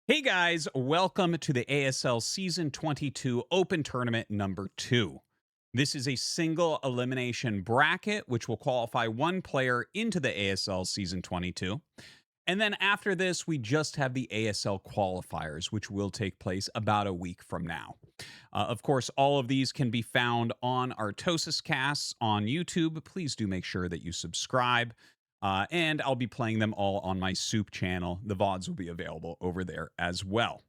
Hey guys, welcome to the ASL Season 22 Open Tournament number 2. This is a single elimination bracket which will qualify one player into the ASL Season 22. And then after this, we just have the ASL qualifiers, which will take place about a week from now. Of course, all of these can be found on ArtosisCasts on YouTube. Please do make sure that you subscribe. And I'll be playing them all on my Soup channel. The VODs will be available over there as well.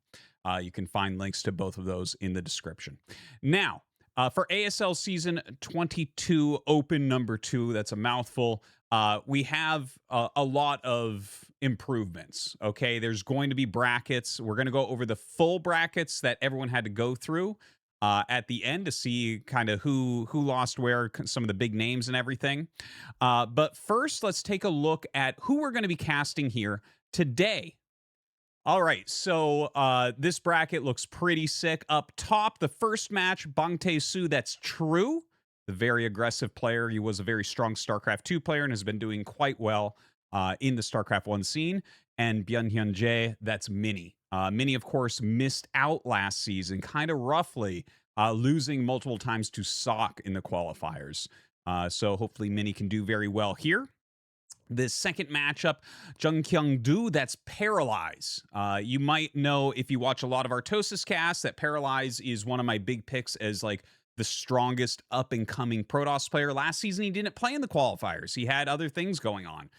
You can find links to both of those in the description. Now, for ASL Season 22 Open number 2, that's a mouthful, we have a lot of improvements. Okay, there's going to be brackets. We're going to go over the full brackets that everyone had to go through at the end to see kind of who lost where, some of the big names and everything. But first, let's take a look at who we're going to be casting here today. All right, so this bracket looks pretty sick. Up top, the first match, Bang Tae-soo, that's true. The very aggressive player. He was a very strong StarCraft 2 player and has been doing quite well in the StarCraft 1 scene. And Byung-hyun Jae, that's Minnie. Minnie, of course, missed out last season, kind of roughly, losing multiple times to Sok in the qualifiers. So hopefully Minnie can do very well here. The second matchup, Jung Kyung-do, that's Paralyze. You might know if you watch a lot of ArtosisCasts that Paralyze is one of my big picks as like the strongest up-and-coming Protoss player. Last season, he didn't play in the qualifiers. He had other things going on.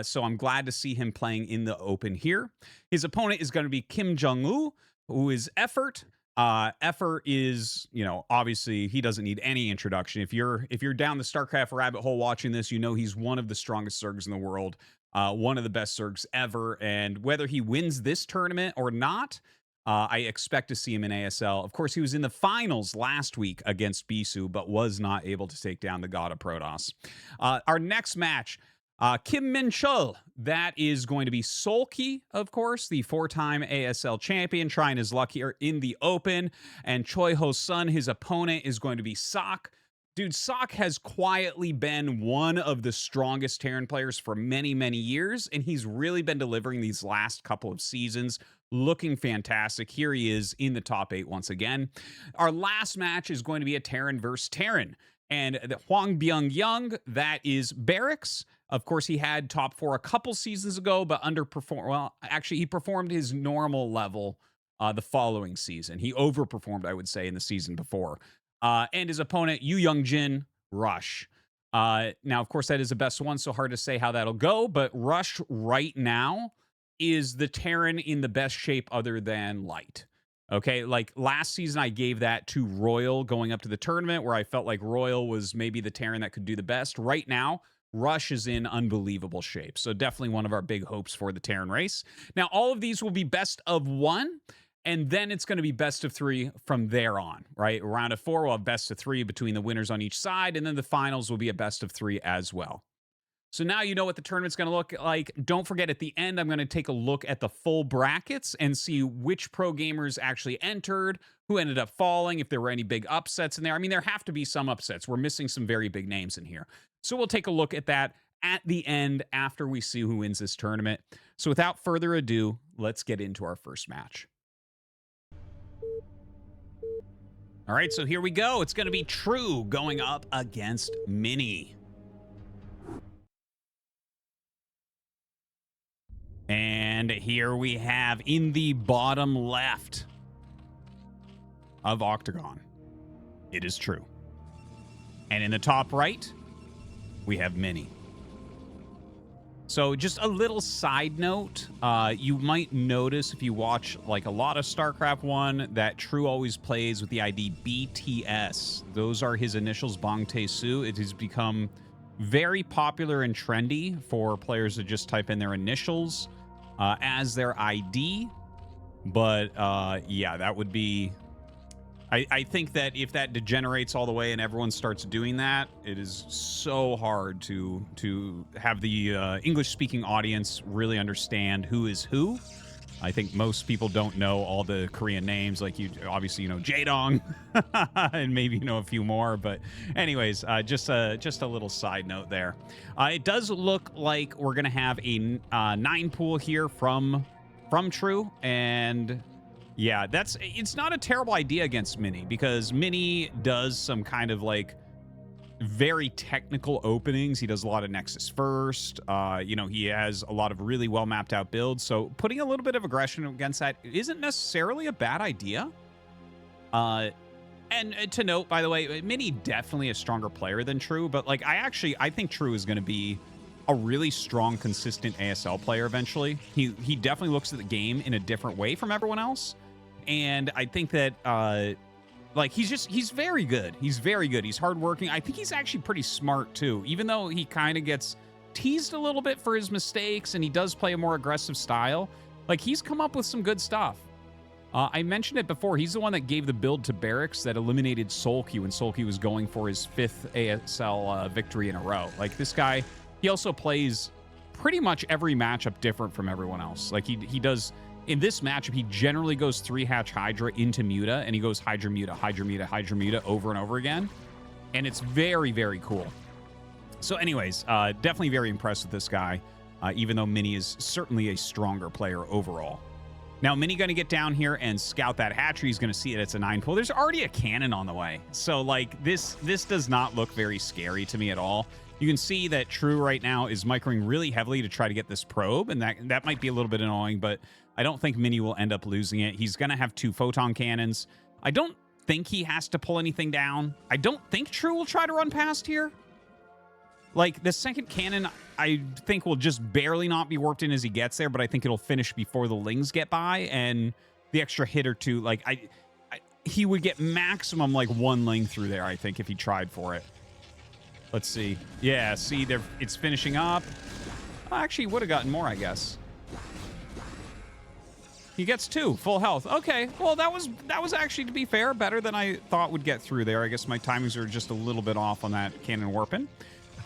So I'm glad to see him playing in the Open here. His opponent is going to be Kim Jong-woo, who is Effort. Effort is, obviously he doesn't need any introduction. If you're down the StarCraft rabbit hole watching this, he's one of the strongest Zergs in the world, one of the best Zergs ever. And whether he wins this tournament or not, I expect to see him in ASL. Of course, he was in the finals last week against Bisu, but was not able to take down the God of Protoss. Our next match, Kim Min-chul, that is going to be Solki, of course, the 4-time ASL champion, trying his luck here in the Open. And Choi Ho-sun, his opponent, is going to be Sok. Dude, Sok has quietly been one of the strongest Terran players for many, many years, and he's really been delivering these last couple of seasons, looking fantastic. Here he is in the top 8 once again. Our last match is going to be a Terran versus Terran. And the Hwang Byung-young, that is Barracks. Of course, he had top 4 a couple seasons ago, but underperformed. Well, actually, he performed his normal level the following season. He overperformed, I would say, in the season before. And his opponent, Yu Young-jin, Rush. Now, of course, that is the best one, so hard to say how that'll go. But Rush right now is the Terran in the best shape other than Light. Okay, like last season, I gave that to Royal going up to the tournament where I felt like Royal was maybe the Terran that could do the best. Right now, Rush is in unbelievable shape. So definitely one of our big hopes for the Terran race. Now, all of these will be best of 1, and then it's going to be best of 3 from there on, right? Round of 4, we'll have best of 3 between the winners on each side, and then the finals will be a best of 3 as well. So now you know what the tournament's going to look like. Don't forget, at the end, I'm going to take a look at the full brackets and see which pro gamers actually entered, who ended up falling, if there were any big upsets in there. I mean, there have to be some upsets. We're missing some very big names in here. So we'll take a look at that at the end after we see who wins this tournament. So without further ado, let's get into our first match. All right, so here we go. It's going to be True going up against Minnie. And here we have in the bottom left of Octagon, it is True. And in the top right, we have Minnie. So just a little side note, you might notice if you watch like a lot of StarCraft 1 that True always plays with the ID BTS. Those are his initials, Bang Tae-soo. It has become very popular and trendy for players to just type in their initials as their ID. But yeah, that would be... I think that if that degenerates all the way and everyone starts doing that, it is so hard to have the English-speaking audience really understand who is who. I think most people don't know all the Korean names. Like, you obviously, Jaedong and maybe a few more. But anyways, just a little side note there. It does look like we're going to have a 9 pool here from from True, and yeah, it's not a terrible idea against Mini, because Mini does some kind of like very technical openings. He does a lot of Nexus first. You know, he has a lot of really well mapped out builds. So putting a little bit of aggression against that isn't necessarily a bad idea. And to note, by the way, Mini definitely a stronger player than True, but like I think True is going to be a really strong, consistent ASL player eventually. He definitely looks at the game in a different way from everyone else, and I think that like he's very good. He's very good. He's hardworking. I think he's actually pretty smart too, even though he kind of gets teased a little bit for his mistakes, and he does play a more aggressive style. Like, he's come up with some good stuff. I mentioned it before. He's the one that gave the build to Barracks that eliminated Sulky when Sulky was going for his 5th ASL victory in a row. Like, this guy, he also plays pretty much every matchup different from everyone else. Like, he does, in this matchup, he generally goes 3-hatch Hydra into Muta, and he goes Hydra Muta, Hydra Muta, Hydra Muta over and over again. And it's very, very cool. So anyways, definitely very impressed with this guy, even though Mini is certainly a stronger player overall. Now, Mini going to get down here and scout that hatchery. He's going to see that it's a 9-pull. There's already a cannon on the way. So, like, this does not look very scary to me at all. You can see that True right now is microing really heavily to try to get this probe, and that might be a little bit annoying, but I don't think Mini will end up losing it. He's going to have 2 photon cannons. I don't think he has to pull anything down. I don't think True will try to run past here. Like, the second cannon, I think will just barely not be warped in as he gets there, but I think it'll finish before the Lings get by, and the extra hit or two, like, he would get maximum, like, 1 Ling through there, I think, if he tried for it. Let's see. Yeah, see, it's finishing up. Well, actually, would have gotten more, I guess. He gets 2, full health. Okay, well, that was actually, to be fair, better than I thought would get through there. I guess my timings are just a little bit off on that cannon warping.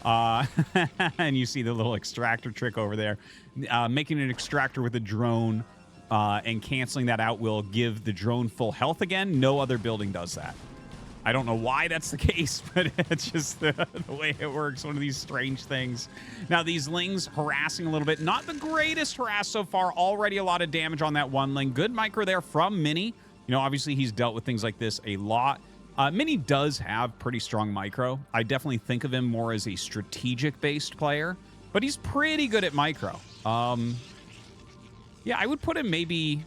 And you see the little extractor trick over there. Making an extractor with a drone and canceling that out will give the drone full health again. No other building does that. I don't know why that's the case, but it's just the way it works. One of these strange things. Now, these Lings harassing a little bit. Not the greatest harass so far. Already a lot of damage on that 1 Ling. Good micro there from Mini. You know, obviously he's dealt with things like this a lot. Mini does have pretty strong micro. I definitely think of him more as a strategic-based player, but he's pretty good at micro. Yeah, I would put him maybe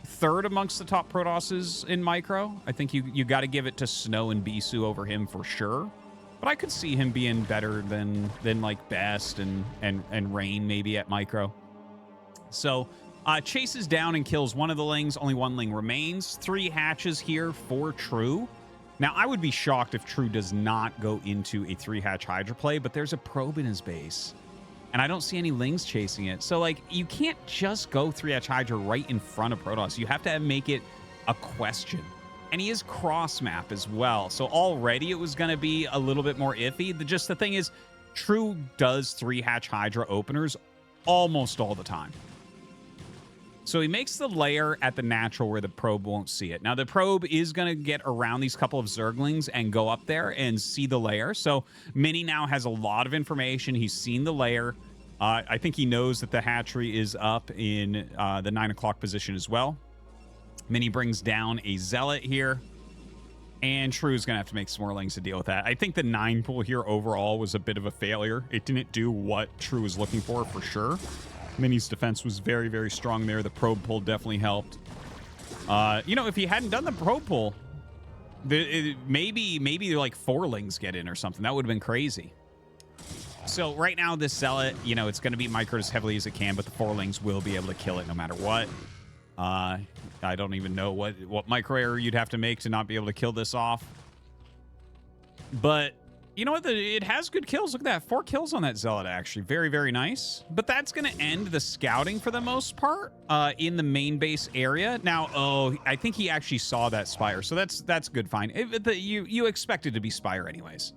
3rd amongst the top Protosses in micro. I think you got to give it to Snow and Bisu over him for sure. But I could see him being better than like Best and Rain maybe at micro. So chases down and kills 1 of the Lings. Only 1 Ling remains. 3 hatches here for True. Now, I would be shocked if True does not go into a 3-hatch Hydra play, but there's a probe in his base, and I don't see any Lings chasing it. So, like, you can't just go 3-hatch Hydra right in front of Protoss. You have to make it a question. And he is cross-map as well, so already it was going to be a little bit more iffy. Just the thing is, True does 3-hatch Hydra openers almost all the time. So he makes the layer at the natural where the probe won't see it. Now, the probe is going to get around these couple of Zerglings and go up there and see the layer. So Mini now has a lot of information. He's seen the layer. I think he knows that the hatchery is up in the 9 o'clock position as well. Mini brings down a Zealot here. And True's going to have to make some more Lings to deal with that. I think the 9 pull here overall was a bit of a failure. It didn't do what True was looking for sure. Mini's defense was very, very strong there. The probe pull definitely helped. You know, if he hadn't done the probe pull, maybe like 4 Lings get in or something. That would have been crazy. So right now, this Zealot, you know, it's going to be microed as heavily as it can, but the 4 Lings will be able to kill it no matter what. I don't even know what micro error you'd have to make to not be able to kill this off. But you know what? It has good kills. Look at that. 4 kills on that Zealot, actually. Very, very nice. But that's going to end the scouting for the most part in the main base area. Now, I think he actually saw that Spire. So that's good, fine. You expected to be Spire anyways.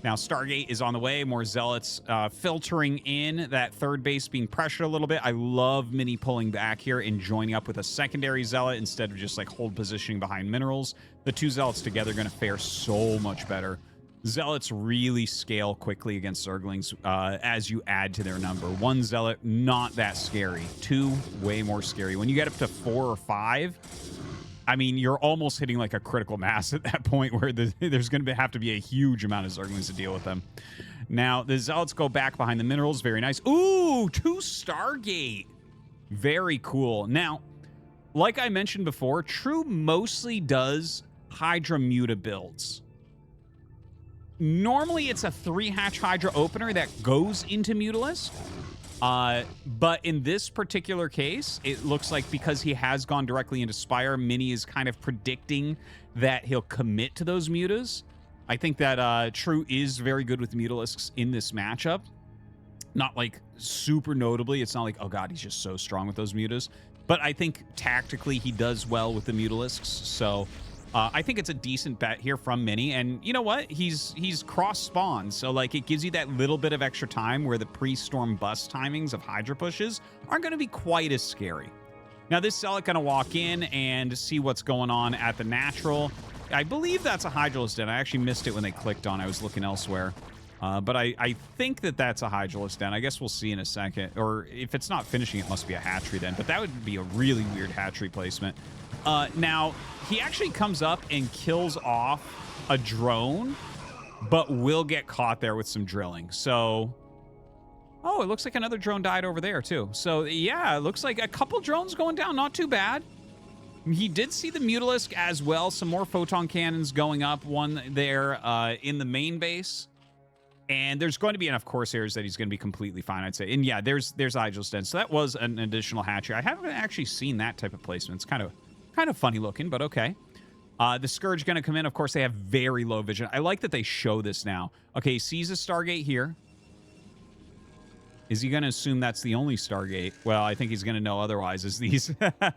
Now, Stargate is on the way. More Zealots filtering in. That 3rd base being pressured a little bit. I love Mini pulling back here and joining up with a secondary Zealot instead of just like hold positioning behind minerals. The 2 Zealots together are going to fare so much better. Zealots really scale quickly against Zerglings as you add to their number. 1 Zealot, not that scary. 2, way more scary. When you get up to 4 or 5, I mean, you're almost hitting like a critical mass at that point where there's going to have to be a huge amount of Zerglings to deal with them. Now, the Zealots go back behind the minerals. Very nice. Ooh, 2 Stargate. Very cool. Now, like I mentioned before, True mostly does Hydra Muta builds. Normally, it's a 3-hatch Hydra opener that goes into Mutalisk. But in this particular case, it looks like because he has gone directly into Spire, Mini is kind of predicting that he'll commit to those Mutas. I think that True is very good with Mutalisks in this matchup. Not like super notably. It's not like, oh god, he's just so strong with those Mutas. But I think tactically he does well with the Mutalisks. So I think it's a decent bet here from Mini. And you know what? He's cross-spawned. So like it gives you that little bit of extra time where the pre-storm bust timings of Hydra pushes aren't going to be quite as scary. Now this Zealot going to walk in and see what's going on at the natural. I believe that's a Hydralisk Den. I actually missed it when they clicked on. I was looking elsewhere. But I think that that's a Hydralisk Den. I guess we'll see in a second. Or if it's not finishing, it must be a hatchery then. But that would be a really weird hatchery placement. Now, he actually comes up and kills off a drone, but will get caught there with some drilling. So, oh, it looks like another drone died over there too. So, yeah, it looks like a couple drones going down. Not too bad. He did see the Mutalisk as well. Some more photon cannons going up. One there in the main base. And there's going to be enough Corsairs that he's going to be completely fine, I'd say. And yeah, there's Hydralisk Den. So that was an additional hatchery. I haven't actually seen that type of placement. It's kind of funny looking, but okay. The Scourge going to come in. Of course, they have very low vision. I like that they show this now. Okay, he sees a Stargate here. Is he going to assume that's the only Stargate? Well, I think he's going to know otherwise as these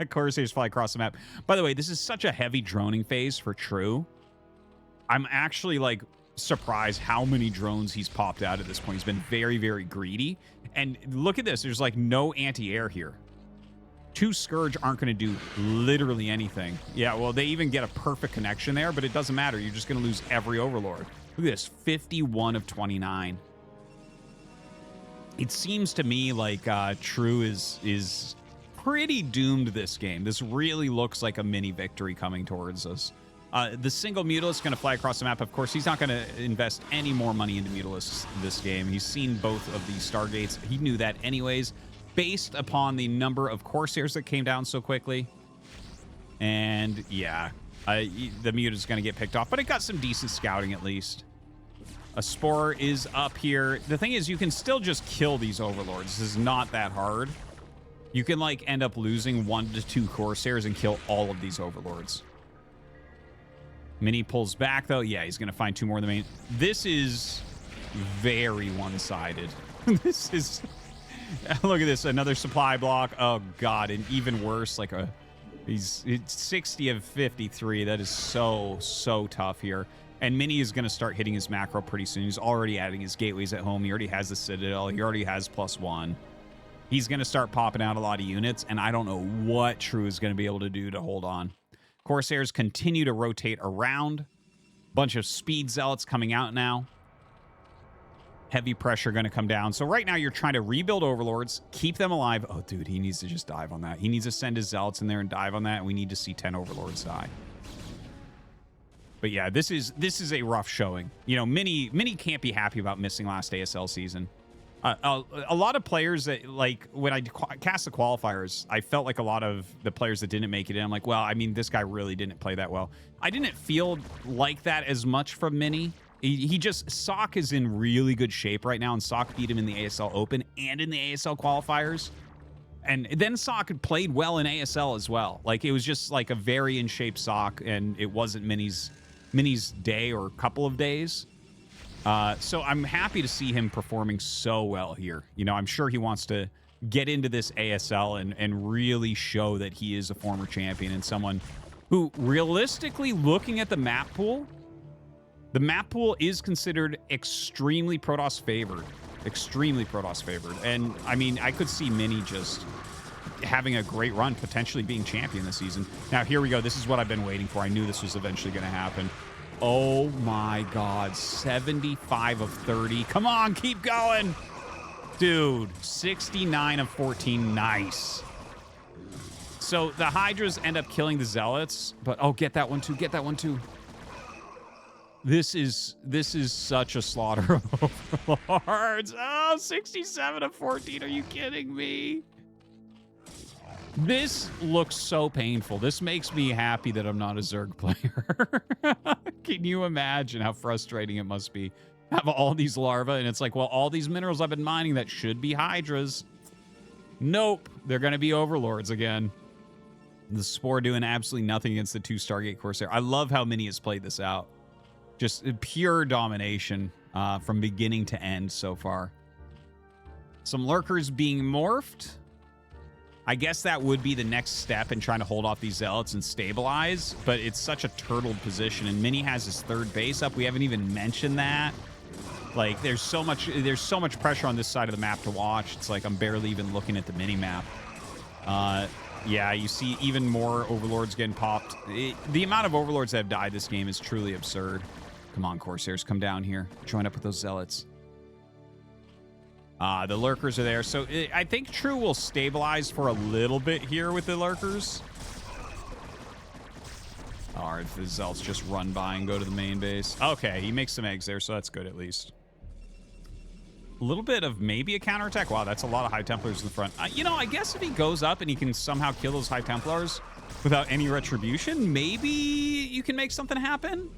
Corsairs fly across the map. By the way, this is such a heavy droning phase for True. I'm actually, like, surprised how many drones he's popped out at this point. He's been very, very greedy. And look at this. There's, like, no anti-air here. 2 Scourge aren't going to do literally anything. Yeah, well, they even get a perfect connection there, but it doesn't matter. You're just going to lose every Overlord. Look at this. 51 of 29. It seems to me like True is pretty doomed this game. This really looks like a mini victory coming towards us. The single Mutalisk is going to fly across the map. Of course, he's not going to invest any more money into Mutalisks this game. He's seen both of these Stargates. He knew that anyways, based upon the number of Corsairs that came down so quickly. And yeah, the Muta is going to get picked off, but it got some decent scouting at least. A Spore is up here. The thing is, you can still just kill these Overlords. This is not that hard. You can, like, end up losing 1 to 2 Corsairs and kill all of these Overlords. Mini pulls back, though. Yeah, he's going to find 2 more in the main. This is very one-sided. This is... Look at this. Another supply block. Oh, God. And even worse, like it's 60 of 53. That is so tough here. And Mini is going to start hitting his macro pretty soon. He's already adding his gateways at home. He already has the Citadel. He already has +1. He's going to start popping out a lot of units, and I don't know what True is going to be able to do to hold on. Corsairs continue to rotate around. Bunch of Speed Zealots coming out now. Heavy pressure going to come down. So right now you're trying to rebuild Overlords, keep them alive. Oh, dude, he needs to just dive on that. He needs to send his Zealots in there and dive on that, and we need to see 10 Overlords die. But yeah, this is a rough showing. You know, Mini can't be happy about missing last ASL season. A lot of players that, like, when I cast the qualifiers, I felt like a lot of the players that didn't make it in, I'm like, well, I mean, this guy really didn't play that well. I didn't feel like that as much from Mini. He just, Sock is in really good shape right now, and Sock beat him in the ASL Open and in the ASL qualifiers. And then Sock had played well in ASL as well. Like, it was just like a very in shape Sock, and it wasn't Mini's day or couple of days. So I'm happy to see him performing so well here. You know, I'm sure he wants to get into this ASL and really show that he is a former champion and someone who, realistically, looking at the map pool is considered extremely Protoss favored. Extremely Protoss favored. And, I mean, I could see Mini just having a great run, potentially being champion this season. Now, here we go. This is what I've been waiting for. I knew this was eventually going to happen. Oh my God. 75 of 30. Come on, keep going. Dude, 69 of 14. Nice. So the Hydras end up killing the Zealots, but oh, get that one too. Get that one too. This is such a slaughter of Overlords. Oh, 67 of 14. Are you kidding me? This looks so painful. This makes me happy that I'm not a Zerg player. Can you imagine how frustrating it must be? Have all these larvae, and it's like, well, all these minerals I've been mining that should be Hydras. Nope. They're going to be Overlords again. The Spore doing absolutely nothing against the 2 Stargate Corsair. I love how Mini has played this out. Just pure domination from beginning to end so far. Some Lurkers being morphed. I guess that would be the next step in trying to hold off these Zealots and stabilize, but it's such a turtled position, and Mini has his 3rd base up. We haven't even mentioned that. Like, there's so much pressure on this side of the map to watch. It's like I'm barely even looking at the mini map. Yeah, you see even more Overlords getting popped. The amount of Overlords that have died this game is truly absurd. Come on, Corsairs, come down here. Join up with those Zealots. The Lurkers are there. So I think True will stabilize for a little bit here with the Lurkers. All right, the Zealots just run by and go to the main base. Okay, he makes some eggs there, so that's good at least. A little bit of maybe a counterattack. Wow, that's a lot of High Templars in the front. You know, I guess if he goes up and he can somehow kill those High Templars without any retribution, maybe you can make something happen.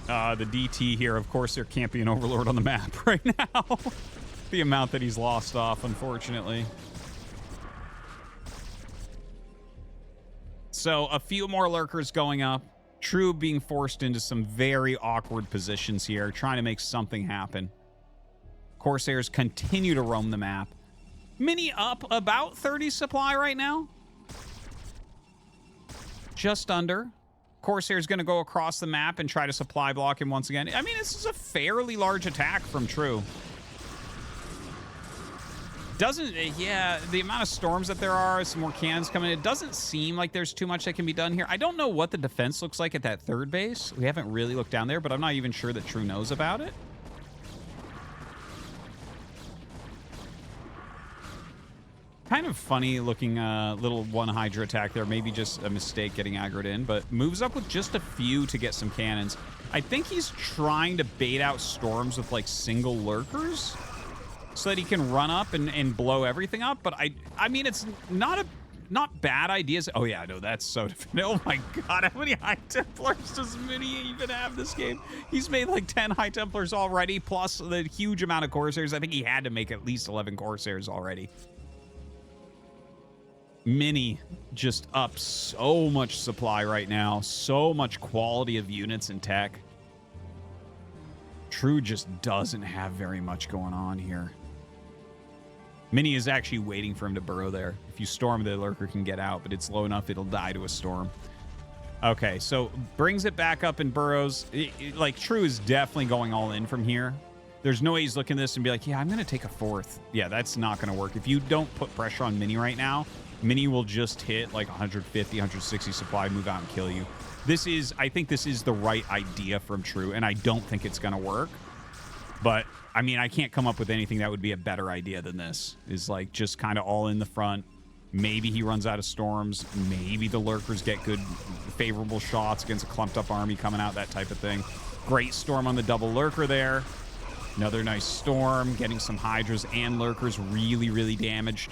The DT here, of course, there can't be an Overlord on the map right now. The amount that he's lost off, unfortunately. So a few more Lurkers going up. True being forced into some very awkward positions here, trying to make something happen. Corsairs continue to roam the map. Mini up about 30 supply right now. Just under. Corsair's going to go across the map and try to supply block him once again. I mean, this is a fairly large attack from True. Yeah, the amount of storms that there are, some more cannons coming, it doesn't seem like there's too much that can be done here. I don't know what the defense looks like at that 3rd base. We haven't really looked down there, but I'm not even sure that True knows about it. Kind of funny looking little 1 Hydra attack there. Maybe just a mistake getting aggroed in, but moves up with just a few to get some cannons. I think he's trying to bait out storms with like single Lurkers so that he can run up and blow everything up. But I mean, it's not bad ideas. Oh yeah, no, that's so definitive. Oh my God, how many High Templars does Mini even have this game? He's made like 10 High Templars already, plus the huge amount of Corsairs. I think he had to make at least 11 Corsairs already. Mini just up so much supply right now. So much quality of units and tech. True just doesn't have very much going on here. Mini is actually waiting for him to burrow there. If you storm, the Lurker can get out, but it's low enough it'll die to a storm. Okay, so brings it back up and burrows. Like, True is definitely going all in from here. There's no way he's looking at this and be like, yeah, I'm going to take a 4th. Yeah, that's not going to work. If you don't put pressure on Mini right now, Mini will just hit like 150, 160 supply, move out and kill you. I think this is the right idea from True, and I don't think it's going to work. But, I mean, I can't come up with anything that would be a better idea than this. Is like just kind of all in the front. Maybe he runs out of storms. Maybe the Lurkers get good, favorable shots against a clumped up army coming out, that type of thing. Great storm on the double Lurker there. Another nice storm, getting some Hydras and Lurkers really, really damaged.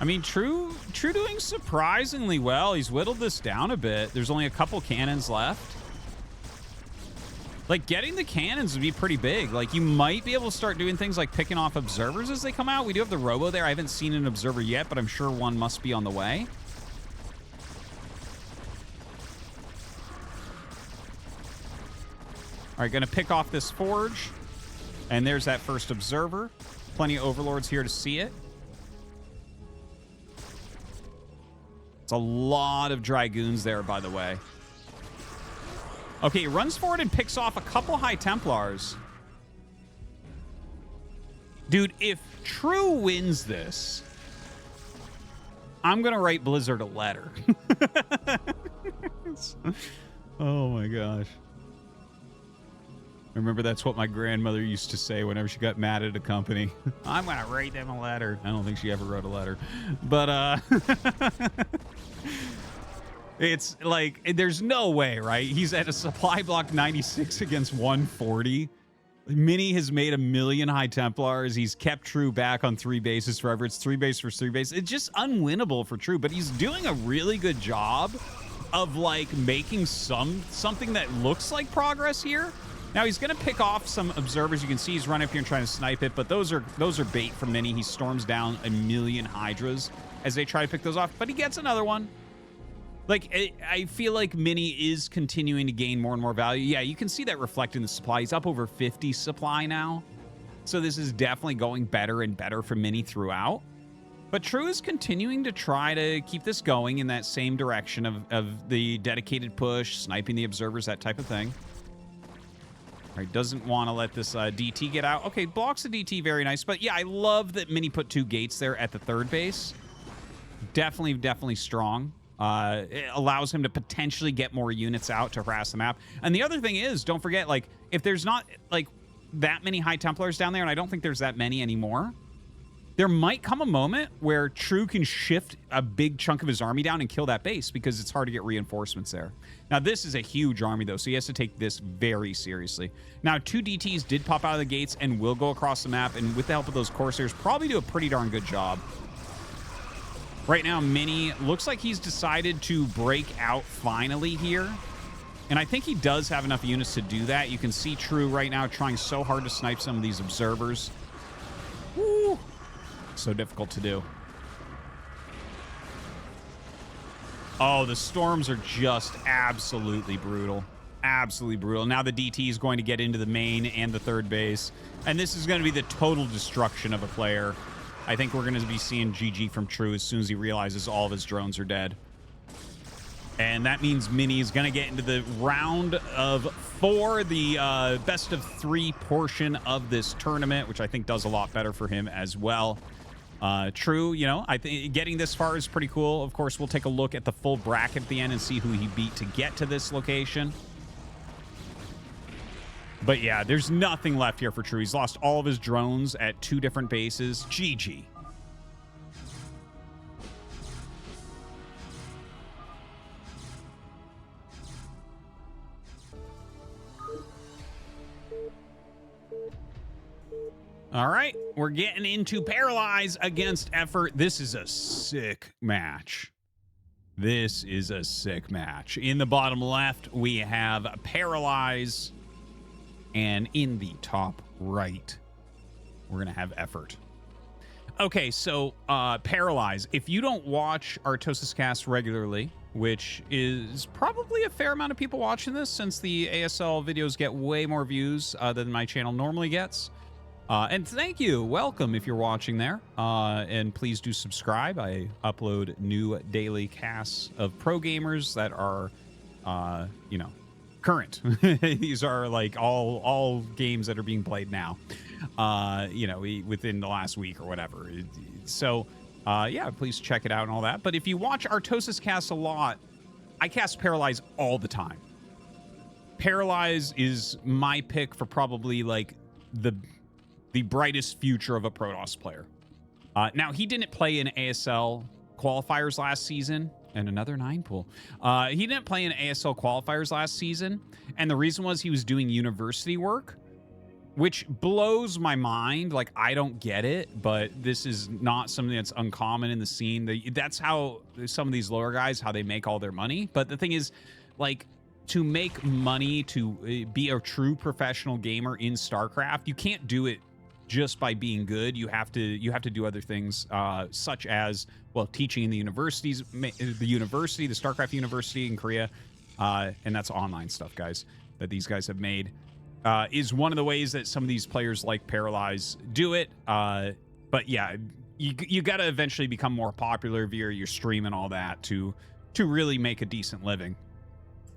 I mean, True doing surprisingly well. He's whittled this down a bit. There's only a couple cannons left. Like, getting the cannons would be pretty big. Like, you might be able to start doing things like picking off observers as they come out. We do have the Robo there. I haven't seen an observer yet, but I'm sure one must be on the way. All right, going to pick off this forge. And there's that first observer. Plenty of Overlords here to see it. It's a lot of Dragoons there, by the way. Okay, he runs forward and picks off a couple High Templars. Dude, if True wins this, I'm going to write Blizzard a letter. Oh my gosh. I remember that's what my grandmother used to say whenever she got mad at a company. I'm going to write them a letter. I don't think she ever wrote a letter. But, it's like, there's no way, right? He's at a supply block 96 against 140. Mini has made 1 million High Templars. He's kept True back on 3 bases forever. It's 3 base versus 3 base. It's just unwinnable for True, but he's doing a really good job of like making something that looks like progress here. Now he's going to pick off some observers. You can see he's running up here and trying to snipe it, but those are bait from Mini. He storms down 1 million Hydras as they try to pick those off, but he gets another one. Like, I feel like Mini is continuing to gain more and more value. Yeah, you can see that reflected in the supply. He's up over 50 supply now. So this is definitely going better and better for Mini throughout. But True is continuing to try to keep this going in that same direction of the dedicated push, sniping the observers, that type of thing. All right, doesn't want to let this DT get out. Okay, blocks the DT, very nice. But yeah, I love that Mini put 2 gates there at the 3rd base. Definitely strong. It allows him to potentially get more units out to harass the map. And the other thing is, don't forget, like, if there's not, like, that many High Templars down there, and I don't think there's that many anymore, there might come a moment where True can shift a big chunk of his army down and kill that base because it's hard to get reinforcements there. Now, this is a huge army, though, so he has to take this very seriously. Now, 2 DTs did pop out of the gates and will go across the map, and with the help of those Corsairs, probably do a pretty darn good job. Right now, Mini looks like he's decided to break out finally here. And I think he does have enough units to do that. You can see True right now trying so hard to snipe some of these observers. Woo! So difficult to do. Oh, the storms are just absolutely brutal. Absolutely brutal. Now the DT is going to get into the main and the 3rd base. And this is going to be the total destruction of a player. I think we're going to be seeing GG from True as soon as he realizes all of his drones are dead. And that means Mini is going to get into the round of 4, the best of 3 portion of this tournament, which I think does a lot better for him as well. True, you know, I think getting this far is pretty cool. Of course, we'll take a look at the full bracket at the end and see who he beat to get to this location. But yeah, there's nothing left here for True. He's lost all of his drones at 2 different bases. GG. All right, we're getting into Paralyze against Effort. This is a sick match. This is a sick match. In the bottom left, we have Paralyze. And in the top right, we're going to have Effort. Okay, so Paralyze. If you don't watch ArtosisCasts regularly, which is probably a fair amount of people watching this since the ASL videos get way more views than my channel normally gets. And thank you. Welcome if you're watching there. And please do subscribe. I upload new daily casts of pro gamers that are, you know, current. These are like all games that are being played now, you know, within the last week or whatever. So, yeah, please check it out and all that. But if you watch ArtosisCasts a lot, I cast Paralyze all the time. Paralyze is my pick for probably like the brightest future of a Protoss player. Now, he didn't play in ASL qualifiers last season. And another 9 pool. He didn't play in ASL qualifiers last season. And the reason was he was doing university work, which blows my mind. Like, I don't get it, but this is not something that's uncommon in the scene. That's how some of these lower guys, how they make all their money. But the thing is, like, to make money, to be a true professional gamer in StarCraft, you can't do it just by being good. You have to do other things, such as, well, teaching in the universities, the StarCraft University in Korea, and that's online stuff, guys, that these guys have made, is one of the ways that some of these players like Paralyze do it. But yeah, you got to eventually become more popular via your stream and all that to really make a decent living.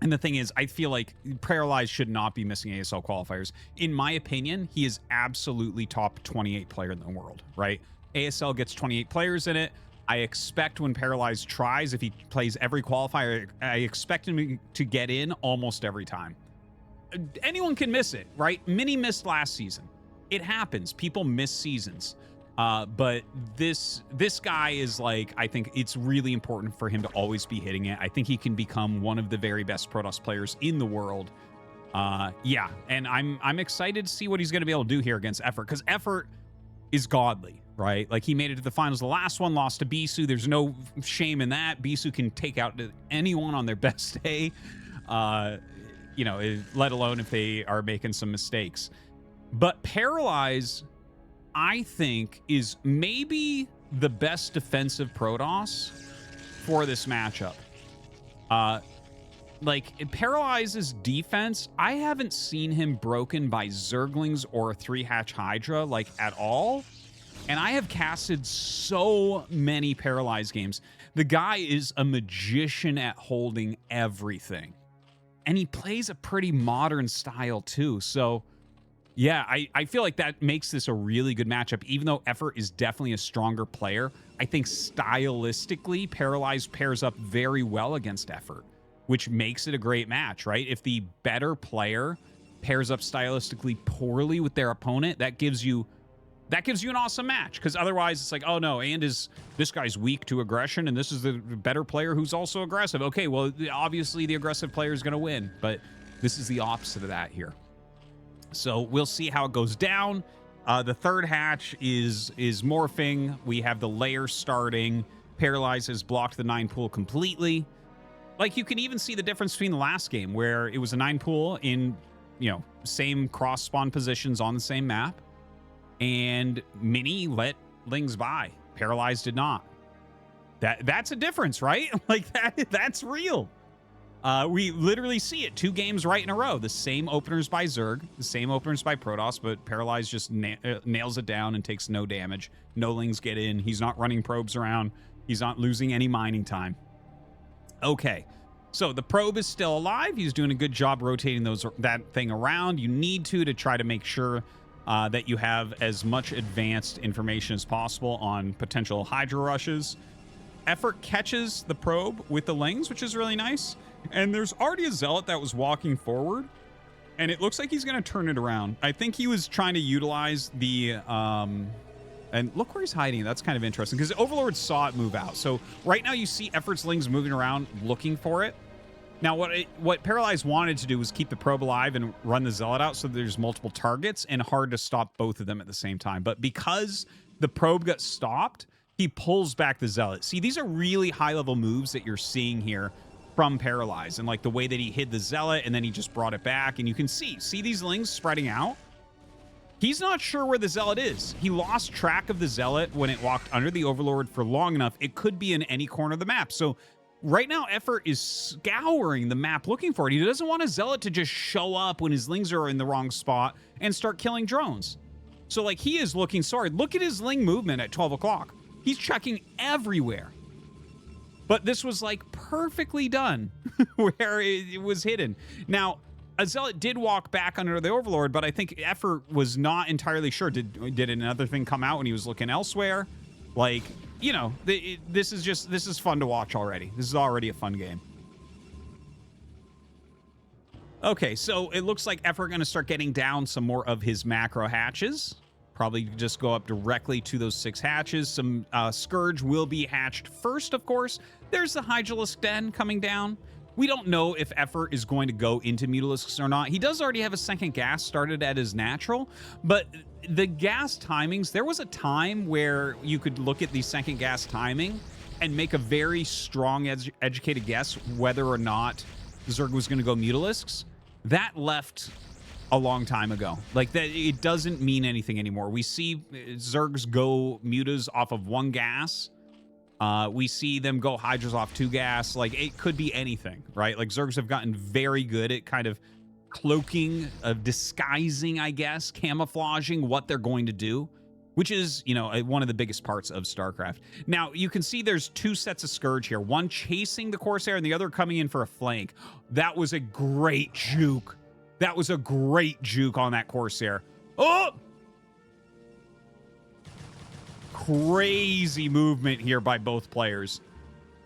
And the thing is, I feel like Paralyze should not be missing ASL qualifiers. In my opinion, he is absolutely top 28 player in the world, right? ASL gets 28 players in it. I expect when Paralyzed tries, if he plays every qualifier, I expect him to get in almost every time. Anyone can miss it, right? Mini missed last season. It happens. People miss seasons. But this guy is like, I think it's really important for him to always be hitting it. I think he can become one of the very best Protoss players in the world. Yeah, and I'm excited to see what he's going to be able to do here against Effort, because Effort is godly, right? Like, he made it to the finals. The last one lost to Bisu. There's no shame in that. Bisu can take out anyone on their best day, you know, let alone if they are making some mistakes. But Paralyze, I think, is maybe the best defensive Protoss for this matchup. Like, Paralyze's defense, I haven't seen him broken by Zerglings or a 3-hatch Hydra, like, at all. And I have casted so many Paralyze games. The guy is a magician at holding everything. And he plays a pretty modern style, too. So, yeah, I feel like that makes this a really good matchup. Even though Effort is definitely a stronger player, I think stylistically, Paralyze pairs up very well against Effort, which makes it a great match, right? If the better player pairs up stylistically poorly with their opponent, that gives you an awesome match. Because otherwise, it's like, oh no, and this guy's weak to aggression, and this is the better player who's also aggressive. Okay, well, obviously the aggressive player is going to win, but this is the opposite of that here. So we'll see how it goes down. The third hatch is morphing. We have the layer starting. Paralyze has blocked the 9 pool completely. Like, you can even see the difference between the last game, where it was a 9 pool in, you know, same cross spawn positions on the same map, and Mini let Lings by. Paralyzed did not. That's a difference, right? Like, that's real. We literally see it 2 games right in a row. The same openers by Zerg, the same openers by Protoss, but Paralyzed just nails it down and takes no damage. No Lings get in. He's not running probes around. He's not losing any mining time. Okay, so the probe is still alive. He's doing a good job rotating that thing around. You need to try to make sure that you have as much advanced information as possible on potential Hydra rushes. Effort catches the probe with the Lings, which is really nice. And there's already a Zealot that was walking forward, and it looks like he's going to turn it around. I think he was trying to utilize the... and look where he's hiding. That's kind of interesting, because the Overlord saw it move out. So right now you see Effort's Lings moving around looking for it. Now, what Paralyze wanted to do was keep the probe alive and run the Zealot out so there's multiple targets and hard to stop both of them at the same time. But because the probe got stopped, he pulls back the Zealot. See, these are really high-level moves that you're seeing here from Paralyze, and like the way that he hid the Zealot and then he just brought it back, and you can see these Lings spreading out. He's not sure where the Zealot is. He lost track of the Zealot when it walked under the Overlord for long enough. It could be in any corner of the map. So right now, Effort is scouring the map looking for it. He doesn't want a Zealot to just show up when his Lings are in the wrong spot and start killing drones. So like, he is looking sorry. Look at his Ling movement at 12 o'clock. He's checking everywhere. But this was like perfectly done where it was hidden. Now, a Zealot did walk back under the Overlord, but I think Effort was not entirely sure. Did another thing come out when he was looking elsewhere? Like, you know, this is fun to watch already. This is already a fun game. Okay, so it looks like Effort going to start getting down some more of his macro hatches. Probably just go up directly to those 6 hatches. Some Scourge will be hatched first, of course. There's the Hydralisk Den coming down. We don't know if Effort is going to go into Mutalisks or not. He does already have a second gas started at his natural, but the gas timings, there was a time where you could look at the second gas timing and make a very strong, educated guess whether or not Zerg was going to go Mutalisks. That left a long time ago. Like, that, it doesn't mean anything anymore. We see Zergs go Mutas off of 1 gas. We see them go Hydras off 2 gas. Like, it could be anything, right? Like, Zergs have gotten very good at kind of cloaking, of disguising, I guess, camouflaging what they're going to do, which is, you know, one of the biggest parts of StarCraft. Now, you can see there's 2 sets of Scourge here. One chasing the Corsair and the other coming in for a flank. That was a great juke. That was a great juke on that Corsair. Oh! crazy movement here by both players.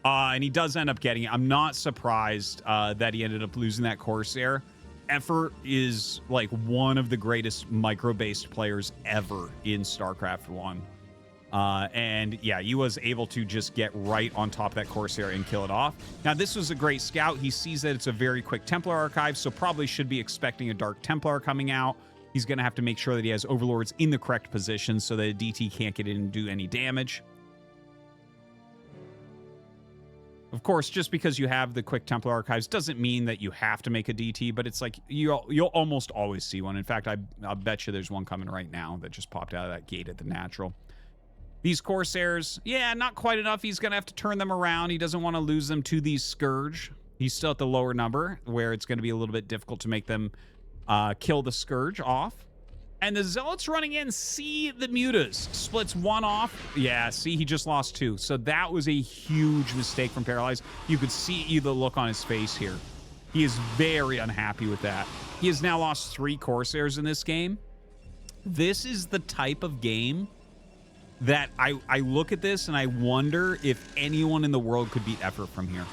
And he does end up getting it. I'm not surprised that he ended up losing that Corsair. Effort is like one of the greatest micro-based players ever in StarCraft 1. And yeah, he was able to just get right on top of that Corsair and kill it off. Now, this was a great scout. He sees that it's a very quick Templar archive, so probably should be expecting a Dark Templar coming out. He's going to have to make sure that he has Overlords in the correct position so that a DT can't get in and do any damage. Of course, just because you have the quick Templar archives doesn't mean that you have to make a DT, but it's like you'll almost always see one. In fact, I'll bet you there's one coming right now that just popped out of that gate at the natural. These Corsairs, yeah, not quite enough. He's going to have to turn them around. He doesn't want to lose them to these Scourge. He's still at the lower number where it's going to be a little bit difficult to make them kill the Scourge off. And the Zealots running in see the Mutas. Splits one off. Yeah, see, he just lost two. So that was a huge mistake from Paralyzed. You could see the look on his face here. He is very unhappy with that. He has now lost 3 Corsairs in this game. This is the type of game that I look at this and I wonder if anyone in the world could beat Effort from here.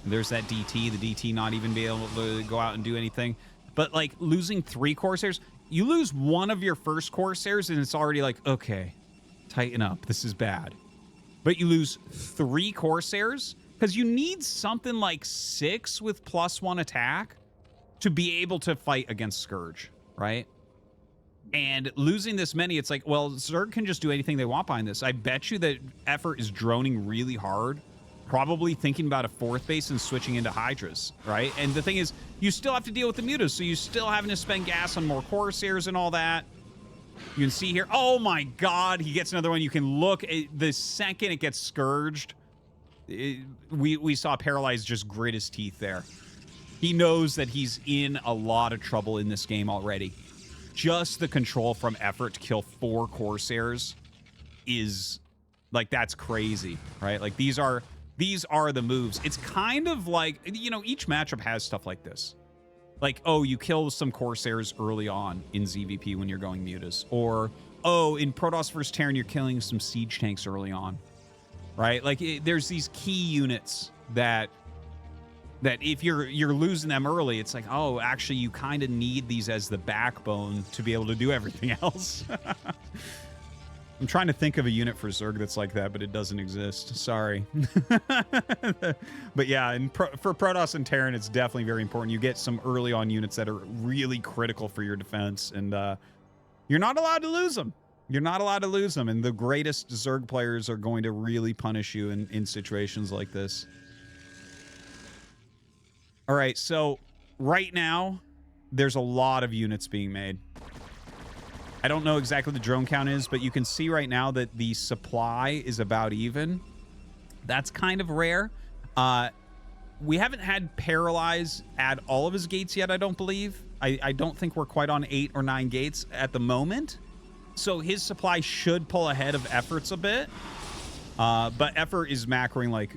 And there's that DT. The DT not even be able to go out and do anything. But, like, losing 3 Corsairs... You lose one of your first Corsairs, and it's already like, okay, tighten up. This is bad. But you lose 3 Corsairs, because you need something like 6 with +1 attack to be able to fight against Scourge, right? And losing this many, it's like, well, Zerg can just do anything they want behind this. I bet you that Effort is droning really hard, probably thinking about a 4th base and switching into Hydras, right? And the thing is, you still have to deal with the Mutas, so you're still having to spend gas on more Corsairs and all that. You can see here, oh my god, he gets another one. You can look, the second it gets Scourged, we saw Paralyzed just grit his teeth there. He knows that he's in a lot of trouble in this game already. Just the control from Effort to kill 4 Corsairs is, like, that's crazy, right? Like, these are the moves. It's kind of like, you know, each matchup has stuff like this. Like, oh, you kill some Corsairs early on in ZVP when you're going Mutas. Or, oh, in Protoss vs. Terran, you're killing some siege tanks early on. Right? Like, there's these key units that if you're losing them early, it's like, oh, actually, you kind of need these as the backbone to be able to do everything else. I'm trying to think of a unit for Zerg that's like that, but it doesn't exist. Sorry. But yeah, for Protoss and Terran, it's definitely very important. You get some early on units that are really critical for your defense, and you're not allowed to lose them. You're not allowed to lose them, and the greatest Zerg players are going to really punish you in situations like this. All right, so right now, there's a lot of units being made. I don't know exactly what the drone count is, but you can see right now that the supply is about even. That's kind of rare. We haven't had Paralyze add all of his gates yet, I don't believe. I don't think we're quite on 8 or 9 gates at the moment. So his supply should pull ahead of Effort's a bit. But Effort is macroing like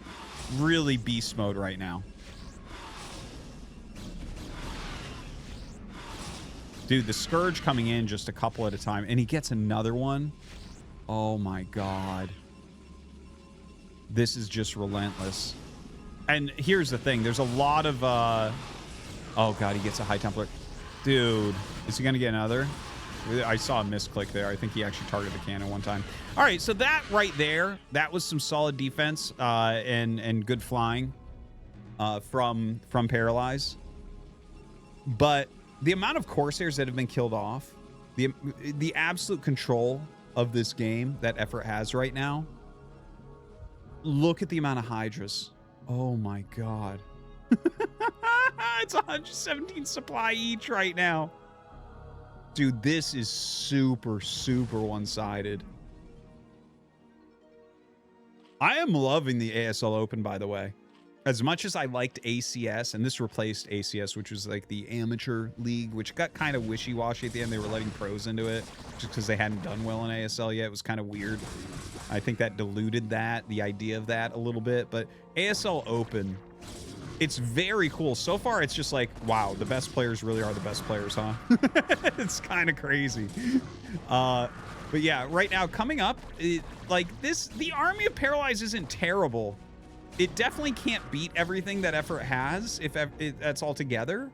really beast mode right now. Dude, the Scourge coming in just a couple at a time, and he gets another one. Oh my god. This is just relentless. And here's the thing, there's a lot of oh god, he gets a High Templar. Dude, is he gonna get another? I saw a misclick there. I think he actually targeted the cannon one time. All right, so that right there, that was some solid defense and good flying from Paralyze. But the amount of Corsairs that have been killed off, the absolute control of this game that Effort has right now. Look at the amount of Hydras. Oh my god. It's 117 supply each right now. Dude, this is super, super one-sided. I am loving the ASL Open, by the way. As much as I liked ACS, and this replaced ACS, which was like the amateur league, which got kind of wishy-washy at the end. They were letting pros into it just because they hadn't done well in ASL yet. It was kind of weird. I think that diluted the idea of that a little bit. But ASL Open, it's very cool. So far, it's just like, wow, the best players really are the best players, huh? It's kind of crazy. But yeah, right now coming up, like this, the army of Paralyzed isn't terrible. It definitely can't beat everything that Effort has if that's all together.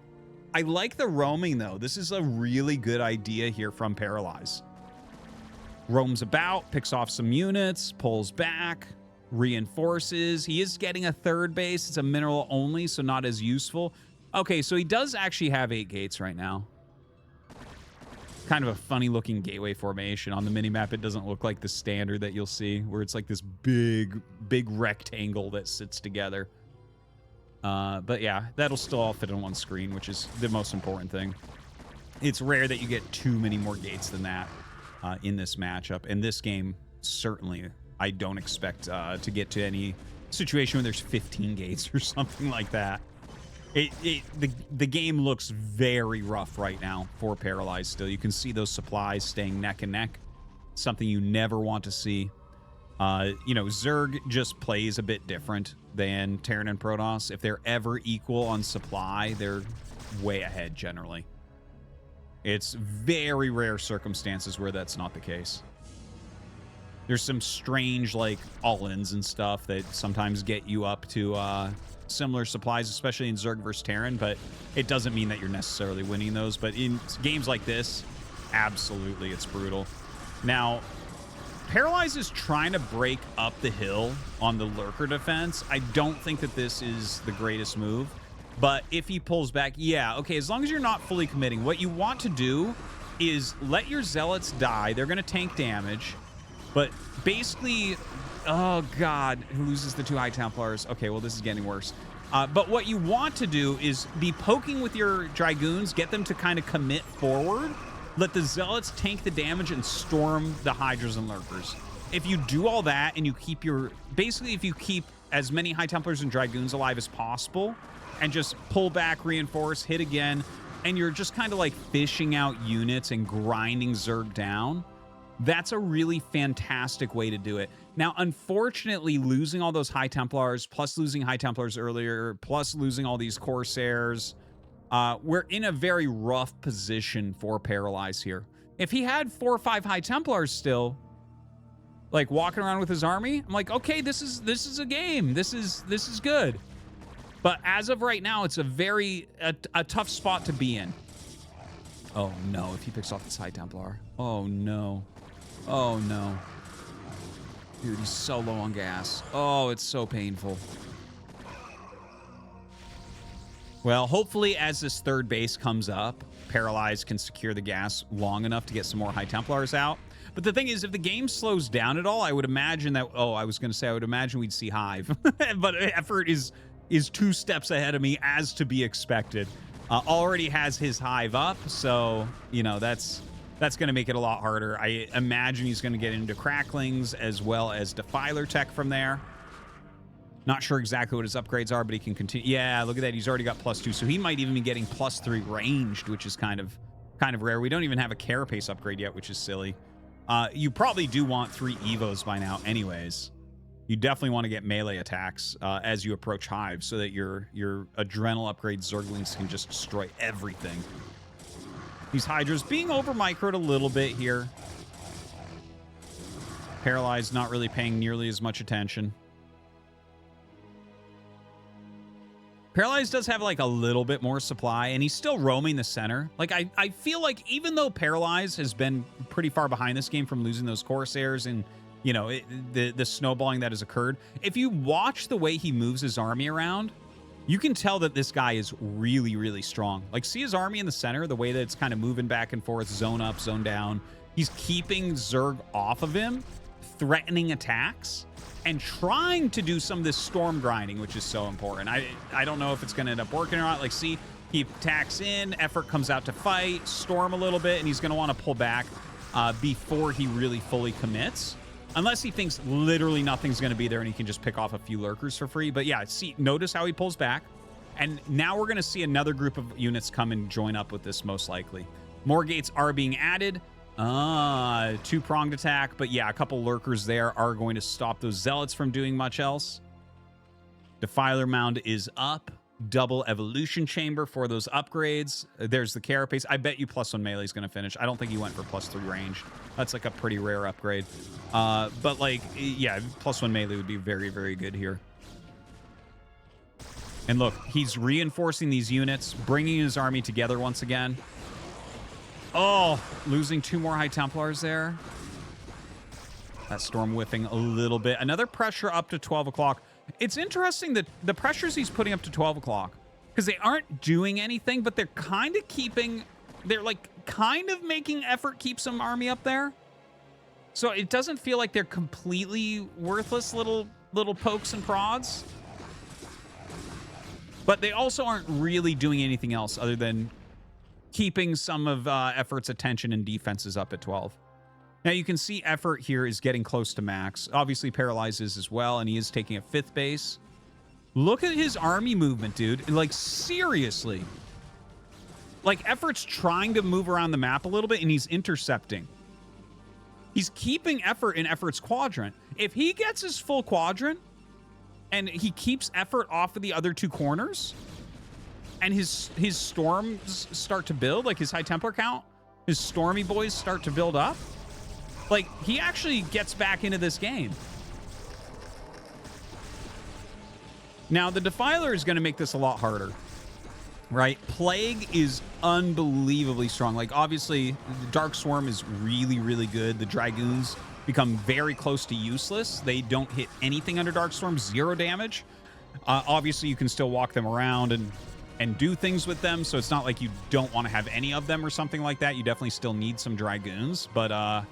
I like the roaming though. This is a really good idea here from Paralyze. Roams about, picks off some units, pulls back, reinforces. He is getting a third base. It's a mineral only, so not as useful. Okay, so he does actually have 8 gates right now. Kind of a funny looking gateway formation. On the minimap, it doesn't look like the standard that you'll see, where it's like this big rectangle that sits together. But yeah, that'll still all fit on one screen, which is the most important thing. It's rare that you get too many more gates than that in this matchup. In this game, certainly, I don't expect to get to any situation where there's 15 gates or something like that. The game looks very rough right now for Paralyzed still. You can see those supplies staying neck and neck. Something you never want to see. You know, Zerg just plays a bit different than Terran and Protoss. If they're ever equal on supply, they're way ahead generally. It's very rare circumstances where that's not the case. There's some strange, like, all-ins and stuff that sometimes get you up to similar supplies, especially in Zerg versus Terran, but it doesn't mean that you're necessarily winning those. But in games like this, absolutely, it's brutal. Now, Paralyze is trying to break up the hill on the Lurker defense. I don't think that this is the greatest move, but if he pulls back, yeah, okay, as long as you're not fully committing, what you want to do is let your Zealots die. They're going to tank damage, but basically... Oh, God. Who loses the 2 High Templars? Okay, well, this is getting worse. But what you want to do is be poking with your Dragoons, get them to kind of commit forward, let the Zealots tank the damage and storm the Hydras and Lurkers. If you do all that and you keep your... Basically, if you keep as many High Templars and Dragoons alive as possible and just pull back, reinforce, hit again, and you're just kind of like fishing out units and grinding Zerg down, that's a really fantastic way to do it. Now, unfortunately, losing all those High Templars, plus losing High Templars earlier, plus losing all these Corsairs, we're in a very rough position for Paralyze here. If he had 4 or 5 High Templars still, like walking around with his army, I'm like, okay, this is a game. This is good. But as of right now, it's a tough spot to be in. Oh no! If he picks off this High Templar, oh no, oh no. Dude, he's so low on gas. Oh, it's so painful. Well, hopefully as this third base comes up, Paralyze can secure the gas long enough to get some more High Templars out. But the thing is, if the game slows down at all, I would imagine that... Oh, I was going to say, I would imagine we'd see Hive. But Effort is 2 steps ahead of me, as to be expected. Already has his Hive up, so, you know, that's going to make it a lot harder. I imagine he's going to get into Cracklings as well as Defiler tech from there. Not sure exactly what his upgrades are, but he can continue. Yeah, look at that. He's already got +2, so he might even be getting +3 ranged, which is kind of rare. We don't even have a Carapace upgrade yet, which is silly. You probably do want 3 Evos by now anyways. You definitely want to get melee attacks as you approach Hive so that your Adrenal upgrade Zerglings can just destroy everything. These Hydras being over-microed a little bit here. Paralyzed not really paying nearly as much attention. Paralyzed does have like a little bit more supply, and he's still roaming the center. Like, I feel like even though Paralyzed has been pretty far behind this game from losing those Corsairs and, you know, the snowballing that has occurred, if you watch the way he moves his army around, you can tell that this guy is really, really strong. Like, see his army in the center, the way that it's kind of moving back and forth, zone up, zone down. He's keeping Zerg off of him, threatening attacks, and trying to do some of this storm grinding, which is so important. I don't know if it's going to end up working or not. Like, see, he attacks in, Effort comes out to fight, storm a little bit, and he's going to want to pull back before he really fully commits. Unless he thinks literally nothing's going to be there and he can just pick off a few Lurkers for free. But yeah, see, notice how he pulls back. And now we're going to see another group of units come and join up with this, most likely. More gates are being added. 2-pronged attack. But yeah, a couple Lurkers there are going to stop those Zealots from doing much else. Defiler Mound is up. double evolution chamber for those upgrades. There's the carapace. I bet you +1 melee is going to finish. I don't think he went for +3 range. That's like a pretty rare upgrade. But like, yeah, +1 melee would be very, very good here. And look, he's reinforcing these units, bringing his army together once again. Oh, losing 2 more High Templars there. That storm whiffing a little bit. Another pressure up to 12 o'clock. It's interesting that the pressures he's putting up to 12 o'clock, because they aren't doing anything, but they're kind of keeping, they're like kind of making effort keep some army up there. So it doesn't feel like they're completely worthless little pokes and prods. But they also aren't really doing anything else other than keeping some of effort's attention and defenses up at 12. Now you can see effort here is getting close to max. Obviously paralyzes as well, and he is taking a 5th base. Look at his army movement, dude. Like, seriously. Like, effort's trying to move around the map a little bit, and he's intercepting. He's keeping effort in effort's quadrant. If he gets his full quadrant, and he keeps effort off of the other 2 corners, and his storms start to build, like his High Templar count, his stormy boys start to build up, like, he actually gets back into this game. Now, the Defiler is going to make this a lot harder, right? Plague is unbelievably strong. Like, obviously, Dark Swarm is really, really good. The Dragoons become very close to useless. They don't hit anything under Dark Storm, 0 damage. Obviously, you can still walk them around and do things with them, so it's not like you don't want to have any of them or something like that. You definitely still need some Dragoons, but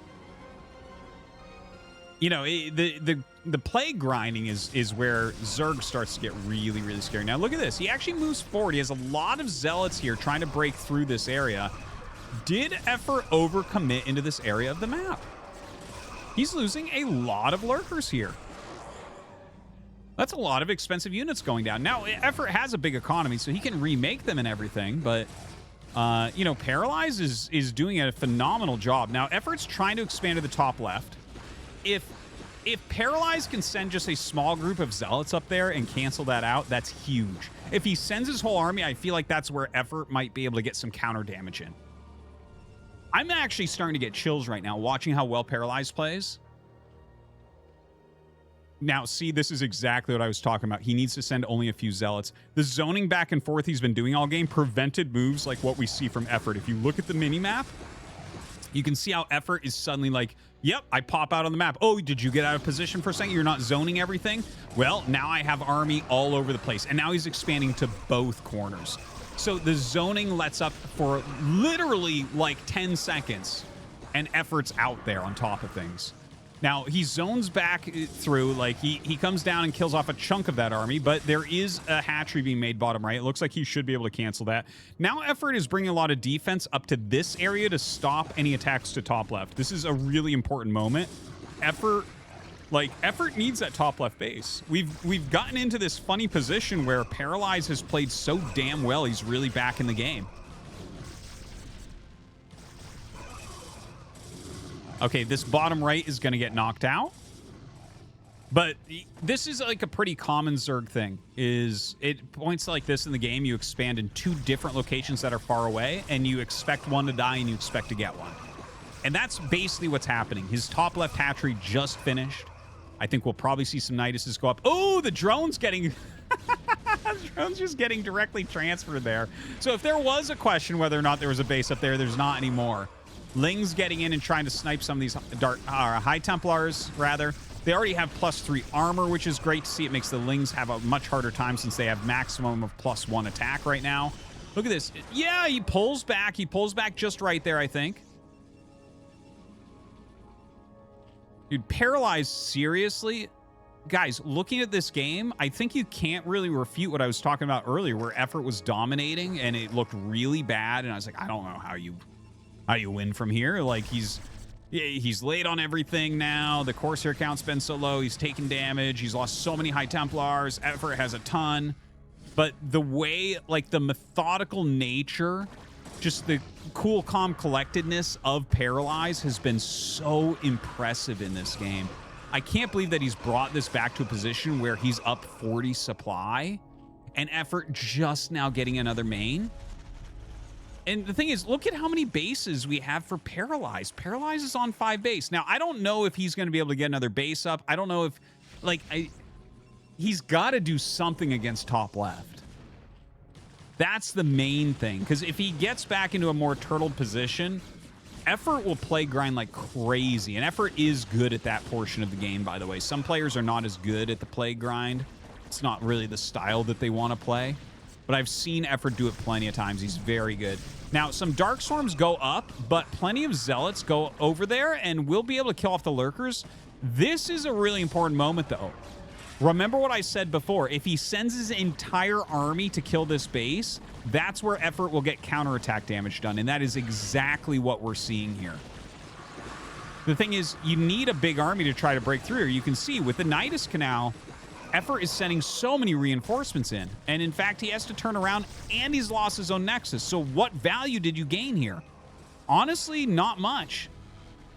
you know, the plague grinding is where Zerg starts to get really, really scary. Now, look at this. He actually moves forward. He has a lot of zealots here trying to break through this area. Did effort overcommit into this area of the map? He's losing a lot of lurkers here. That's a lot of expensive units going down. Now, effort has a big economy, so he can remake them and everything, but you know, Paralyze is doing a phenomenal job. Now, effort's trying to expand to the top left. If Paralyze can send just a small group of zealots up there and cancel that out, that's huge. If he sends his whole army, I feel like that's where effort might be able to get some counter damage in. I'm actually starting to get chills right now watching how well Paralyze plays. Now, see, this is exactly what I was talking about. He needs to send only a few zealots. The zoning back and forth he's been doing all game prevented moves like what we see from effort. If you look at the mini-map, you can see how effort is suddenly like, yep, I pop out on the map. Oh, did you get out of position for a second? You're not zoning everything? Well, now I have army all over the place. And now he's expanding to both corners. So the zoning lets up for literally like 10 seconds. And effort's out there on top of things. Now, he zones back through, like, he comes down and kills off a chunk of that army, but there is a hatchery being made bottom right. It looks like he should be able to cancel that. Now, effort is bringing a lot of defense up to this area to stop any attacks to top left. This is a really important moment. Effort needs that top left base. We've gotten into this funny position where Paralyze has played so damn well, he's really back in the game. Okay, this bottom right is going to get knocked out. But this is like a pretty common Zerg thing. Is it points like this in the game, you expand in 2 different locations that are far away, and you expect one to die and you expect to get one. And that's basically what's happening. His top left hatchery just finished. I think we'll probably see some Niduses go up. Oh, the drone's getting... the drone's just getting directly transferred there. So if there was a question whether or not there was a base up there, there's not anymore. Ling's getting in and trying to snipe some of these High Templars, rather. They already have +3 armor, which is great to see. It makes the Lings have a much harder time since they have maximum of +1 attack right now. Look at this. Yeah, he pulls back. He pulls back just right there, I think. Dude, Paralyzed, seriously? Guys, looking at this game, I think you can't really refute what I was talking about earlier, where effort was dominating and it looked really bad. And I was like, I don't know how you win from here. Like, he's late on everything now. The Corsair count's been so low. He's taking damage. He's lost so many High Templars. Effort has a ton. But the way, like, the methodical nature, just the cool, calm collectedness of Paralyze has been so impressive in this game. I can't believe that he's brought this back to a position where he's up 40 supply and Effort just now getting another main. And the thing is, look at how many bases we have for Paralyze. Paralyze is on 5 base. Now, I don't know if he's going to be able to get another base up. I don't know if, like, he's got to do something against top left. That's the main thing. Because if he gets back into a more turtled position, Effort will play grind like crazy. And Effort is good at that portion of the game, by the way. Some players are not as good at the play grind. It's not really the style that they want to play. But I've seen Effort do it plenty of times. He's very good. Now, some Dark Storms go up, but plenty of Zealots go over there, and we'll be able to kill off the Lurkers. This is a really important moment, though. Remember what I said before. If he sends his entire army to kill this base, that's where Effort will get counterattack damage done, and that is exactly what we're seeing here. The thing is, you need a big army to try to break through. You can see with the Nidus Canal, Effort is sending so many reinforcements in. And in fact, he has to turn around and he's lost his own Nexus. So what value did you gain here? Honestly, not much.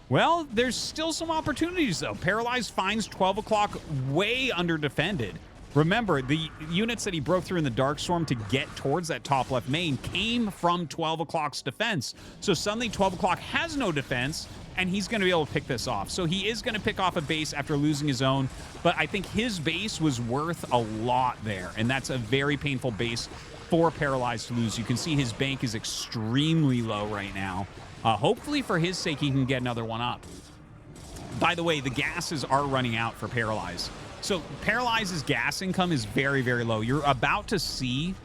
Well, there's still some opportunities, though. Paralyzed finds 12 o'clock way under-defended. Remember, the units that he broke through in the Dark Storm to get towards that top left main came from 12 o'clock's defense. So suddenly 12 o'clock has no defense, and he's going to be able to pick this off. So he is going to pick off a base after losing his own, but I think his base was worth a lot there, and that's a very painful base for Paralyzed to lose. You can see his bank is extremely low right now. Hopefully for his sake, he can get another one up. By the way, the gases are running out for Paralyzed. So Paralyze's gas income is very, very low. You're about to see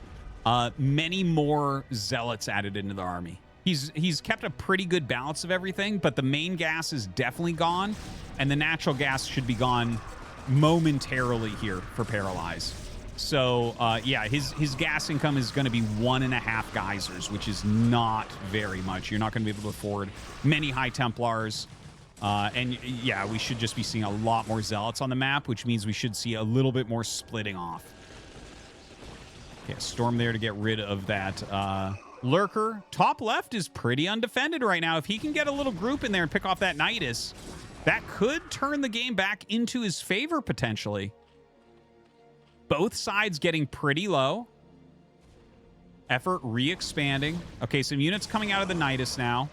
many more Zealots added into the army. He's kept a pretty good balance of everything, but the main gas is definitely gone, and the natural gas should be gone momentarily here for Paralyze. So, yeah, his gas income is going to be 1.5 geysers, which is not very much. You're not going to be able to afford many High Templars. And, yeah, we should just be seeing a lot more Zealots on the map, which means we should see a little bit more splitting off. Okay, Storm there to get rid of that Lurker. Top left is pretty undefended right now. If he can get a little group in there and pick off that Nidus, that could turn the game back into his favor, potentially. Both sides getting pretty low. Effort re-expanding. Okay, some units coming out of the Nidus now.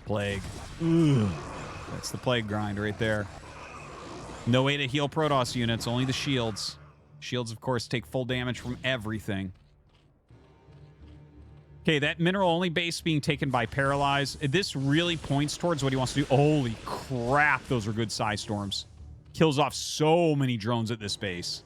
Plague. Ugh. That's the Plague grind right there. No way to heal Protoss units, only the shields. Shields, of course, take full damage from everything. Okay, that mineral-only base being taken by Paralyze. This really points towards what he wants to do. Holy crap, those are good Psy Storms. Kills off so many drones at this base.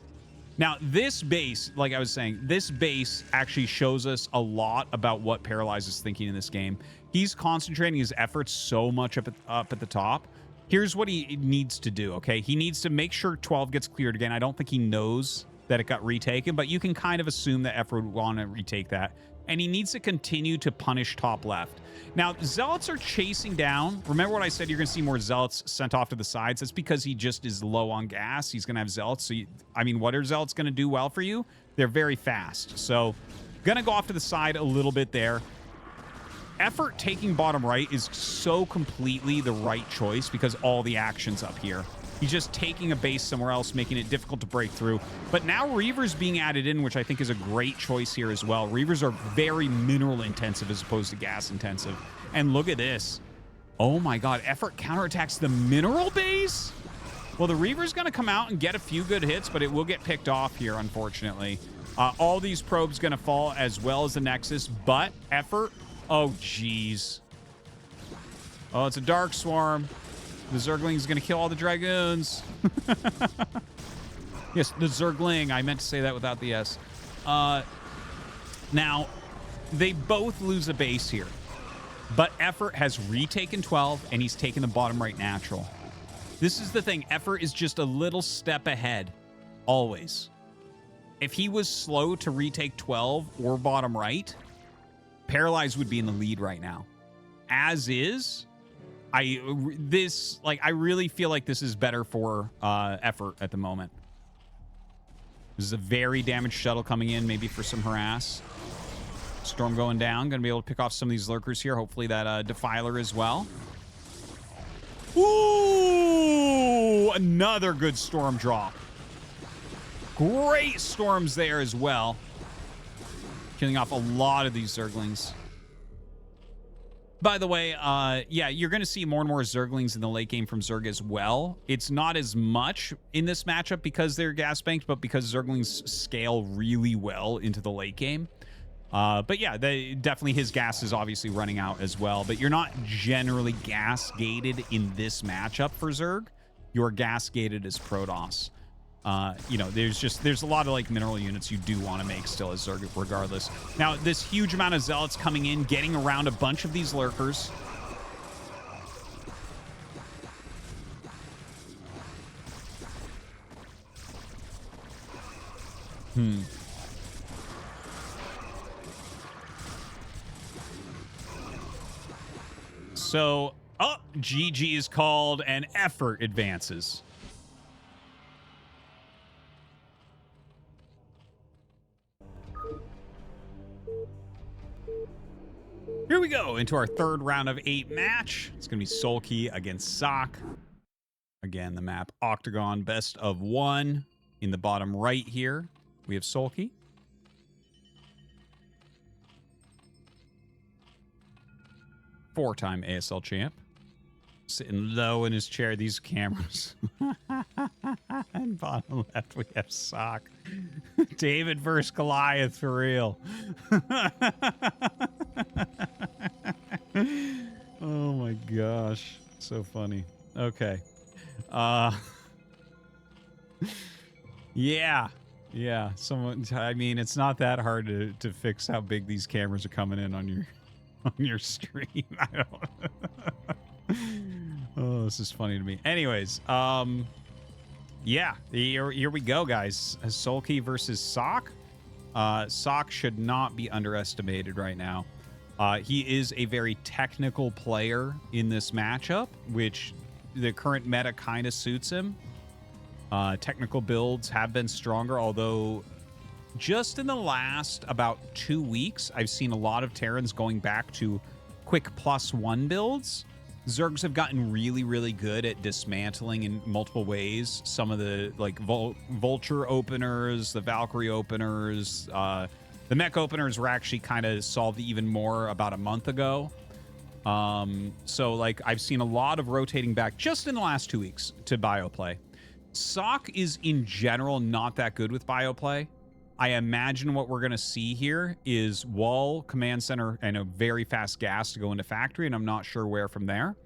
Now, this base, like I was saying, this base actually shows us a lot about what Paralyze is thinking in this game. He's concentrating his efforts so much up at the top. Here's what he needs to do, okay? He needs to make sure 12 gets cleared again. I don't think he knows that it got retaken, but you can kind of assume that Effort would want to retake that. And he needs to continue to punish top left. Now, Zealots are chasing down. Remember what I said? You're going to see more Zealots sent off to the sides. That's because he just is low on gas. He's going to have Zealots. So, I mean, what are Zealots going to do well for you? They're very fast. So, going to go off to the side a little bit there. Effort taking bottom right is so completely the right choice because all the action's up here. He's just taking a base somewhere else, making it difficult to break through. But now Reavers being added in, which I think is a great choice here as well. Reavers are very mineral intensive as opposed to gas intensive. And look at this. Oh my god, Effort counterattacks the mineral base? Well, the Reaver's going to come out and get a few good hits, but it will get picked off here, unfortunately. All these probes going to fall as well as the Nexus, but Effort... Oh, jeez. Oh, it's a Dark Swarm. The Zergling is going to kill all the Dragoons. Yes, the Zergling. I meant to say that without the S. Now, they both lose a base here. But Effort has retaken 12, and he's taken the bottom right natural. This is the thing. Effort is just a little step ahead. Always. If he was slow to retake 12 or bottom right, Paralyze would be in the lead right now. As is... I really feel like this is better for Effort at the moment. This is a very damaged shuttle coming in, maybe for some harass. Storm going down. Going to be able to pick off some of these Lurkers here. Hopefully that Defiler as well. Ooh! Another good Storm drop. Great storms there as well. Killing off a lot of these Zerglings. By the way, yeah, you're going to see more and more Zerglings in the late game from Zerg as well. It's not as much in this matchup because they're gas banked, but because Zerglings scale really well into the late game. But yeah, definitely his gas is obviously running out as well. But you're not generally gas gated in this matchup for Zerg. You're gas gated as Protoss. You know, there's a lot of like mineral units you do want to make still as Zerg regardless. Now, this huge amount of Zealots coming in, getting around a bunch of these Lurkers. So, GG is called and effort advances. Here we go into our third round of 8 match. It's going to be Sulky against Sock. Again, the map Octagon, best of 1. In the bottom right here, we have Sulky. Four-time ASL champ. Sitting low in his chair. These cameras. And bottom left, we have Sock. David versus Goliath for real. Oh my gosh. So funny. Okay. Yeah. Yeah. Someone, I mean, it's not that hard to fix how big these cameras are coming in on your stream. I don't. Oh, this is funny to me. Anyways, yeah, here we go, guys. Sulky versus Sock. Sock should not be underestimated right now. He is a very technical player in this matchup, which the current meta kind of suits him. Technical builds have been stronger, although just in the last about 2 weeks, I've seen a lot of Terrans going back to quick +1 builds. Zergs have gotten really, really good at dismantling in multiple ways. Some of the like Vulture openers, the Valkyrie openers, the mech openers were actually kind of solved even more about a month ago. So like I've seen a lot of rotating back just in the last 2 weeks to bioplay. Sock is in general not that good with bioplay. I imagine what we're going to see here is wall, command center, and a very fast gas to go into factory, and I'm not sure where from there.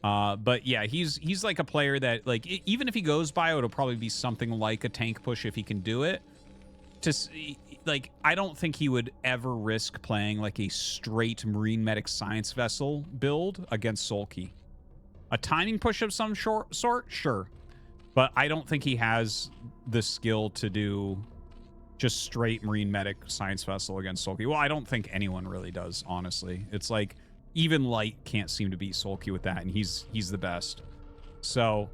But yeah, he's like a player that, like, even if he goes bio, it'll probably be something like a tank push if he can do it. Like, I don't think he would ever risk playing like a straight Marine Medic Science Vessel build against Sulky. A timing push of some sort, sure. But I don't think he has the skill to do just straight Marine Medic Science Vessel against Sulky. Well, I don't think anyone really does, honestly. It's like even Light can't seem to beat Sulky with that, and he's the best. So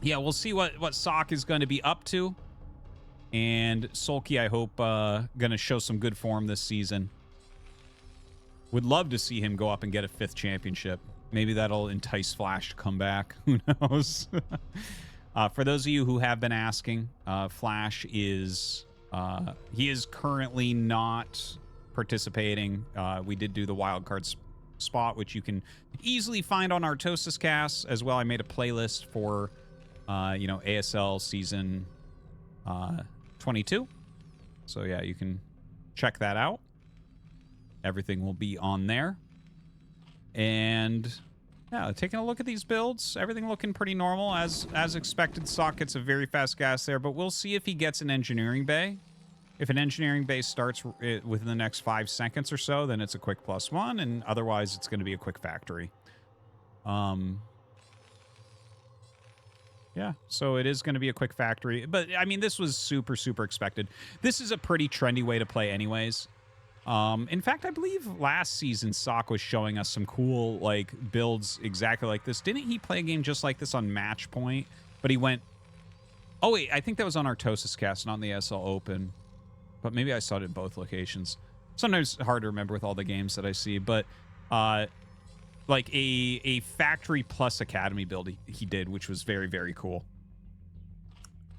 yeah, we'll see what Sock is going to be up to. And Sulky, I hope, going to show some good form this season. Would love to see him go up and get a 5th championship. Maybe that'll entice Flash to come back. Who knows? For those of you who have been asking, Flash is... he is currently not participating. We did do the wildcard spot, which you can easily find on ArtosisCasts as well. I made a playlist for, you know, ASL season 22. So yeah, you can check that out. Everything will be on there. And yeah, taking a look at these builds, everything looking pretty normal as expected. Sock gets a very fast gas there, but we'll see if he gets an engineering bay. If an engineering bay starts within the next 5 seconds or so, then it's a quick +1, and otherwise it's going to be a quick factory. Yeah, so it is going to be a quick factory, but I mean, this was super expected. This is a pretty trendy way to play anyways. In fact, I believe last season Sock was showing us some cool like builds exactly like this. Didn't he play a game just like this on Match Point? But he went... Oh wait, I think that was on ArtosisCasts, not on the ASL Open. But maybe I saw it in both locations. Sometimes hard to remember with all the games that I see, but like a factory plus academy build he did, which was very cool.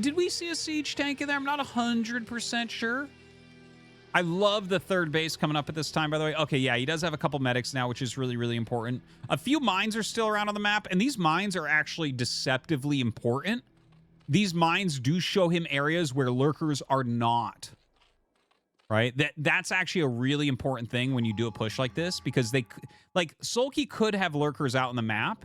Did we see a siege tank in there? I'm not 100% sure. I love the third base coming up at this time, by the way. Okay, yeah, he does have a couple medics now, which is really, really important. A few mines are still around on the map, and these mines are actually deceptively important. These mines do show him areas where lurkers are not. Right? That's actually a really important thing when you do a push like this, because Sulky could have lurkers out on the map.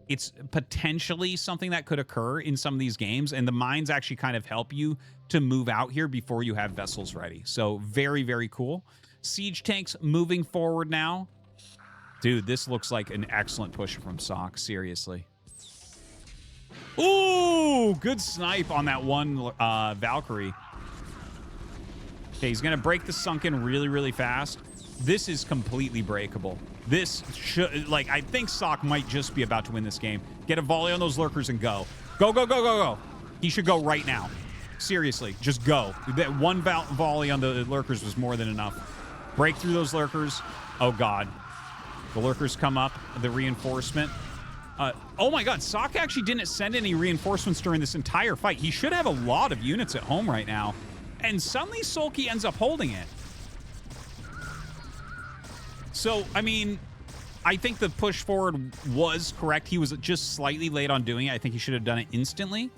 It's potentially something that could occur in some of these games, and the mines actually kind of help you to move out here before you have vessels ready. So very, very cool. Siege tanks moving forward now. Dude, this looks like an excellent push from Sock, seriously. Ooh, good snipe on that one Valkyrie. Okay, he's going to break the sunken really, really fast. This is completely breakable. This should, like, I think Sock might just be about to win this game. Get a volley on those lurkers and go. Go, go, go, go, go. He should go right now. Seriously, just go. That one volley on the lurkers was more than enough. Break through those lurkers. Oh, God. The lurkers come up. The reinforcement. Oh, my God. Sock actually didn't send any reinforcements during this entire fight. He should have a lot of units at home right now. And suddenly Sulky ends up holding it. So, I mean, I think the push forward was correct. He was just slightly late on doing it. I think he should have done it instantly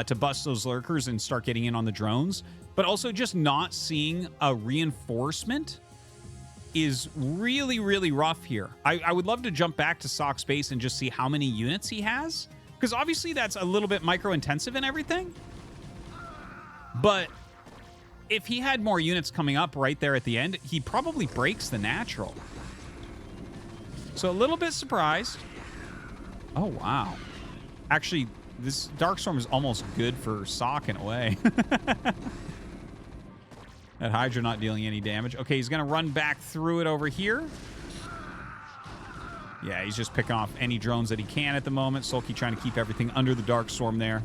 to bust those lurkers and start getting in on the drones. But also just not seeing a reinforcement is really, really rough here. I would love to jump back to Sock's base and just see how many units he has, because obviously that's a little bit micro-intensive and everything. But if he had more units coming up right there at the end, he probably breaks the natural. So a little bit surprised. Oh, wow. Actually, this Darkstorm is almost good for Sock in a way. That Hydra not dealing any damage. Okay, he's going to run back through it over here. Yeah, he's just picking off any drones that he can at the moment. Sulky trying to keep everything under the Darkstorm there.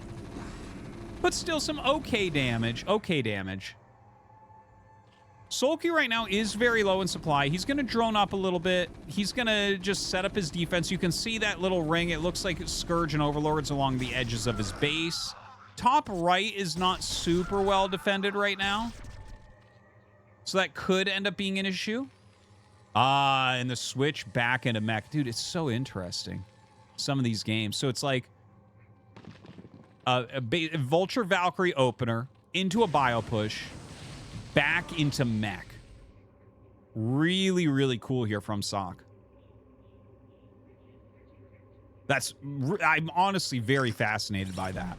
But still some okay damage. Okay damage. Sulky right now is very low in supply. He's going to drone up a little bit. He's going to just set up his defense. You can see that little ring. It looks like Scourge and Overlords along the edges of his base. Top right is not super well defended right now. So that could end up being an issue. And the switch back into mech. Dude, it's so interesting. Some of these games. So it's like a Vulture Valkyrie opener into a bio push. Back into mech. Really, really cool here from Sock. I'm honestly very fascinated by that.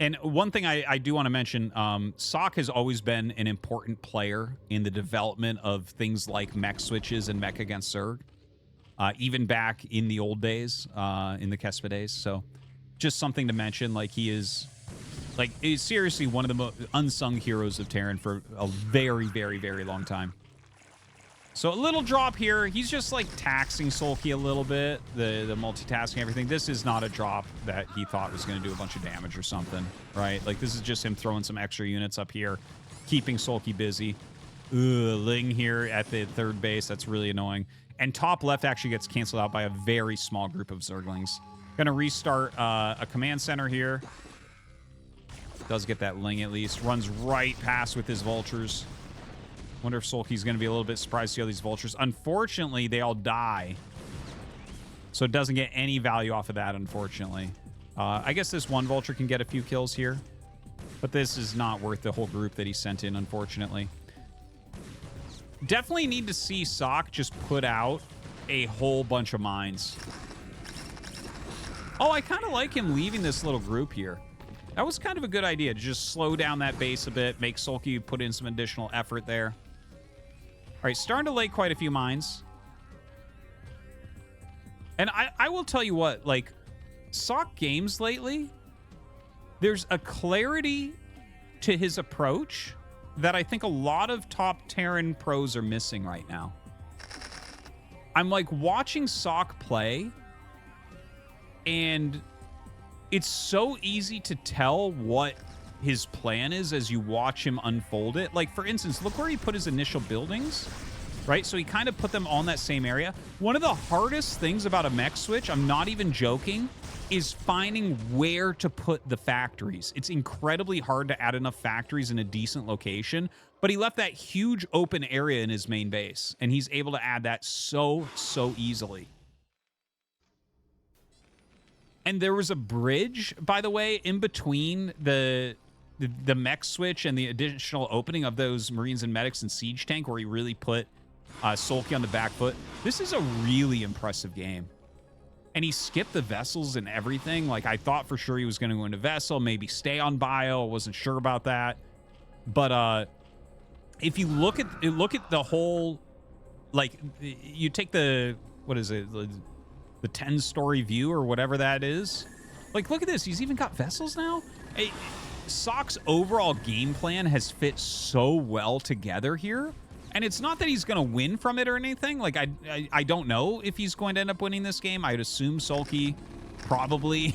And one thing I do want to mention, Sock has always been an important player in the development of things like mech switches and mech against Zerg. Even back in the old days, in the Kespa days. So just something to mention, like he is... Like, he's seriously one of the unsung heroes of Terran for a very, very, very long time. So a little drop here. He's just, like, taxing Sulky a little bit. The multitasking, everything. This is not a drop that he thought was going to do a bunch of damage or something, right? Like, this is just him throwing some extra units up here, keeping Sulky busy. Ugh, Ling here at the third base. That's really annoying. And top left actually gets canceled out by a very small group of Zerglings. Going to restart a command center here. Does get that Ling at least. Runs right past with his vultures. Wonder if Sulky's going to be a little bit surprised to see all these vultures. Unfortunately, they all die. So it doesn't get any value off of that, unfortunately. I guess this one vulture can get a few kills here. But this is not worth the whole group that he sent in, unfortunately. Definitely need to see Sock just put out a whole bunch of mines. Oh, I kind of like him leaving this little group here. That was kind of a good idea, to just slow down that base a bit, make Sulky put in some additional effort there. All right, starting to lay quite a few mines. And I will tell you what, like, Sock games lately, there's a clarity to his approach that I think a lot of top Terran pros are missing right now. I'm, like, watching Sock play, and... it's so easy to tell what his plan is as you watch him unfold it. Like, for instance, look where he put his initial buildings. right? So he kind of put them on that same area. One of the hardest things about a mech switch, I'm not even joking, is finding where to put the factories. It's incredibly hard to add enough factories in a decent location, but he left that huge open area in his main base, and he's able to add that so easily. And there was a bridge, by the way, in between the mech switch and the additional opening of those Marines and Medics and Siege Tank, where he really put Sulky on the back foot. This is a really impressive game. And he skipped the vessels and everything. Like, I thought for sure he was going to go into Vessel, maybe stay on Bio. I wasn't sure about that. But if you look at the whole, like, you take the, what is it, the 10-story view or whatever that is. Like, look at this. He's even got Vessels now. Hey, Sock's overall game plan has fit so well together here. And it's not that he's going to win from it or anything. Like, I don't know if he's going to end up winning this game. I'd assume Sulky probably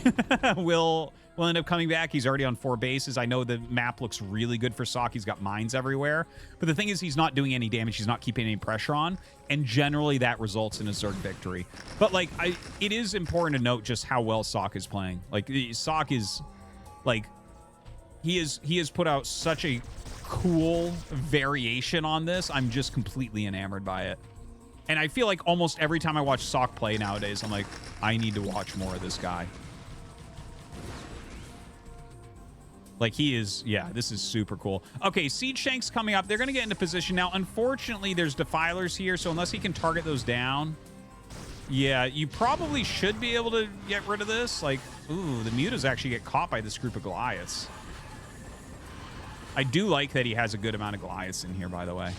will end up coming back. He's already on 4 bases. I know the map looks really good for Sock. He's got mines everywhere. But the thing is, he's not doing any damage. He's not keeping any pressure on. And generally, that results in a Zerg victory. But, like, it is important to note just how well Sock is playing. Like, Sock is, like, he has put out such a cool variation on this. I'm just completely enamored by it. And I feel like almost every time I watch Sock play nowadays, I'm like, I need to watch more of this guy. Like, he is, yeah, this is super cool. Okay, Siege Tank's coming up. They're going to get into position. Now, unfortunately, there's Defilers here, so unless he can target those down, yeah, you probably should be able to get rid of this. Like, ooh, the Mutas actually get caught by this group of Goliaths. I do like that he has a good amount of Goliaths in here, by the way.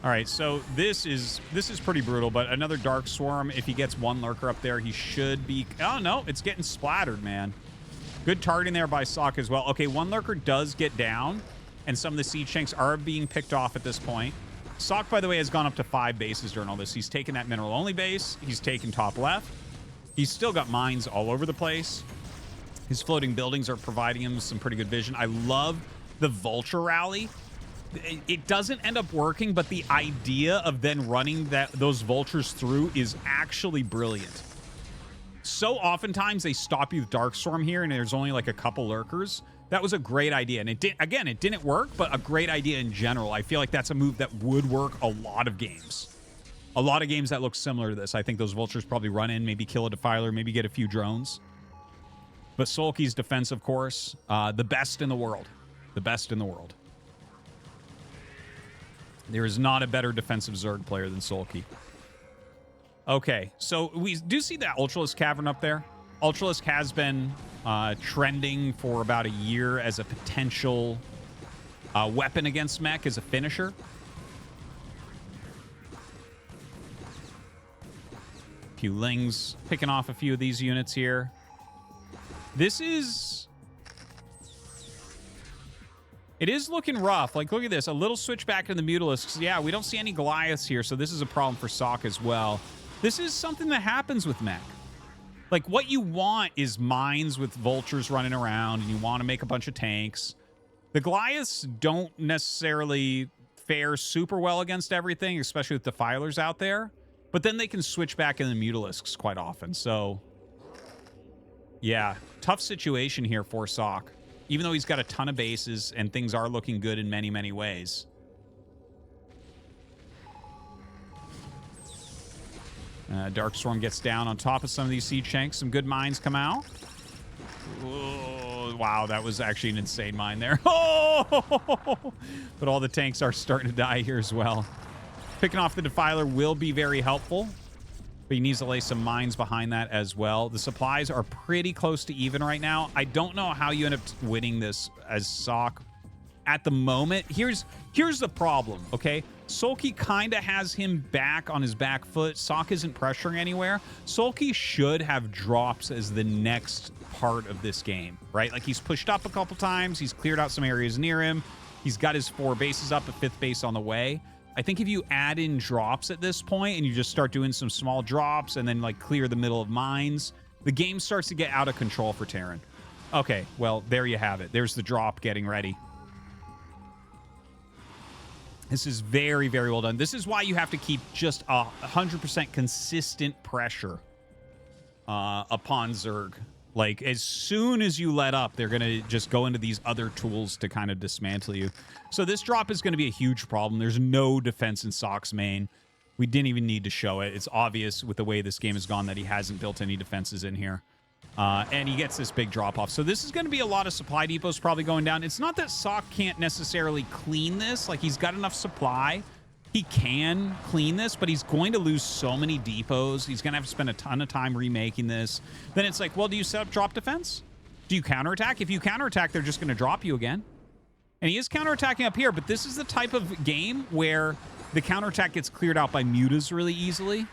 All right, so this is pretty brutal, but another Dark Swarm. If he gets one Lurker up there, he should be... Oh, no, it's getting splattered, man. Good targeting there by Sock as well. Okay, one Lurker does get down, and some of the Siege Tanks are being picked off at this point. Sock, by the way, has gone up to 5 bases during all this. He's taken that mineral-only base. He's taken top left. He's still got mines all over the place. His floating buildings are providing him some pretty good vision. I love the Vulture Rally. It doesn't end up working, but the idea of then running those Vultures through is actually brilliant. So oftentimes they stop you with Darkstorm here, and there's only like a couple Lurkers. That was a great idea, and it didn't work, but a great idea in general. I feel like that's a move that would work a lot of games. A lot of games that look similar to this. I think those Vultures probably run in, maybe kill a Defiler, maybe get a few drones. But Sulky's defense, of course, the best in the world. The best in the world. There is not a better defensive Zerg player than Sulky. Okay, so we do see that Ultralisk Cavern up there. Ultralisk has been trending for about a year as a potential weapon against mech, as a finisher. Few Lings picking off a few of these units here. This is... It is looking rough. Like, look at this. A little switch back to the Mutalisks. Yeah, we don't see any Goliaths here, so this is a problem for Sock as well. This is something that happens with mech. Like, what you want is mines with Vultures running around, and you want to make a bunch of tanks. The Goliaths don't necessarily fare super well against everything, especially with Defilers out there. But then they can switch back in the Mutalisks quite often. So, yeah, tough situation here for Sock. Even though he's got a ton of bases and things are looking good in many, many ways. Darkstorm gets down on top of some of these Siege Tanks. Some good mines come out. Oh, wow, that was actually an insane mine there. Oh! But all the tanks are starting to die here as well. Picking off the Defiler will be very helpful. But he needs to lay some mines behind that as well. The supplies are pretty close to even right now. I don't know how you end up winning this as Sock at the moment. Here's the problem, okay? Sulky kind of has him back on his back foot. Sock isn't pressuring anywhere. Sulky should have drops as the next part of this game, right? Like, he's pushed up a couple times. He's cleared out some areas near him. He's got his 4 bases up, a 5th base on the way. I think if you add in drops at this point and you just start doing some small drops and then, like, clear the middle of mines, The game starts to get out of control for Terran. Okay, well, there you have it. There's the drop getting ready. This is very, very well done. This is why you have to keep just 100% consistent pressure upon Zerg. Like, as soon as you let up, they're going to just go into these other tools to kind of dismantle you. So this drop is going to be a huge problem. There's no defense in Sock's main. We didn't even need to show it. It's obvious with the way this game has gone that he hasn't built any defenses in here. And he gets this big drop-off. So this is going to be a lot of supply depots probably going down. It's not that Sock can't necessarily clean this. Like, he's got enough supply. He can clean this, but he's going to lose so many depots. He's going to have to spend a ton of time remaking this. Then it's like, well, do you set up drop defense? Do you counterattack? If you counterattack, they're just going to drop you again. And he is counterattacking up here, but this is the type of game where the counterattack gets cleared out by mutas really easily.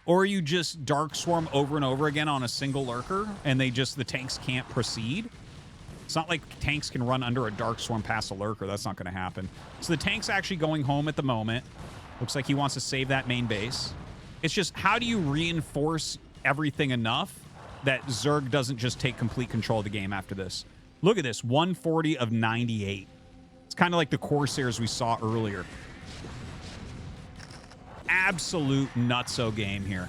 Or you just Dark Swarm over and over again on a single lurker, and the tanks can't proceed. It's not like tanks can run under a Dark Swarm past a lurker. That's not going to happen. So the tank's actually going home at the moment. Looks like he wants to save that main base. It's just, how do you reinforce everything enough that Zerg doesn't just take complete control of the game after this? Look at this, 140 of 98. It's kind of like the Corsairs we saw earlier. Absolute nutso game here.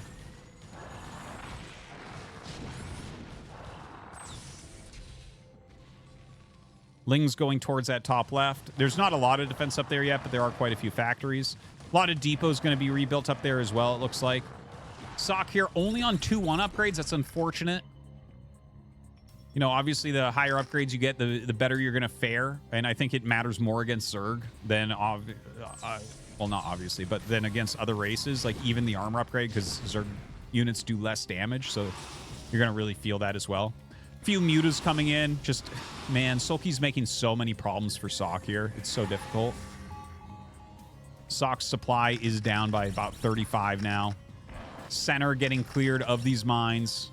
Ling's going towards that top left. There's not a lot of defense up there yet, but there are quite a few factories. A lot of depots going to be rebuilt up there as well, it looks like. Sock here only on 2-1 upgrades. That's unfortunate. You know, obviously, the higher upgrades you get, the better you're going to fare. And I think it matters more against Zerg than... well, not obviously, but then against other races, like even the armor upgrade, because Zerg units do less damage, so you're going to really feel that as well. Few mutas coming in. Just, man, Sulky's making so many problems for Sock here. It's so difficult. Sock's supply is down by about 35 now. Center getting cleared of these mines.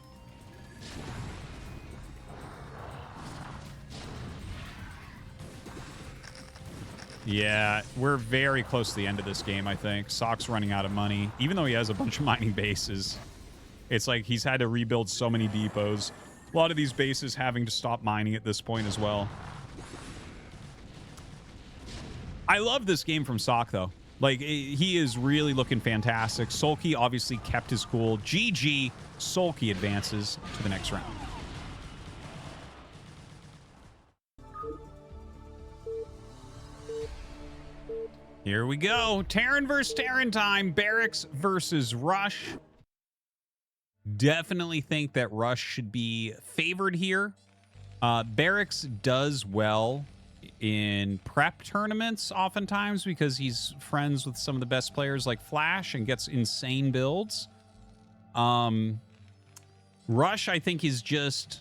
Yeah, we're very close to the end of this game, I think. Sock's running out of money. Even though he has a bunch of mining bases, it's like he's had to rebuild so many depots. A lot of these bases having to stop mining at this point as well. I love this game from Sock, though. Like, he is really looking fantastic. Sulky obviously kept his cool. GG. Sulky advances to the next round. Here we go. Terran versus Terran time. Barracks versus Rush. Definitely think that Rush should be favored here. Barracks does well in prep tournaments oftentimes because he's friends with some of the best players like Flash and gets insane builds. Rush, I think, is just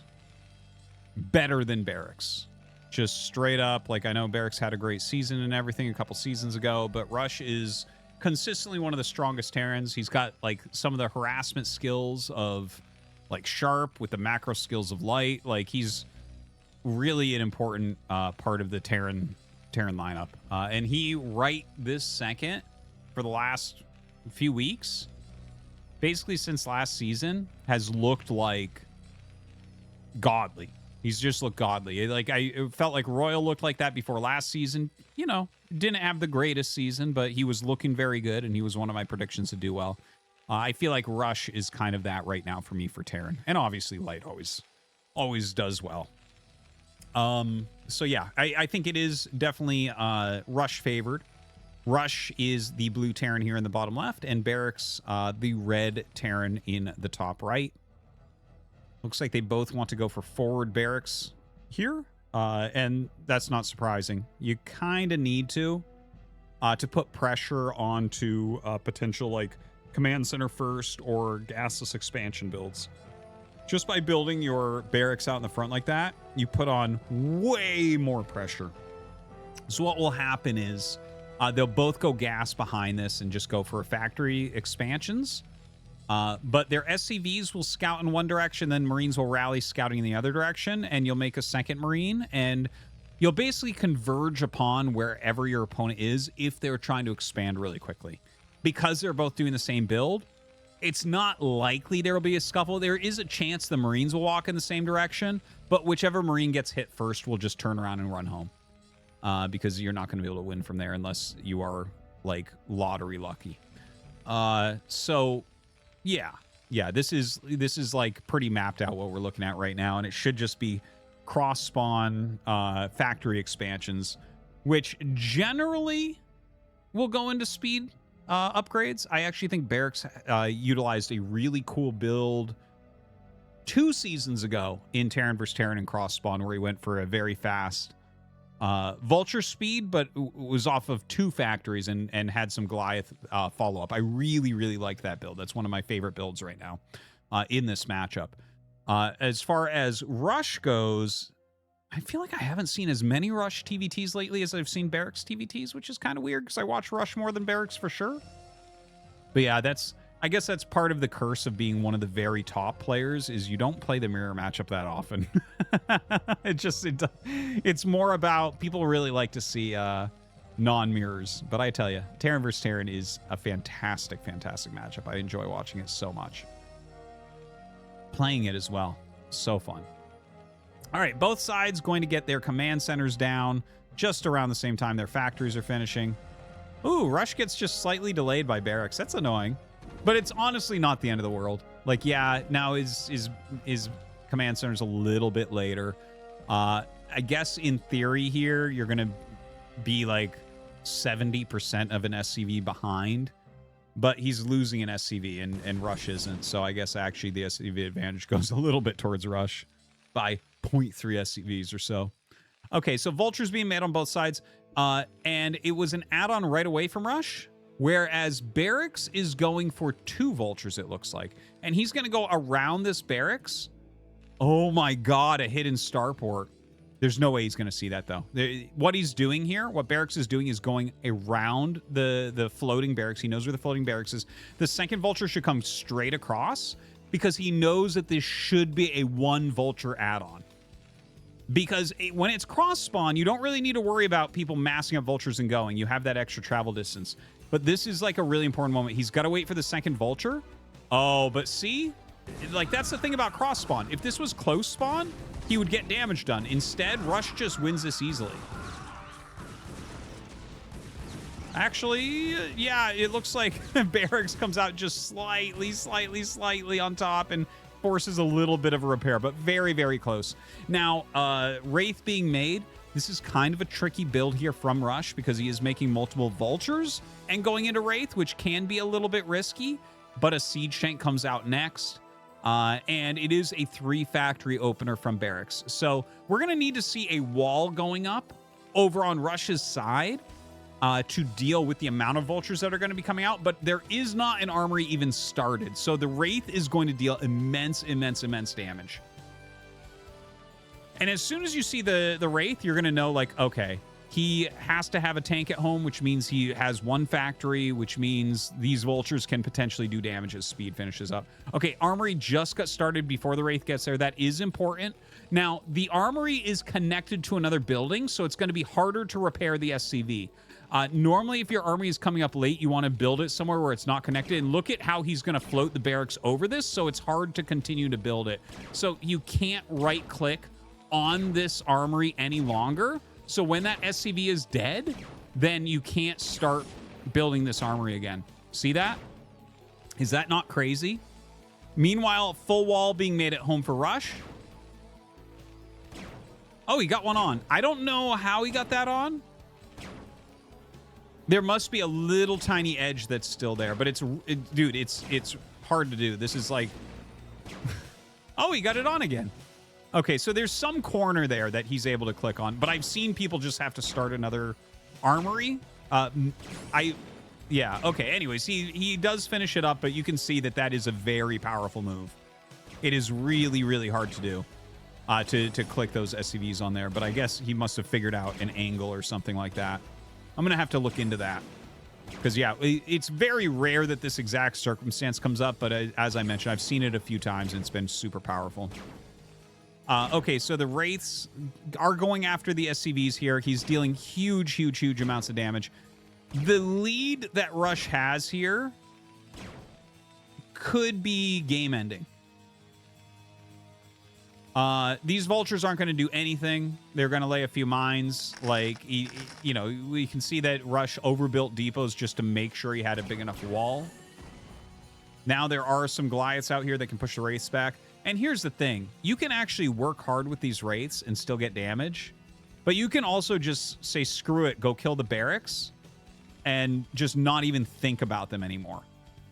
better than Barracks. Just straight up, like, I know Barracks had a great season and everything a couple seasons ago, but Rush is consistently one of the strongest Terrans. He's got, like, some of the harassment skills of, like, Sharp with the macro skills of Light. Like, he's really an important part of the Terran lineup. And he, right this second, for the last few weeks, basically since last season, has looked like godly. He's just looked godly. Like, it felt like Royal looked like that before last season. You know, didn't have the greatest season, but he was looking very good, and he was one of my predictions to do well. I feel like Rush is kind of that right now for me for Terran. And obviously Light always does well. So yeah, I think it is definitely Rush favored. Rush is the blue Terran here in the bottom left, and Barracks the red Terran in the top right. Looks like they both want to go for forward Barracks here, and that's not surprising. You kind of need to put pressure onto potential, like, command center first or gasless expansion builds. Just by building your Barracks out in the front like that, you put on way more pressure. So what will happen is they'll both go gas behind this and just go for factory expansions. But their SCVs will scout in one direction, then Marines will rally scouting in the other direction, and you'll make a second Marine, and you'll basically converge upon wherever your opponent is if they're trying to expand really quickly. Because they're both doing the same build, It's not likely there will be a scuffle. There is a chance the Marines will walk in the same direction, but whichever Marine gets hit first will just turn around and run home. Because you're not going to be able to win from there unless you are, like, lottery lucky. So, yeah. Yeah, this is like, pretty mapped out what we're looking at right now, and it should just be cross-spawn factory expansions, which generally will go into speed upgrades. I actually think Barracks utilized a really cool build 2 seasons ago in Terran vs. Terran and cross-spawn, where he went for a very fast Vulture speed, but was off of 2 factories and had some Goliath follow-up. I really, really like that build. That's one of my favorite builds right now in this matchup. As far as Rush goes, I feel like I haven't seen as many Rush TVTs lately as I've seen Barracks TVTs, which is kind of weird because I watch Rush more than Barracks for sure. But yeah, I guess that's part of the curse of being one of the very top players, is you don't play the mirror matchup that often. It's more about, people really like to see non-mirrors. But I tell you, Terran vs. Terran is a fantastic, fantastic matchup. I enjoy watching it so much. Playing it as well. So fun. All right, both sides going to get their command centers down just around the same time their factories are finishing. Ooh, Rush gets just slightly delayed by Barracks. That's annoying. But it's honestly not the end of the world. Like, yeah, now his command center's a little bit later. I guess in theory here, you're going to be like 70% of an SCV behind. But he's losing an SCV, and Rush isn't. So I guess actually the SCV advantage goes a little bit towards Rush by 0.3 SCVs or so. Okay, so Vulture's being made on both sides. And it was an add-on right away from Rush. Whereas Barracks is going for 2 Vultures, it looks like. And he's going to go around this Barracks. Oh my god, a hidden starport. There's no way he's going to see that, though. What he's doing here, what Barracks is doing, is going around the floating Barracks. He knows where the floating Barracks is. The second Vulture should come straight across, because he knows that this should be a 1 Vulture add-on. Because when it's cross-spawn, you don't really need to worry about people massing up Vultures and going. You have that extra travel distance. But this is like a really important moment. He's got to wait for the second Vulture. Oh, but see? Like, that's the thing about cross-spawn. If this was close spawn, he would get damage done. Instead, Rush just wins this easily. Actually, yeah, it looks like Barracks comes out just slightly on top and forces a little bit of a repair, but very, very close. Now, Wraith being made, this is kind of a tricky build here from Rush, because he is making multiple Vultures and going into Wraith, which can be a little bit risky, but a Siege Tank comes out next. And it is a 3 factory opener from Barracks. So we're going to need to see a wall going up over on Rush's side to deal with the amount of Vultures that are going to be coming out. But there is not an armory even started. So the Wraith is going to deal immense damage. And as soon as you see the Wraith, you're going to know, like, okay, he has to have a tank at home, which means he has 1 factory, which means these Vultures can potentially do damage as speed finishes up. Okay, Armory just got started before the Wraith gets there. That is important. Now, the Armory is connected to another building, so it's going to be harder to repair the SCV. Normally, if your Armory is coming up late, you want to build it somewhere where it's not connected. And look at how he's going to float the Barracks over this, so it's hard to continue to build it. So you can't right-click on this Armory any longer. So when that SCV is dead, then you can't start building this armory again. See that? Is that not crazy? Meanwhile, full wall being made at home for Rush. Oh, he got one on. I don't know how he got that on. There must be a little tiny edge that's still there, but dude, it's hard to do. This is like, oh, he got it on again. Okay, so there's some corner there that he's able to click on, but I've seen people just have to start another armory. Yeah, okay, anyways, he does finish it up, but you can see that that is a very powerful move. It is really, really hard to do, to click those SCVs on there, but I guess he must have figured out an angle or something like that. I'm going to have to look into that. Because, yeah, it's very rare that this exact circumstance comes up, but as I mentioned, I've seen it a few times, and it's been super powerful. Okay, so the Wraiths are going after the SCVs here. He's dealing huge amounts of damage. The lead that Rush has here could be game ending. These vultures aren't going to do anything. They're going to lay a few mines. Like, you know, we can see that Rush overbuilt depots just to make sure he had a big enough wall. Now there are some Goliaths out here that can push the Wraiths back. And here's the thing. You can actually work hard with these Wraiths and still get damage. But you can also just say, screw it, go kill the barracks. And just not even think about them anymore.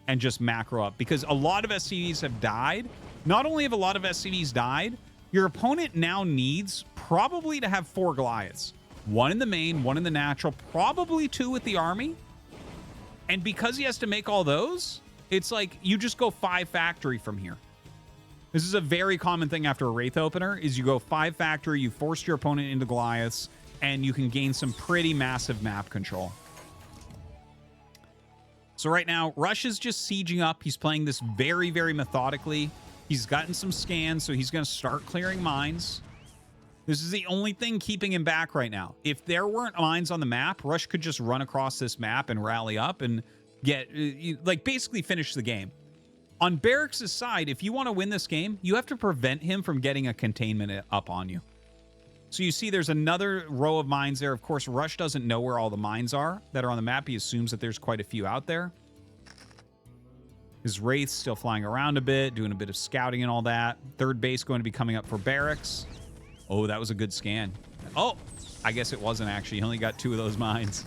And just macro up. Because a lot of SCVs have died. Not only have a lot of SCVs died, your opponent now needs probably to have 4 Goliaths. 1 in the main, 1 in the natural, probably 2 with the army. And because he has to make all those, it's like you just go 5 factory from here. This is a very common thing after a Wraith opener, is you go 5 factory, you force your opponent into Goliaths, and you can gain some pretty massive map control. So right now, Rush is just sieging up. He's playing this very, very methodically. He's gotten some scans, so he's going to start clearing mines. This is the only thing keeping him back right now. If there weren't mines on the map, Rush could just run across this map and rally up and get, like, basically finish the game. On Barracks' side, if you want to win this game, you have to prevent him from getting a containment up on you. So you see there's another row of mines there. Of course, Rush doesn't know where all the mines are that are on the map. He assumes that there's quite a few out there. His Wraith's still flying around a bit, doing a bit of scouting and all that. Third base going to be coming up for Barracks. Oh, that was a good scan. Oh, I guess it wasn't actually. He only got 2 of those mines.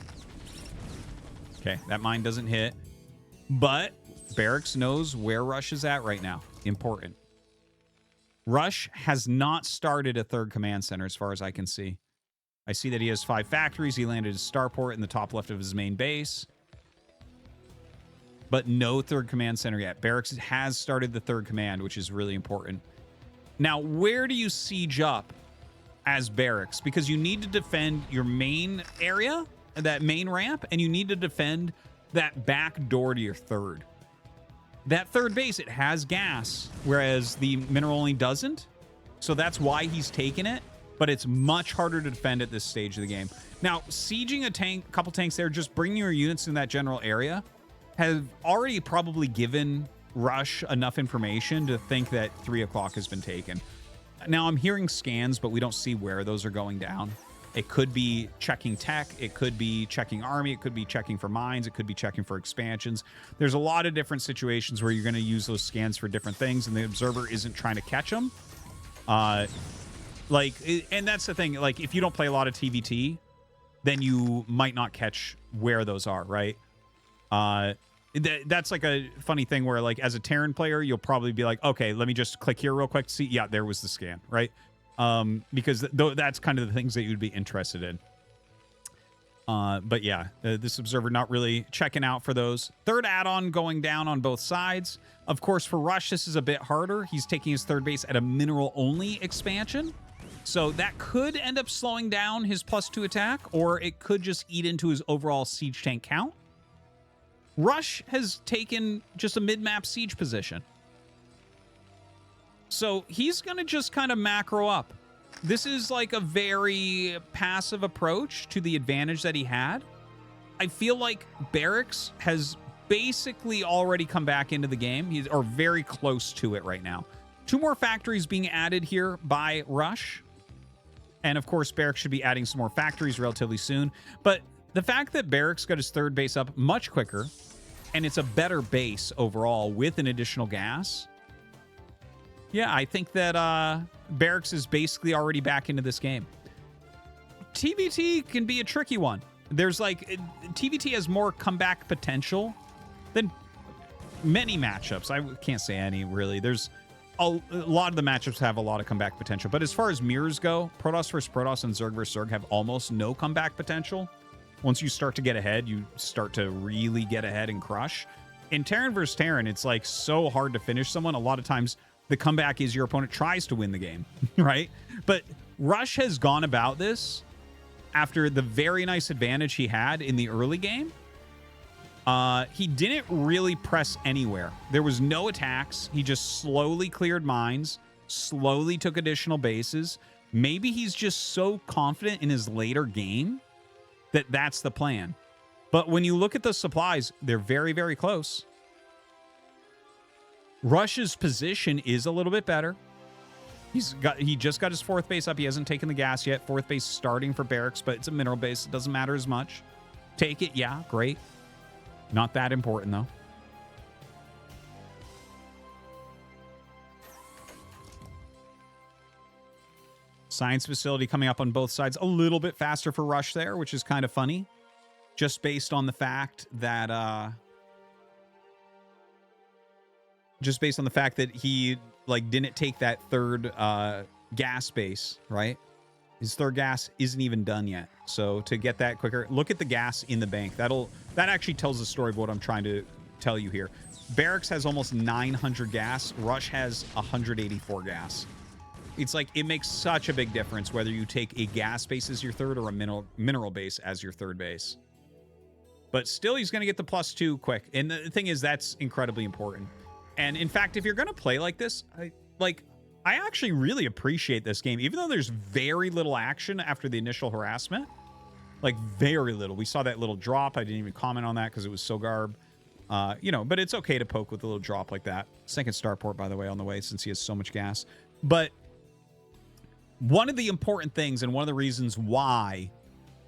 Okay, that mine doesn't hit. But Barracks knows where Rush is at right now. Important. Rush has not started a 3rd command center as far as I can see. I see that he has 5 factories. He landed his starport in the top left of his main base. But no 3rd command center yet. Barracks has started the 3rd command, which is really important. Now, where do you siege up as Barracks? Because you need to defend your main area, that main ramp, and you need to defend that back door to your 3rd. That 3rd base, it has gas, whereas the mineral only doesn't. So that's why he's taken it, but it's much harder to defend at this stage of the game. Now, sieging a couple tanks there, just bringing your units in that general area, have already probably given Rush enough information to think that 3 o'clock has been taken. Now, I'm hearing scans, but we don't see where those are going down. It could be checking tech. It could be checking army. It could be checking for mines. It could be checking for expansions. There's a lot of different situations where you're going to use those scans for different things, and the observer isn't trying to catch them. And that's the thing. Like, if you don't play a lot of TVT, then you might not catch where those are, right? That's like a funny thing where, like, as a Terran player, you'll probably be like, okay, let me just click here real quick to see. Yeah, there was the scan, right? Because that's kind of the things that you'd be interested in. But yeah, this observer not really checking out for those. 3rd add-on going down on both sides. Of course, for Rush, this is a bit harder. He's taking his 3rd base at a mineral-only expansion. So that could end up slowing down his +2 attack, or it could just eat into his overall siege tank count. Rush has taken just a mid-map siege position. So he's going to just kind of macro up. This is like a very passive approach to the advantage that he had. I feel like Barracks has basically already come back into the game, or very close to it right now. 2 more factories being added here by Rush. And of course, Barracks should be adding some more factories relatively soon. But the fact that Barracks got his 3rd base up much quicker, and it's a better base overall with an additional gas. Yeah, I think that Barracks is basically already back into this game. TVT can be a tricky one. There's like, TVT has more comeback potential than many matchups. I can't say any, really. There's a lot of the matchups have a lot of comeback potential. But as far as mirrors go, Protoss versus Protoss and Zerg versus Zerg have almost no comeback potential. Once you start to get ahead, you start to really get ahead and crush. In Terran versus Terran, it's like so hard to finish someone. A lot of times the comeback is your opponent tries to win the game, right? But Rush has gone about this after the very nice advantage he had in the early game. He didn't really press anywhere. There was no attacks. He just slowly cleared mines, slowly took additional bases. Maybe he's just so confident in his later game that that's the plan. But when you look at the supplies, they're very, very close. Rush's position is a little bit better. He just got his fourth base up. He hasn't taken the gas yet. Fourth base starting for Barracks, but it's a mineral base. It doesn't matter as much. Take it, yeah, great. Not that important, though. Science facility coming up on both sides. A little bit faster for Rush there, which is kind of funny. Just based on the fact that... just based on the fact that he, like, didn't take that third gas base, right? His third gas isn't even done yet. So to get that quicker, look at the gas in the bank. That actually tells the story of what I'm trying to tell you here. Barracks has almost 900 gas. Rush has 184 gas. It's like, it makes such a big difference whether you take a gas base as your third or a mineral base as your third base. But still, he's going to get the +2 quick. And the thing is, that's incredibly important. And in fact, if you're going to play like this, I actually really appreciate this game, even though there's very little action after the initial harassment. Like, very little. We saw that little drop. I didn't even comment on that because it was so garb. You know, but it's okay to poke with a little drop like that. Second starport, by the way, on the way, since he has so much gas. But one of the important things, and one of the reasons why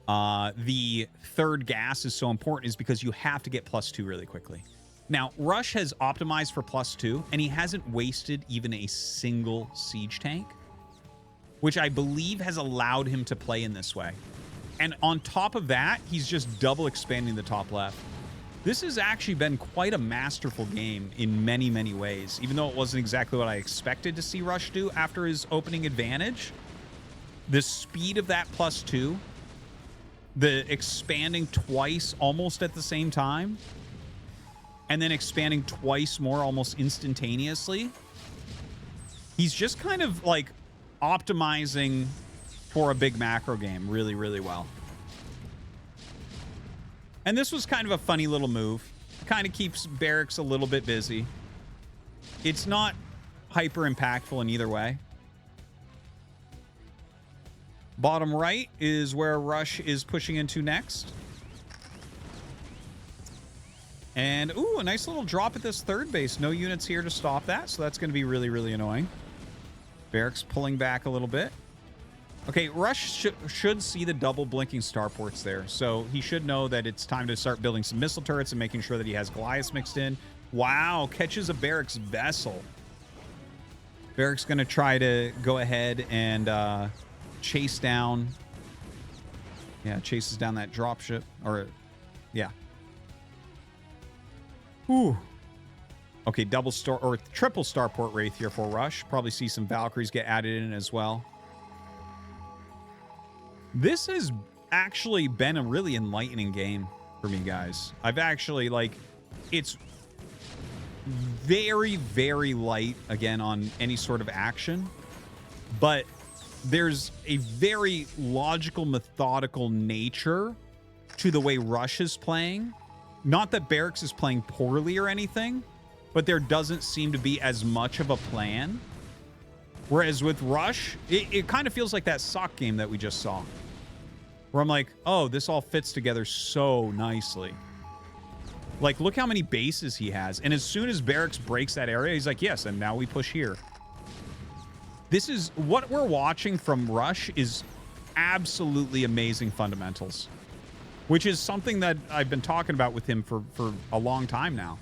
the third gas is so important, is because you have to get +2 really quickly. Now, Rush has optimized for +2, and he hasn't wasted even a single siege tank, which I believe has allowed him to play in this way. And on top of that, he's just double expanding the top left. This has actually been quite a masterful game in many, many ways, even though it wasn't exactly what I expected to see Rush do after his opening advantage. The speed of that +2, the expanding twice almost at the same time, and then expanding twice more almost instantaneously. He's just kind of like optimizing for a big macro game really, really well. And this was kind of a funny little move. It kind of keeps Barracks a little bit busy. It's not hyper impactful in either way. Bottom right is where Rush is pushing into next. And, ooh, a nice little drop at this third base. No units here to stop that, so that's going to be really, really annoying. Barracks pulling back a little bit. Okay, Rush should see the double blinking starports there, so he should know that it's time to start building some missile turrets and making sure that he has Goliaths mixed in. Wow, catches a Barracks vessel. Barracks going to try to go ahead and chase down... Yeah, chases down that dropship. Or, yeah. Ooh. Okay, double star or triple starport wraith here for Rush. Probably see some Valkyries get added in as well. This has actually been a really enlightening game for me, guys. I've actually, like, it's very, very light, again, on any sort of action. But there's a very logical, methodical nature to the way Rush is playing. Not that Barracks is playing poorly or anything, but there doesn't seem to be as much of a plan. Whereas with Rush, it kind of feels like that sock game that we just saw. Where I'm like, oh, this all fits together so nicely. Like, look how many bases he has. And as soon as Barracks breaks that area, he's like, yes, and now we push here. This is, what we're watching from Rush is absolutely amazing fundamentals. Which is something that I've been talking about with him for a long time now.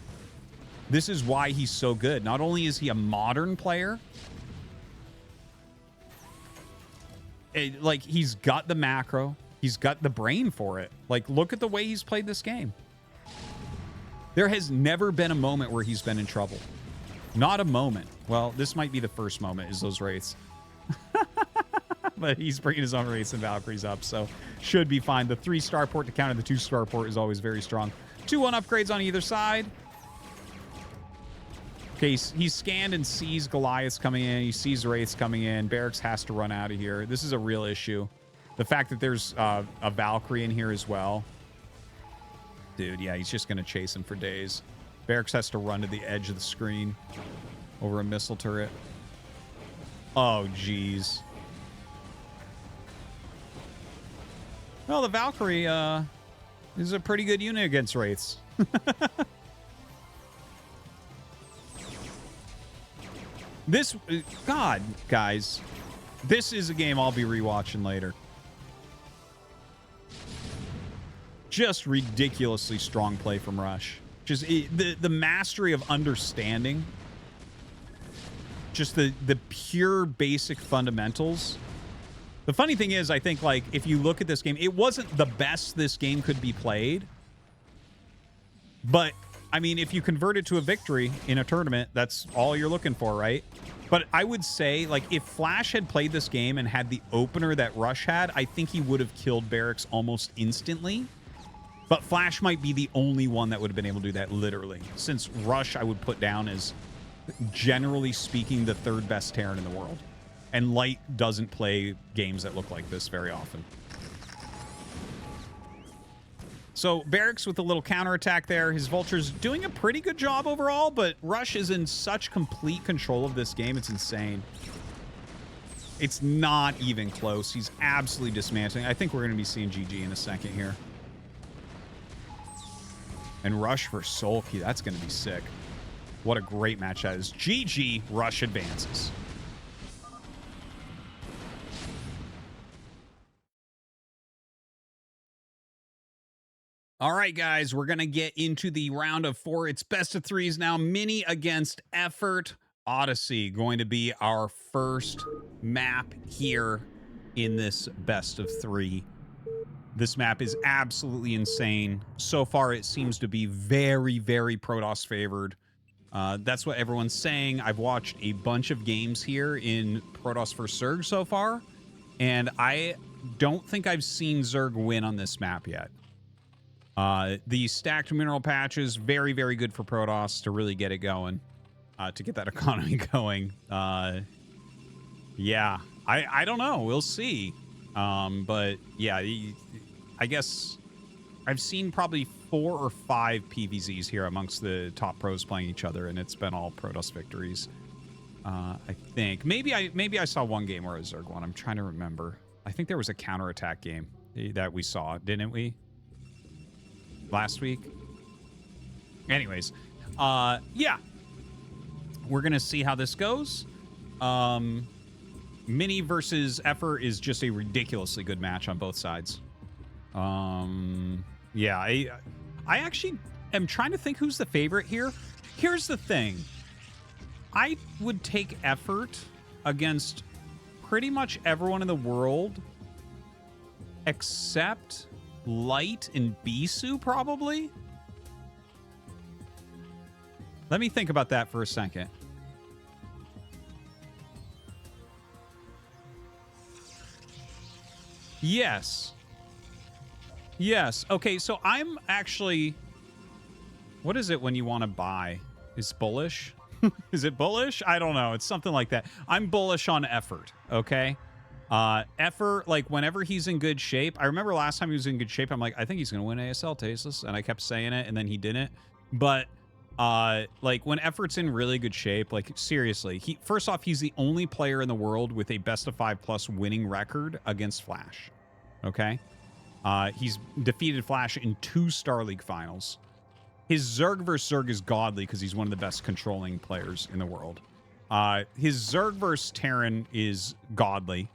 This is why he's so good. Not only is he a modern player, like, he's got the macro, he's got the brain for it. Like, look at the way he's played this game. There has never been a moment where he's been in trouble. Not a moment. Well, this might be the first moment, is those wraiths. But he's bringing his own wraiths and Valkyries up, so should be fine. The 3 starport to counter the 2 starport is always very strong. 2-1 upgrades on either side. Okay, he's scanned and sees Goliaths coming in. He sees wraiths coming in. Barracks has to run out of here. This is a real issue. The fact that there's a Valkyrie in here as well. Dude, yeah, he's just going to chase him for days. Barracks has to run to the edge of the screen over a missile turret. Oh, jeez. Well, the Valkyrie is a pretty good unit against wraiths. This, God, guys, this is a game I'll be rewatching later. Just ridiculously strong play from Rush. Just the mastery of understanding. Just the pure basic fundamentals. The funny thing is, I think, like, if you look at this game, it wasn't the best this game could be played. But, I mean, if you convert it to a victory in a tournament, that's all you're looking for, right? But I would say, like, if Flash had played this game and had the opener that Rush had, I think he would have killed Barracks almost instantly. But Flash might be the only one that would have been able to do that, literally. Since Rush, I would put down as, generally speaking, the third best Terran in the world. And Light doesn't play games that look like this very often. So Barracks with a little counterattack there. His Vulture's doing a pretty good job overall, but Rush is in such complete control of this game. It's insane. It's not even close. He's absolutely dismantling. I think we're going to be seeing GG in a second here. And Rush for Soulkey. That's going to be sick. What a great match that is. GG, Rush advances. All right, guys, we're going to get into the round of 4. It's best of 3s now. Mini against Effort. Odyssey going to be our first map here in this best of 3. This map is absolutely insane. So far, it seems to be very, very Protoss favored. That's what everyone's saying. I've watched a bunch of games here in Protoss vs. Zerg so far, and I don't think I've seen Zerg win on this map yet. The stacked mineral patches, very, very good for Protoss to really get it going, to get that economy going. Yeah, I don't know. We'll see. But yeah, I guess I've seen probably 4 or 5 PVZs here amongst the top pros playing each other, and it's been all Protoss victories. I think maybe I saw one game where a Zerg won. I'm trying to remember. I think there was a counterattack game that we saw, didn't we? Last week. Anyways, yeah, we're gonna see how this goes. Mini versus Effort is just a ridiculously good match on both sides. Yeah, I actually am trying to think who's the favorite here. Here's the thing. I would take Effort against pretty much everyone in the world except Light and Bisu, probably. Let me think about that for a second. Yes. Yes. Okay, so I'm actually... What is it when you want to buy? Is bullish? Is it bullish? I don't know. It's something like that. I'm bullish on Effort, okay? Effort, like, whenever he's in good shape... I remember last time he was in good shape, I'm like, I think he's going to win ASL, Tasteless, and I kept saying it, and then he didn't. But, like, when Effort's in really good shape, like, seriously, first off, he's the only player in the world with a best-of-5+ winning record against Flash, okay? He's defeated Flash in 2 Star League finals. His Zerg vs. Zerg is godly because he's one of the best controlling players in the world. His Zerg vs. Terran is godly.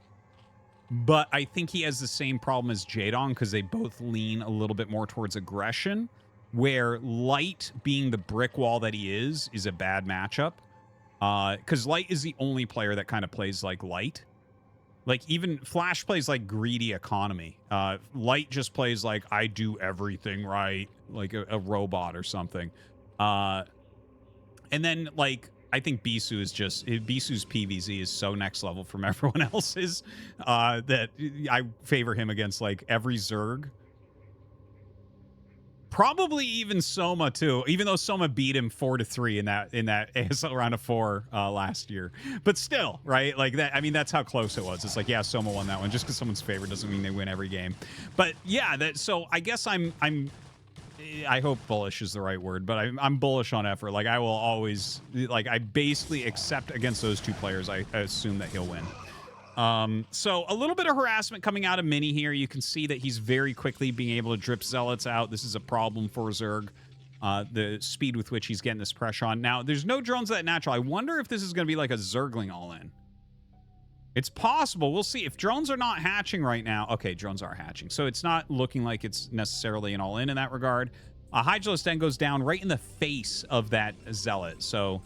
But I think he has the same problem as Jadon because they both lean a little bit more towards aggression, where Light, being the brick wall that he is a bad matchup. Because Light is the only player that kind of plays like Light. Like, even Flash plays like greedy economy. Light just plays like, I do everything right, like a robot or something. And then, like, I think Bisu is just... Bisu's PVZ is so next level from everyone else's that I favor him against, like, every Zerg. Probably even Soma, too, even though Soma beat him 4-3 in that ASL round of 4 last year. But still, right? Like, that. I mean, that's how close it was. It's like, yeah, Soma won that one. Just because someone's favorite doesn't mean they win every game. But, yeah, so I guess I hope bullish is the right word, but I'm bullish on Effort. Like, I will always... Like, I basically accept against those 2 players, I assume that he'll win. So a little bit of harassment coming out of Mini here. You can see that he's very quickly being able to drip Zealots out. This is a problem for Zerg. the speed with which he's getting this pressure on. Now, there's no drones that natural. I wonder if this is going to be like a Zergling all-in. It's possible. We'll see. If drones are not hatching right now... Okay, drones are hatching. So it's not looking like it's necessarily an all-in in that regard. Hydralisk Den goes down right in the face of that Zealot. So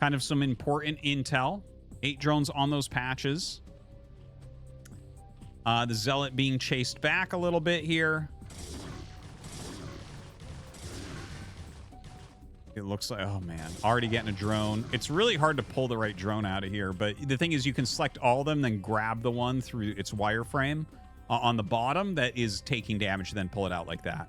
kind of some important intel. 8 drones on those patches. The Zealot being chased back a little bit here. It looks like, oh man, already getting a drone. It's really hard to pull the right drone out of here, but the thing is you can select all of them, then grab the one through its wireframe on the bottom that is taking damage, then pull it out like that.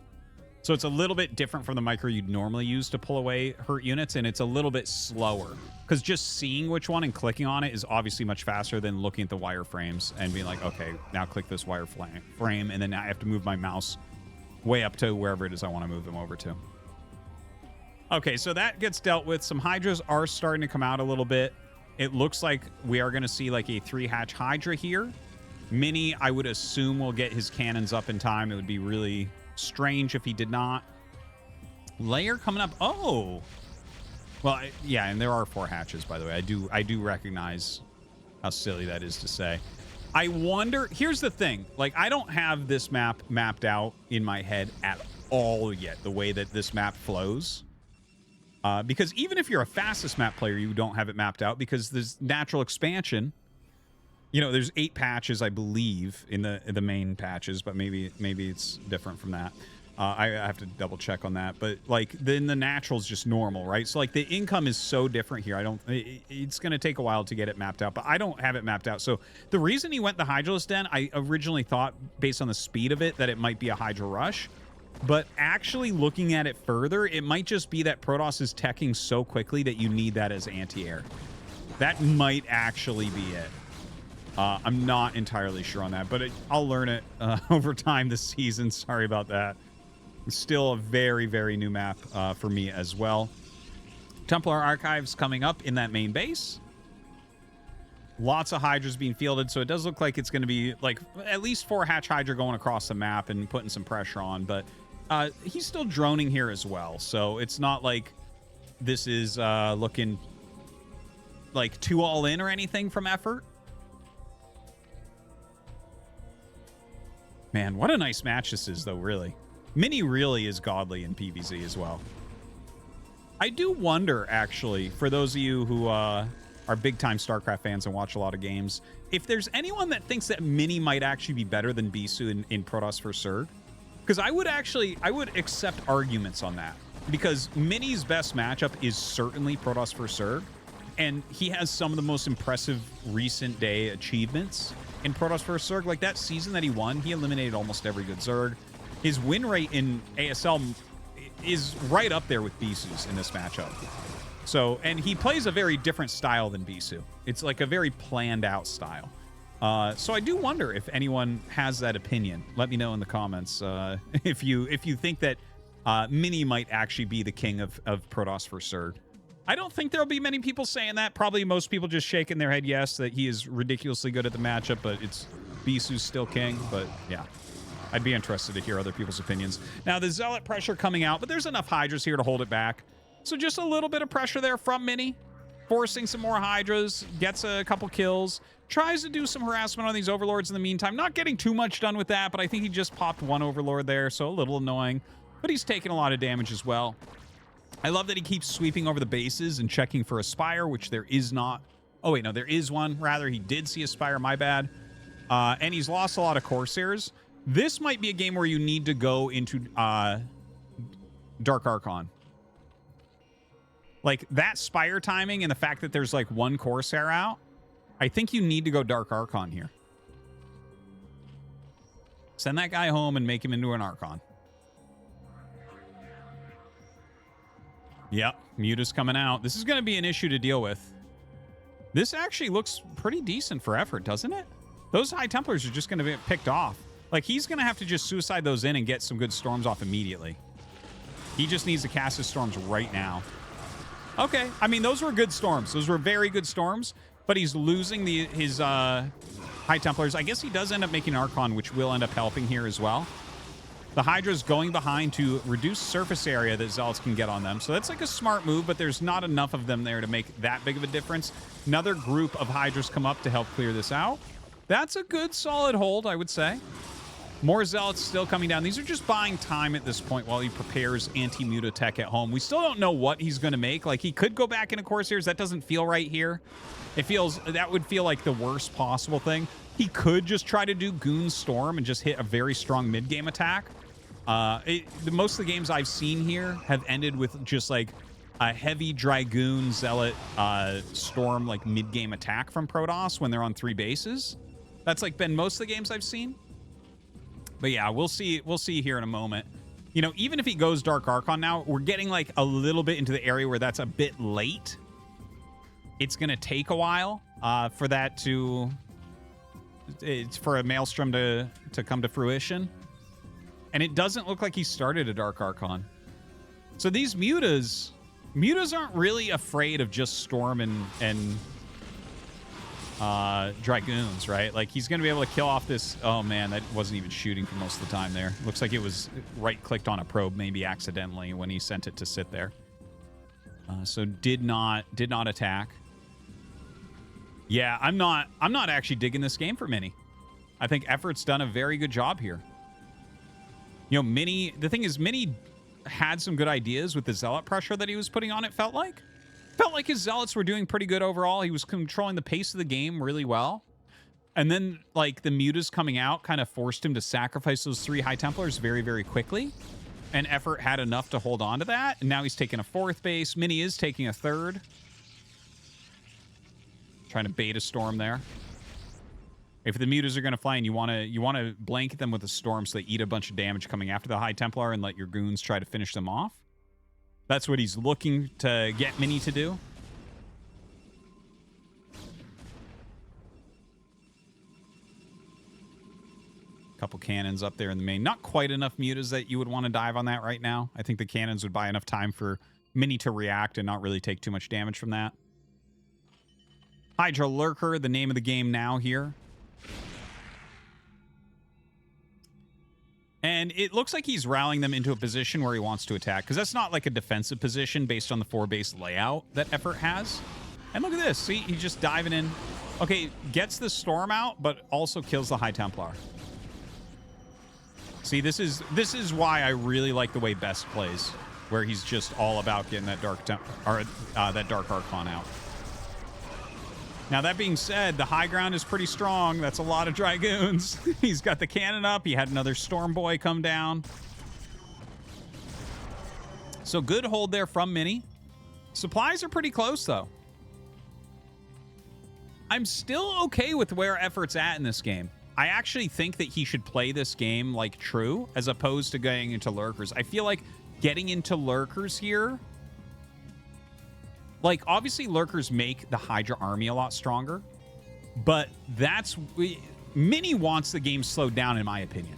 So it's a little bit different from the micro you'd normally use to pull away hurt units, and it's a little bit slower because just seeing which one and clicking on it is obviously much faster than looking at the wireframes and being like, okay, now click this wireframe, and then I have to move my mouse way up to wherever it is I want to move them over to. Okay, so that gets dealt with. Some Hydras are starting to come out a little bit. It looks like we are going to see like a 3-hatch Hydra here. Mini, I would assume, will get his cannons up in time. It would be really strange if he did not. Layer coming up. Oh! Well, yeah, and there are 4 hatches, by the way. I do recognize how silly that is to say. I wonder... Here's the thing. Like, I don't have this map mapped out in my head at all yet, the way that this map flows. Because even if you're a fastest map player, you don't have it mapped out because there's natural expansion. You know, there's 8 patches, I believe, in the main patches, but maybe it's different from that. I have to double check on that. But like then the natural is just normal, right? So like the income is so different here. It's going to take a while to get it mapped out, but I don't have it mapped out. So the reason he went the Hydralisk Den, I originally thought based on the speed of it that it might be a Hydra Rush. But actually looking at it further, it might just be that Protoss is teching so quickly that you need that as anti-air. That might actually be it. I'm not entirely sure on that, but I'll learn it over time this season. Sorry about that. It's still a very, very new map for me as well. Templar Archives coming up in that main base. Lots of Hydras being fielded, so it does look like it's going to be like at least 4-hatch Hydra going across the map and putting some pressure on, but he's still droning here as well, so it's not like this is looking like too all in or anything from effort. Man, what a nice match this is, though, really. Mini really is godly in PvZ as well. I do wonder, actually, for those of you who are big-time StarCraft fans and watch a lot of games, if there's anyone that thinks that Mini might actually be better than Bisu in Protoss for Zerg. Because I would accept arguments on that. Because Mini's best matchup is certainly Protoss for Zerg. And he has some of the most impressive recent day achievements in Protoss for Zerg. Like that season that he won, he eliminated almost every good Zerg. His win rate in ASL is right up there with Bisu's in this matchup. So, and he plays a very different style than Bisu. It's like a very planned out style. So I do wonder if anyone has that opinion. Let me know in the comments if you think that Mini might actually be the king of Protoss for Zerg. I don't think there'll be many people saying that. Probably most people just shaking their head yes, that he is ridiculously good at the matchup, but it's Bisu's still king. But yeah, I'd be interested to hear other people's opinions. Now, the Zealot pressure coming out, but there's enough Hydras here to hold it back. So just a little bit of pressure there from Mini, forcing some more Hydras, gets a couple kills, tries to do some harassment on these Overlords in the meantime. Not getting too much done with that, but I think he just popped one Overlord there, so a little annoying. But he's taking a lot of damage as well. I love that he keeps sweeping over the bases and checking for a Spire, which there is not. Oh, wait, no, there is one. Rather, he did see a Spire, my bad. And he's lost a lot of Corsairs. This might be a game where you need to go into Dark Archon. Like, that Spire timing and the fact that there's, like, one Corsair out, I think you need to go Dark Archon here. Send that guy home and make him into an Archon. Yep, Muta's coming out. This is going to be an issue to deal with. This actually looks pretty decent for effort, doesn't it? Those High Templars are just going to be picked off. Like, he's going to have to just suicide those in and get some good storms off immediately. He just needs to cast his storms right now. Okay, I mean, those were good storms. Those were very good storms, but he's losing his High Templars. I guess he does end up making Archon, which will end up helping here as well. The Hydra's going behind to reduce surface area that Zealots can get on them. So that's like a smart move, but there's not enough of them there to make that big of a difference. Another group of Hydras come up to help clear this out. That's a good, solid hold, I would say. More Zealots still coming down. These are just buying time at this point while he prepares anti-muta tech at home. We still don't know what he's going to make. Like, he could go back into Corsairs. That doesn't feel right here. That would feel like the worst possible thing. He could just try to do Goon Storm and just hit a very strong mid-game attack. Most of the games I've seen here have ended with just like a heavy Dragoon Zealot Storm like mid-game attack from Protoss when they're on 3 bases. That's like been most of the games I've seen. But yeah, we'll see here in a moment. You know, even if he goes Dark Archon now, we're getting like a little bit into the area where that's a bit late. It's going to take a while for that to... It's for a Maelstrom to come to fruition. And it doesn't look like he started a Dark Archon. So these mutas aren't really afraid of just Storm and Dragoons, right? Like, he's going to be able to kill off this... Oh, man, that wasn't even shooting for most of the time there. Looks like it was right-clicked on a probe, maybe accidentally, when he sent it to sit there. So did not attack. Yeah, I'm not actually digging this game for Mini. I think Effort's done a very good job here. You know, Mini... The thing is, Mini had some good ideas with the Zealot pressure that he was putting on, it felt like. Felt like his Zealots were doing pretty good overall. He was controlling the pace of the game really well. And then, like, the mutas coming out kind of forced him to sacrifice those 3 High Templars very, very quickly. And Effort had enough to hold on to that. And now he's taking a 4th base. Mini is taking a 3rd. Trying to bait a Storm there. If the mutas are going to fly and you want to blanket them with a Storm so they eat a bunch of damage coming after the High Templar and let your goons try to finish them off. That's what he's looking to get Mini to do. Couple cannons up there in the main. Not quite enough mutas that you would want to dive on that right now. I think the cannons would buy enough time for Mini to react and not really take too much damage from that. Hydra Lurker, the name of the game now here. And it looks like he's rallying them into a position where he wants to attack, because that's not like a defensive position based on the 4-base layout that Effort has. And look at this. See, he's just diving in. Okay, gets the Storm out, but also kills the High Templar. See, this is why I really like the way Best plays, where he's just all about getting that Dark Archon out. Now, that being said, the high ground is pretty strong. That's a lot of Dragoons. He's got the cannon up. He had another Storm Boy come down. So good hold there from Mini. Supplies are pretty close, though. I'm still okay with where Effort's at in this game. I actually think that he should play this game like true, as opposed to going into Lurkers. I feel like getting into Lurkers here... Like, obviously, Lurkers make the Hydra army a lot stronger, but Mini wants the game slowed down, in my opinion.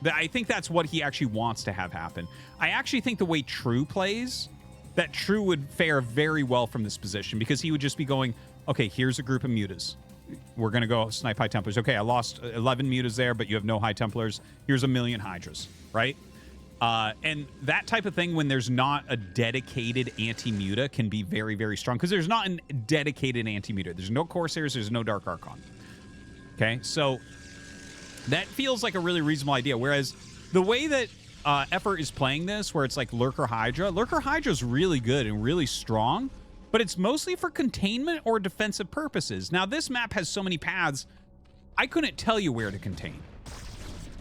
I think that's what he actually wants to have happen. I actually think the way True plays, that True would fare very well from this position, because he would just be going, okay, here's a group of mutas. We're going to go snipe High Templars. Okay, I lost 11 mutas there, but you have no High Templars. Here's 1,000,000 Hydras, right? And that type of thing, when there's not a dedicated anti-muta, can be very, very strong, because there's not a dedicated anti-muta. There's no Corsairs. There's no Dark Archon. Okay, so that feels like a really reasonable idea. Whereas the way that Effort is playing this, where it's like Lurker Hydra is really good and really strong, but it's mostly for containment or defensive purposes. Now, this map has so many paths, I couldn't tell you where to contain.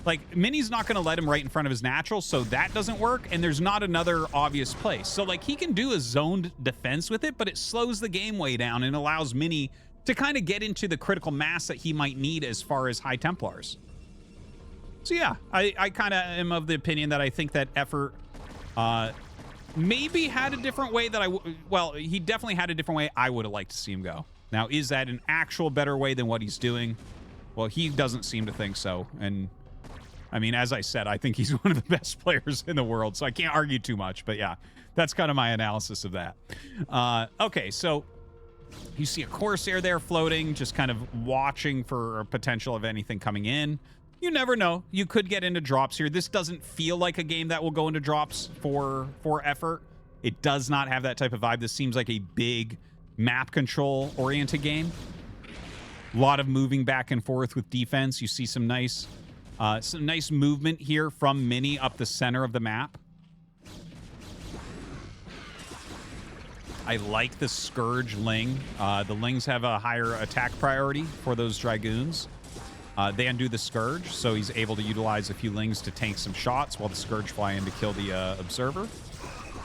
Like, Mini's not going to let him right in front of his natural, so that doesn't work, and there's not another obvious place. So, like, he can do a zoned defense with it, but it slows the game way down and allows Mini to kind of get into the critical mass that he might need as far as High Templars. So, yeah, I kind of am of the opinion that I think that Effort maybe had a different way that well, he definitely had a different way I would have liked to see him go. Now, is that an actual better way than what he's doing? Well, he doesn't seem to think so, and... I mean, as I said, I think he's one of the best players in the world, so I can't argue too much. But yeah, that's kind of my analysis of that. Okay, so you see a Corsair there floating, just kind of watching for a potential of anything coming in. You never know. You could get into drops here. This doesn't feel like a game that will go into drops for effort. It does not have that type of vibe. This seems like a big map control oriented game. A lot of moving back and forth with defense. You see some nice movement here from Mini up the center of the map. I like the Scourge Ling. The Lings have a higher attack priority for those Dragoons. They undo the Scourge, so he's able to utilize a few Lings to tank some shots while the Scourge fly in to kill the Observer.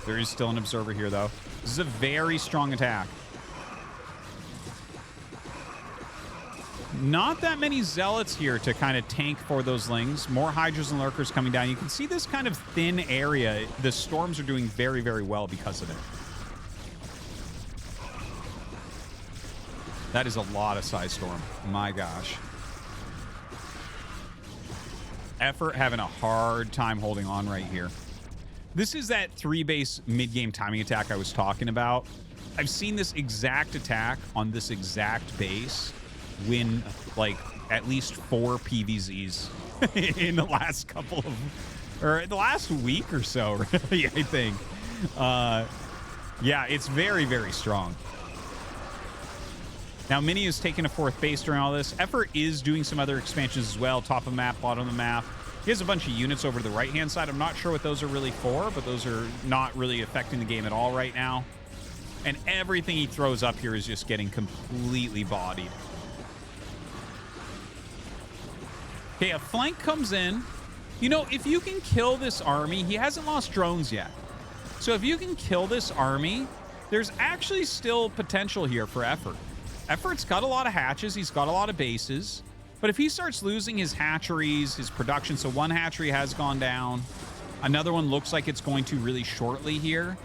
There is still an Observer here, though. This is a very strong attack. Not that many Zealots here to kind of tank for those Lings. More Hydras and Lurkers coming down. You can see this kind of thin area. The Storms are doing very, very well because of it. That is a lot of Psy Storm. My gosh. Effort having a hard time holding on right here. This is that 3-base mid-game timing attack I was talking about. I've seen this exact attack on this exact base win like at least 4 PVZs in the last couple of, or the last week or so, really, I think. Yeah, it's very, very strong. Now, Mini is taking a 4th base during all this. Effort is doing some other expansions as well. Top of the map, bottom of the map. He has a bunch of units over to the right-hand side. I'm not sure what those are really for, but those are not really affecting the game at all right now. And everything he throws up here is just getting completely bodied. Okay, a flank comes in. You know, if you can kill this army, he hasn't lost drones yet. So if you can kill this army, there's actually still potential here for Effort. Effort's got a lot of hatches. He's got a lot of bases. But if he starts losing his hatcheries, his production, so one hatchery has gone down. Another one looks like it's going to really shortly here.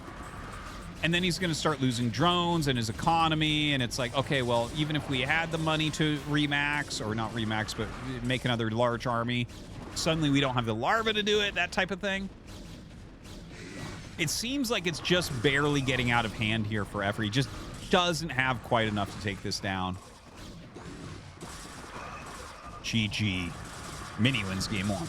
And then he's going to start losing drones and his economy. And it's like, okay, well, even if we had the money to remax, or not remax, but make another large army, suddenly we don't have the larva to do it, that type of thing. It seems like it's just barely getting out of hand here for Effort. He just doesn't have quite enough to take this down. GG. Mini wins game 1.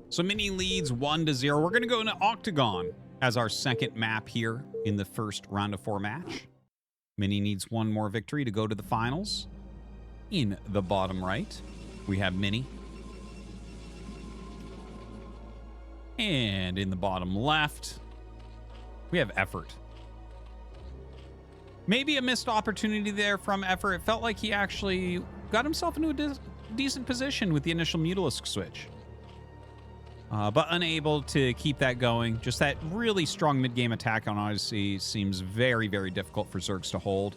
So Mini leads 1-0. We're going to go into Octagon as our second map here in the first round of 4 match. Mini needs one more victory to go to the finals. In the bottom right, we have Mini. And in the bottom left, we have Effort. Maybe a missed opportunity there from Effort. It felt like he actually got himself into a decent position with the initial Mutalisk switch. But unable to keep that going. Just that really strong mid-game attack on Odyssey seems very, very difficult for Zergs to hold.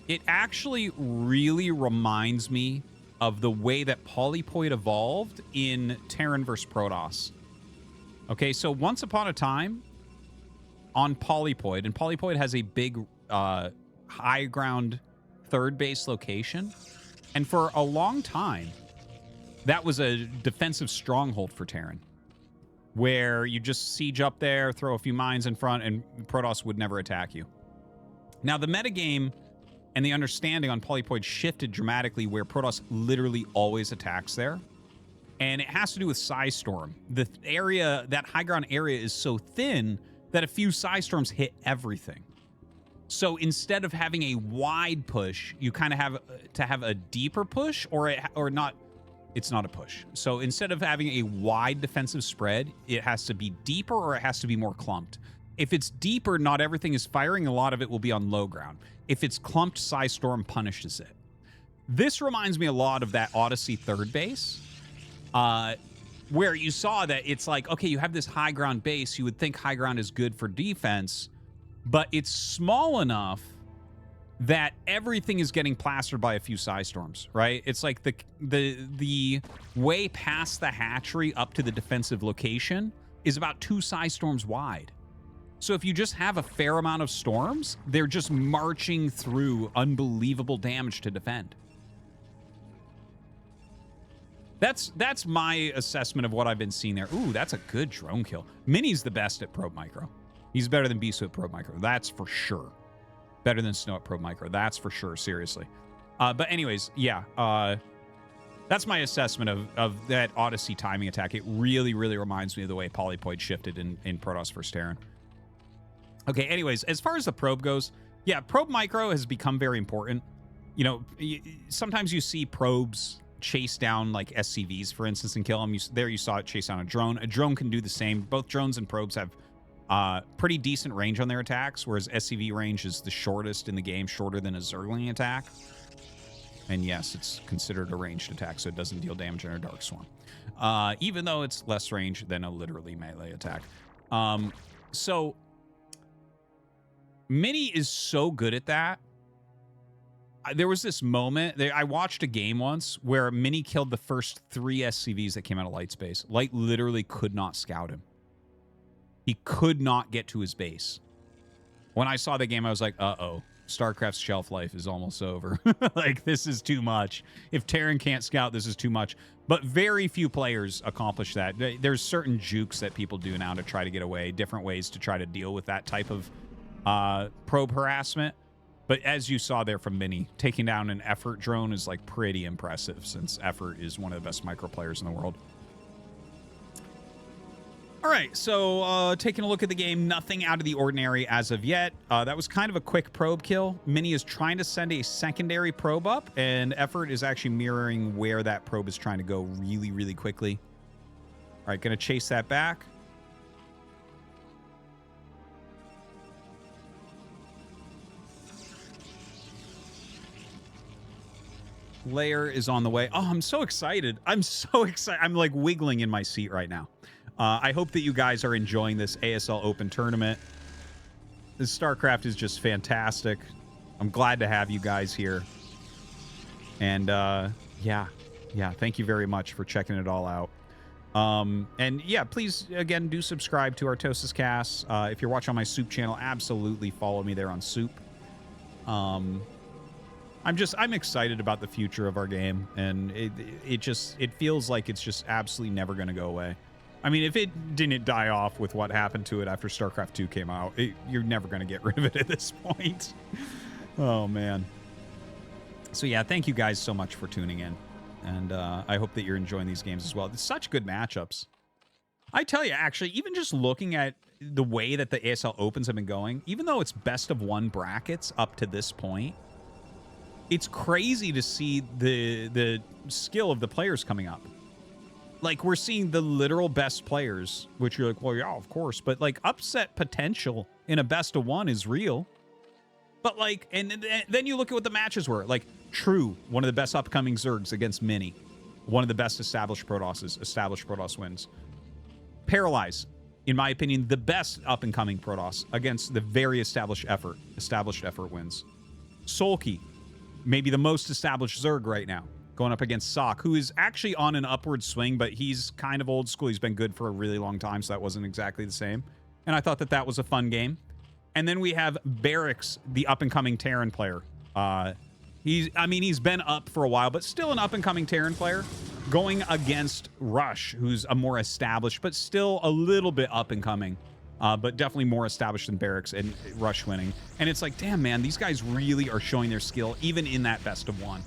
It actually really reminds me of the way that Polypoid evolved in Terran vs. Protoss. Okay, so once upon a time on Polypoid, and Polypoid has a big high ground 3rd base location, and for a long time, that was a defensive stronghold for Terran, where you just siege up there, throw a few mines in front, and Protoss would never attack you. Now, the metagame and the understanding on Polypoid shifted dramatically, where Protoss literally always attacks there. And it has to do with Psystorm. The area, that high ground area, is so thin that a few Psystorms hit everything. So instead of having a wide push, you kind of have to have a deeper push, or not. It's not a push. So instead of having a wide defensive spread, it has to be deeper, or it has to be more clumped. If it's deeper, not everything is firing. A lot of it will be on low ground. If it's clumped, Psystorm punishes it. This reminds me a lot of that Odyssey 3rd base, where you saw that it's like, okay, you have this high ground base. You would think high ground is good for defense, but it's small enough that everything is getting plastered by a few Psystorms, right? It's like the way past the hatchery up to the defensive location is about 2 Psystorms wide. So if you just have a fair amount of storms, they're just marching through unbelievable damage to defend. That's my assessment of what I've been seeing there. Ooh, that's a good drone kill. Mini's the best at Probe Micro. He's better than Beast with Probe Micro. That's for sure. Better than Snow at Probe Micro. That's for sure. Seriously. But anyways, yeah. That's my assessment of that Odyssey timing attack. It really, really reminds me of the way Polypoid shifted in Protoss vs. Terran. Okay, anyways, as far as the probe goes, yeah, Probe Micro has become very important. You know, sometimes you see probes chase down like SCVs, for instance, and kill them. There you saw it chase down a drone. A drone can do the same. Both drones and probes have pretty decent range on their attacks, whereas SCV range is the shortest in the game, shorter than a Zergling attack. And yes, it's considered a ranged attack, so it doesn't deal damage in a Dark Swarm. Even though it's less range than a literally melee attack. So Mini is so good at that. There was this moment, I watched a game once where Mini killed the first 3 SCVs that came out of Lightspace. Light literally could not scout him. He could not get to his base. When I saw the game, I was like, uh-oh. StarCraft's shelf life is almost over. Like, this is too much. If Terran can't scout, this is too much. But very few players accomplish that. There's certain jukes that people do now to try to get away, different ways to try to deal with that type of probe harassment. But as you saw there from Mini, taking down an Effort drone is like pretty impressive, since Effort is one of the best micro players in the world. All right, so taking a look at the game, nothing out of the ordinary as of yet. That was kind of a quick probe kill. Mini is trying to send a secondary probe up, and Effort is actually mirroring where that probe is trying to go really, really quickly. All right, going to chase that back. Layer is on the way. Oh, I'm so excited. I'm so excited. I'm like wiggling in my seat right now. I hope that you guys are enjoying this ASL Open tournament. This StarCraft is just fantastic. I'm glad to have you guys here. And yeah, thank you very much for checking it all out. And yeah, please, again, do subscribe to ArtosisCasts. If you're watching on my Soup channel, absolutely follow me there on Soup. I'm excited about the future of our game, and it feels like it's just absolutely never going to go away. I mean, if it didn't die off with what happened to it after StarCraft 2 came out, you're never going to get rid of it at this point. Oh, man. So, yeah, thank you guys so much for tuning in. And I hope that you're enjoying these games as well. It's such good matchups. I tell you, actually, even just looking at the way that the ASL Opens have been going, even though it's best of 1 brackets up to this point, it's crazy to see the skill of the players coming up. Like, we're seeing the literal best players, which you're like, well, yeah, of course. But, like, upset potential in a best of 1 is real. But, like, and then you look at what the matches were. Like, True, one of the best upcoming Zergs against Mini. One of the best established Protosses. Established Protoss wins. Paralyze, in my opinion, the best up-and-coming Protoss against the very established Effort. Established Effort wins. Sulky, maybe the most established Zerg right now, going up against Sock, who is actually on an upward swing, but he's kind of old school. He's been good for a really long time, so that wasn't exactly the same. And I thought that that was a fun game. And then we have Barracks, the up-and-coming Terran player. He's been up for a while, but still an up-and-coming Terran player, going against Rush, who's a more established, but still a little bit up-and-coming. But definitely more established than Barracks, and Rush winning. And it's like, damn, man, these guys really are showing their skill, even in that best of 1.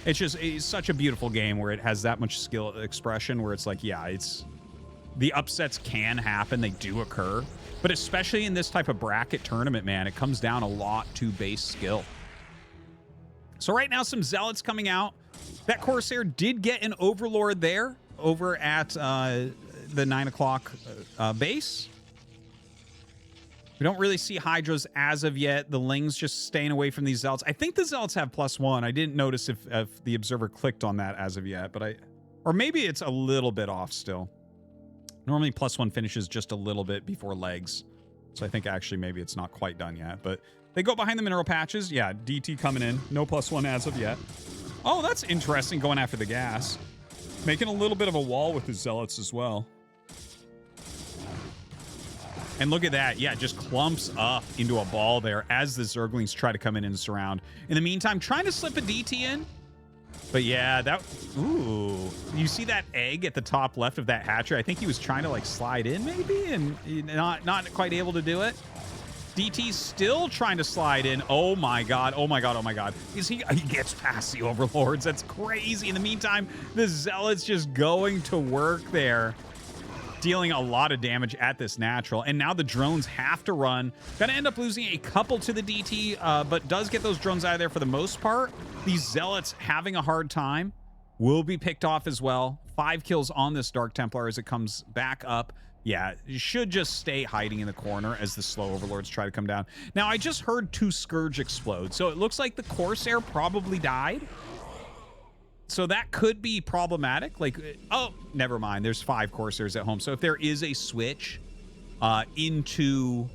It's such a beautiful game where it has that much skill expression, where it's like, yeah, the upsets can happen, they do occur. But especially in this type of bracket tournament, man, it comes down a lot to base skill. So right now, some Zealots coming out. That Corsair did get an Overlord there, over at the 9 o'clock base. We don't really see Hydras as of yet. The Ling's just staying away from these Zealots. I think the Zealots have +1. I didn't notice if the observer clicked on that as of yet, but or maybe it's a little bit off still. Normally +1 finishes just a little bit before legs. So I think actually maybe it's not quite done yet, but they go behind the mineral patches. Yeah, DT coming in. No +1 as of yet. Oh, that's interesting, going after the gas. Making a little bit of a wall with his Zealots as well. And look at that. Yeah, just clumps up into a ball there as the Zerglings try to come in and surround. In the meantime, trying to slip a DT in. But yeah, that... Ooh. You see that egg at the top left of that hatchery? I think he was trying to, like, slide in, maybe, and not quite able to do it. DT's still trying to slide in. Oh, my God. Oh, my God. Oh, my God. He gets past the Overlords. That's crazy. In the meantime, the Zealot's just going to work there, dealing a lot of damage at this natural. And now the drones have to run. Gonna end up losing a couple to the DT, but does get those drones out of there for the most part. These Zealots having a hard time. Will be picked off as well. 5 kills on this Dark Templar as it comes back up. Yeah, you should just stay hiding in the corner as the slow Overlords try to come down. Now, I just heard 2 Scourge explode, so it looks like the Corsair probably died. So that could be problematic. Like, oh, never mind. There's 5 Corsairs at home. So if there is a switch into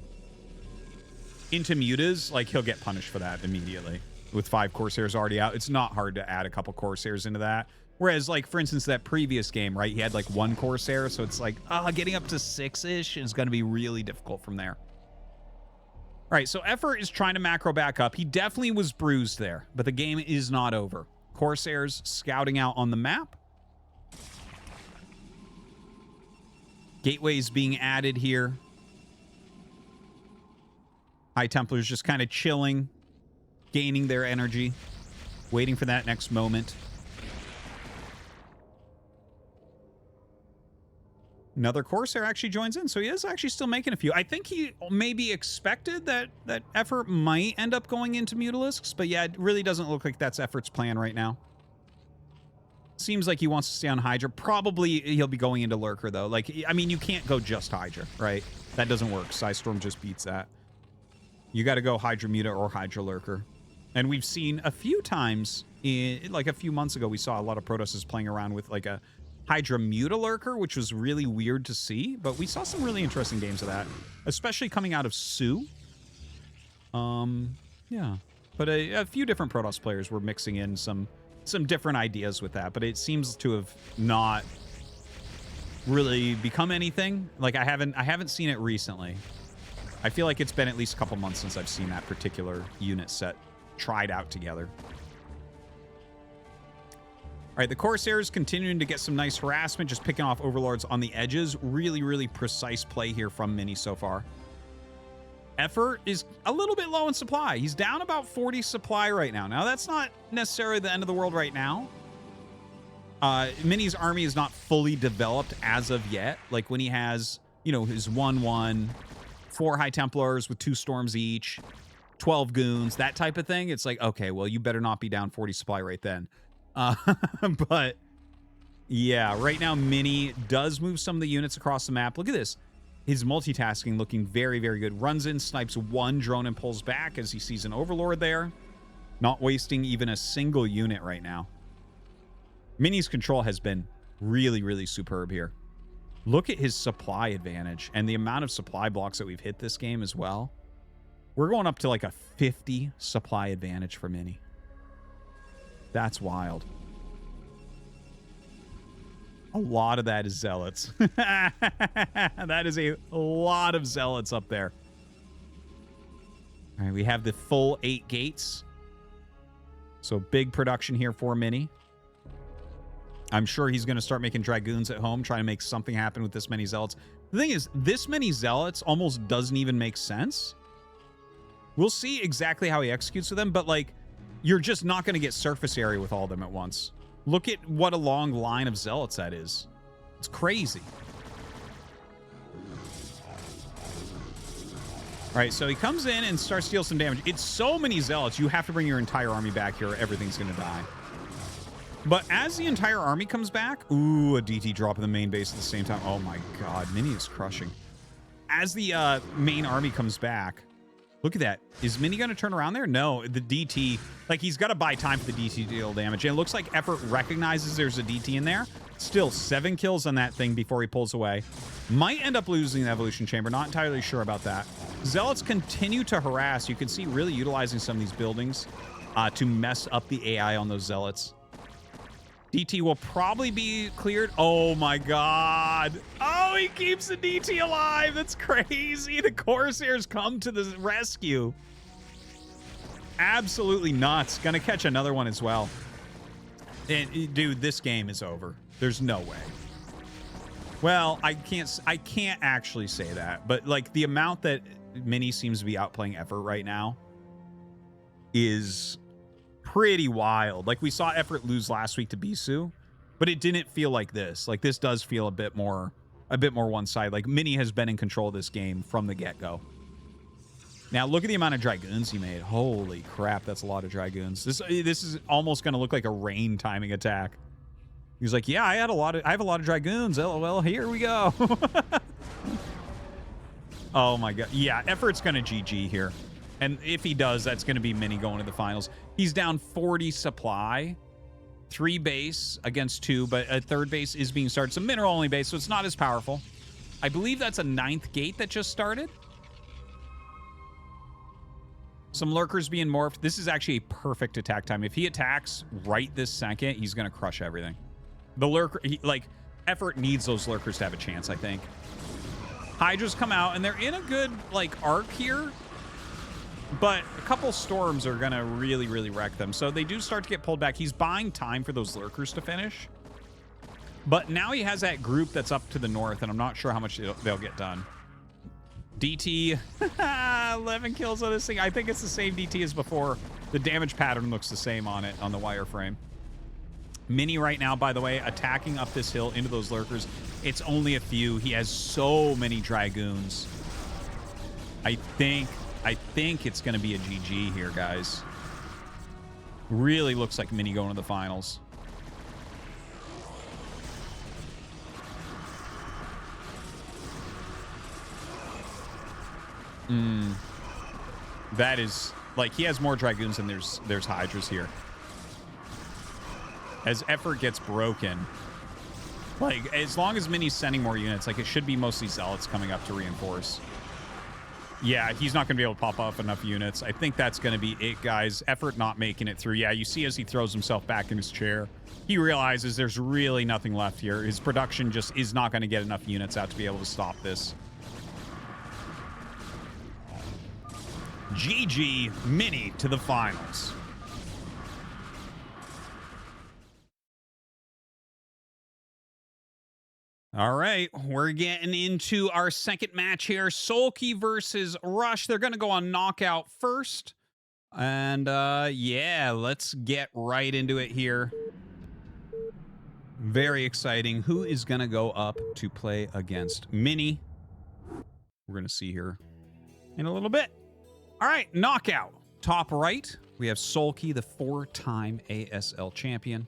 Mutas, like, he'll get punished for that immediately. With 5 Corsairs already out, it's not hard to add a couple Corsairs into that. Whereas, like, for instance, that previous game, right, he had, like, 1 Corsair, so it's like, getting up to 6-ish is going to be really difficult from there. All right, so Effort is trying to macro back up. He definitely was bruised there, but the game is not over. Corsairs scouting out on the map. Gateways being added here. High Templars just kind of chilling, gaining their energy, waiting for that next moment. Another Corsair actually joins in, so he is actually still making a few. I think he maybe expected that Effort might end up going into Mutalisks, but yeah, it really doesn't look like that's Effort's plan right now. Seems like he wants to stay on Hydra. Probably he'll be going into Lurker, though. Like, I mean, you can't go just Hydra, right? That doesn't work. Psystorm just beats that. You got to go Hydra Muta or Hydra Lurker. And we've seen a few times, like a few months ago, we saw a lot of Protosses playing around with like a Hydra Muta Lurker, which was really weird to see, but we saw some really interesting games of that, especially coming out of Sue. Yeah, but a few different Protoss players were mixing in some different ideas with that, but it seems to have not really become anything. Like, I haven't seen it recently. I feel like it's been at least a couple months since I've seen that particular unit set tried out together. All right, the Corsairs continuing to get some nice harassment, just picking off Overlords on the edges. Really, really precise play here from Mini so far. Effort is a little bit low in supply. He's down about 40 supply right now. Now, that's not necessarily the end of the world right now. Mini's army is not fully developed as of yet. Like, when he has, you know, his 1-1, 4 High Templars with 2 Storms each, 12 Goons, that type of thing. It's like, okay, well, you better not be down 40 supply right then. But yeah, right now Mini does move some of the units across the map. Look at this. His multitasking looking very, very good. Runs in, snipes 1 drone and pulls back as he sees an Overlord there. Not wasting even a single unit right now. Mini's control has been really, really superb here. Look at his supply advantage and the amount of supply blocks that we've hit this game as well. We're going up to like a 50 supply advantage for Mini. That's wild. A lot of that is Zealots. That is a lot of Zealots up there. All right, we have the full 8 gates. So big production here for Mini. I'm sure he's going to start making Dragoons at home, trying to make something happen with this many Zealots. The thing is, this many Zealots almost doesn't even make sense. We'll see exactly how he executes with them, but like, you're just not going to get surface area with all of them at once. Look at what a long line of Zealots that is. It's crazy. All right, so he comes in and starts to deal some damage. It's so many Zealots, you have to bring your entire army back here or everything's going to die. But as the entire army comes back... Ooh, a DT drop in the main base at the same time. Oh my god, Mini is crushing. As the main army comes back... Look at that. Is Mini going to turn around there? No, the DT... Like, he's got to buy time for the DT to deal damage. And it looks like Effort recognizes there's a DT in there. Still, 7 kills on that thing before he pulls away. Might end up losing the Evolution Chamber. Not entirely sure about that. Zealots continue to harass. You can see really utilizing some of these buildings to mess up the AI on those Zealots. DT will probably be cleared. Oh my god. Oh, he keeps the DT alive. That's crazy. The Corsairs come to the rescue. Absolutely nuts. Gonna catch another one as well. Dude, this game is over. There's no way. Well, I can't actually say that, but like the amount that Mini seems to be outplaying Effort right now is pretty wild. Like we saw Effort lose last week to Bisu, but it didn't feel like this. Like this does feel a bit more one side. Like Mini has been in control of this game from the get-go. Now look at the amount of Dragoons he made. Holy crap, that's a lot of Dragoons. This is almost going to look like a rain timing attack. He's like, yeah, I have a lot of Dragoons. LOL, here we go. Oh my god. Yeah, Effort's going to GG here. And if he does, that's going to be Mini going to the finals. He's down 40 supply. 3 base against 2, but a 3rd base is being started. It's a mineral-only base, so it's not as powerful. I believe that's a 9th gate that just started. Some lurkers being morphed. This is actually a perfect attack time. If he attacks right this second, he's going to crush everything. The lurker, Effort needs those lurkers to have a chance, I think. Hydras come out, and they're in a good, like, arc here. But a couple storms are going to really, really wreck them. So they do start to get pulled back. He's buying time for those lurkers to finish. But now he has that group that's up to the north, and I'm not sure how much they'll get done. DT, 11 kills on this thing. I think it's the same DT as before. The damage pattern looks the same on it, on the wireframe. Mini right now, by the way, attacking up this hill into those lurkers. It's only a few. He has so many Dragoons. I think it's going to be a GG here, guys. Really looks like Mini going to the finals. That is, like, he has more Dragoons than there's Hydras here. As Effort gets broken, like, as long as Mini's sending more units, like, it should be mostly Zealots coming up to reinforce. Yeah, he's not going to be able to pop off enough units. I think that's going to be it, guys. Effort not making it through. Yeah, you see as he throws himself back in his chair, he realizes there's really nothing left here. His production just is not going to get enough units out to be able to stop this. GG, Mini to the finals. All right, we're getting into our second match here. Sulky versus Rush. They're going to go on knockout first. And, yeah, let's get right into it here. Very exciting. Who is going to go up to play against Mini? We're going to see here in a little bit. All right, knockout. Top right, we have Sulky, the 4-time ASL champion.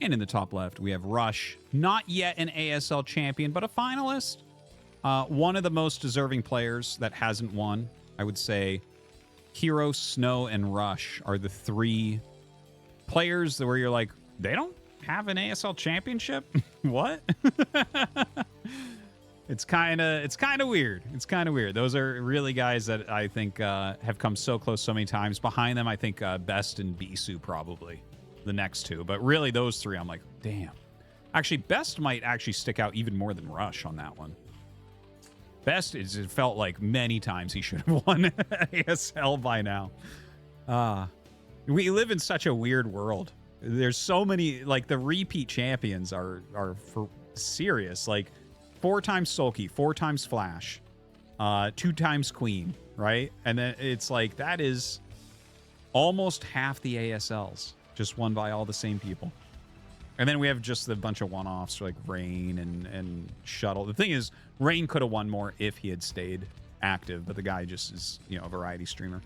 And in the top left, we have Rush, not yet an ASL champion, but a finalist. One of the most deserving players that hasn't won. I would say Hero, Snow, and Rush are the 3 players where you're like, they don't have an ASL championship? What? It's kind of weird. It's kind of weird. Those are really guys that I think have come so close so many times. Behind them, I think Best and Bisu probably the next 2. But really, those 3, I'm like, damn. Actually, Best might actually stick out even more than Rush on that one. Best, it felt like many times he should have won ASL by now. We live in such a weird world. There's so many, like, the repeat champions are for serious. Like, 4 times Sulky, 4 times Flash, 2 times Queen, right? And then it's like, that is almost half the ASLs, just won by all the same people. And then we have just a bunch of one-offs like Rain and Shuttle. The thing is, Rain could have won more if he had stayed active, but the guy just is, you know, a variety streamer.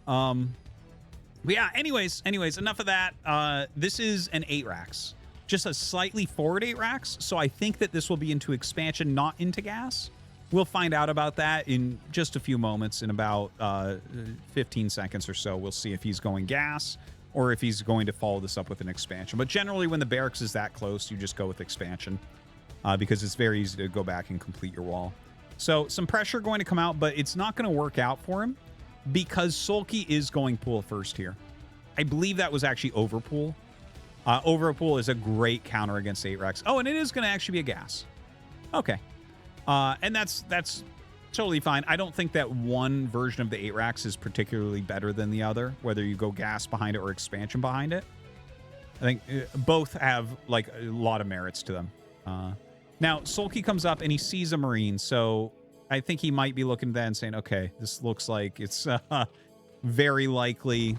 But yeah, anyways, enough of that. This is an 8 racks. Just a slightly forward 8 racks, so I think that this will be into expansion, not into gas. We'll find out about that in just a few moments, in about 15 seconds or so. We'll see if he's going gas or if he's going to follow this up with an expansion. But generally, when the barracks is that close, you just go with expansion because it's very easy to go back and complete your wall. So some pressure going to come out, but it's not going to work out for him because Sulky is going pool first here. I believe that was actually overpool. Overpool is a great counter against 8 racks. Oh, and it is going to actually be a gas. Okay. And that's totally fine. I don't think that one version of the 8 racks is particularly better than the other, whether you go gas behind it or expansion behind it. I think both have like a lot of merits to them. Now, Sulky comes up and he sees a Marine, so I think he might be looking at that and saying, okay, this looks like it's very likely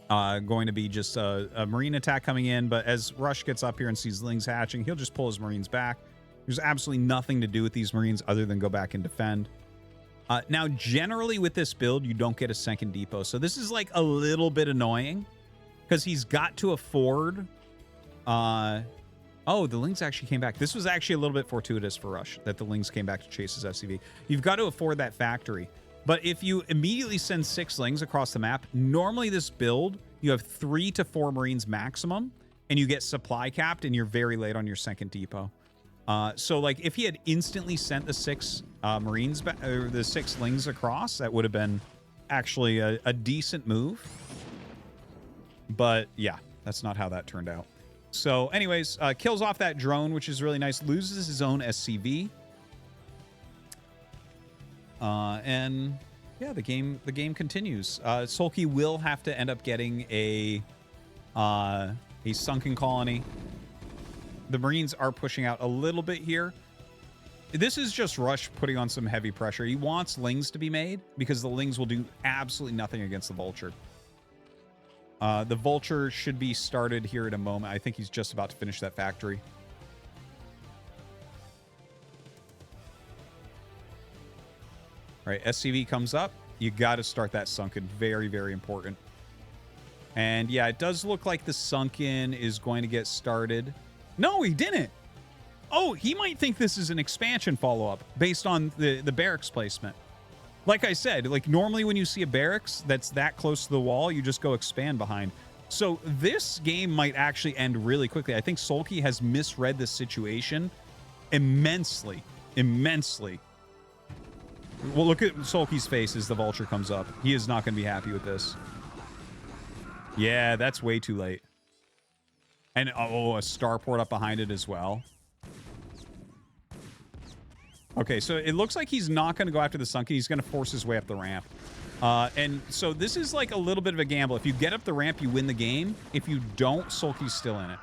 going to be just a Marine attack coming in, but as Rush gets up here and sees Lings hatching, he'll just pull his Marines back. There's absolutely nothing to do with these Marines other than go back and defend. Now, generally with this build, you don't get a second depot, so this is like a little bit annoying because he's got to afford... Oh, the Lings actually came back. This was actually a little bit fortuitous for Rush that the Lings came back to chase his SCV. You've got to afford that factory. But if you immediately send 6 Lings across the map, normally this build, you have 3 to 4 Marines maximum, and you get supply capped, and you're very late on your second depot. So, like, if he had instantly sent the 6 Marines back, or the 6 Lings across, that would have been actually a decent move. But, yeah, that's not how that turned out. So, anyways, kills off that drone, which is really nice. Loses his own SCV. And yeah, the game continues. Sulky will have to end up getting a sunken colony. The Marines are pushing out a little bit here. This is just Rush putting on some heavy pressure. He wants Lings to be made because the Lings will do absolutely nothing against the Vulture. The Vulture should be started here in a moment. I think he's just about to finish that factory. All right, SCV comes up. You got to start that Sunken. Very, very important. And yeah, it does look like the Sunken is going to get started. No, he didn't. Oh, he might think this is an expansion follow-up based on the barracks placement. Like I said, like normally when you see a barracks that's that close to the wall, you just go expand behind. So this game might actually end really quickly. I think Sulky has misread this situation immensely. Well, look at Sulky's face as the Vulture comes up. He is not going to be happy with this. Yeah, that's way too late. And oh, a starport up behind it as well. Okay, so it looks like he's not going to go after the Sunken. He's going to force his way up the ramp. And so this is like a little bit of a gamble. If you get up the ramp, you win the game. If you don't, Sulky's still in it.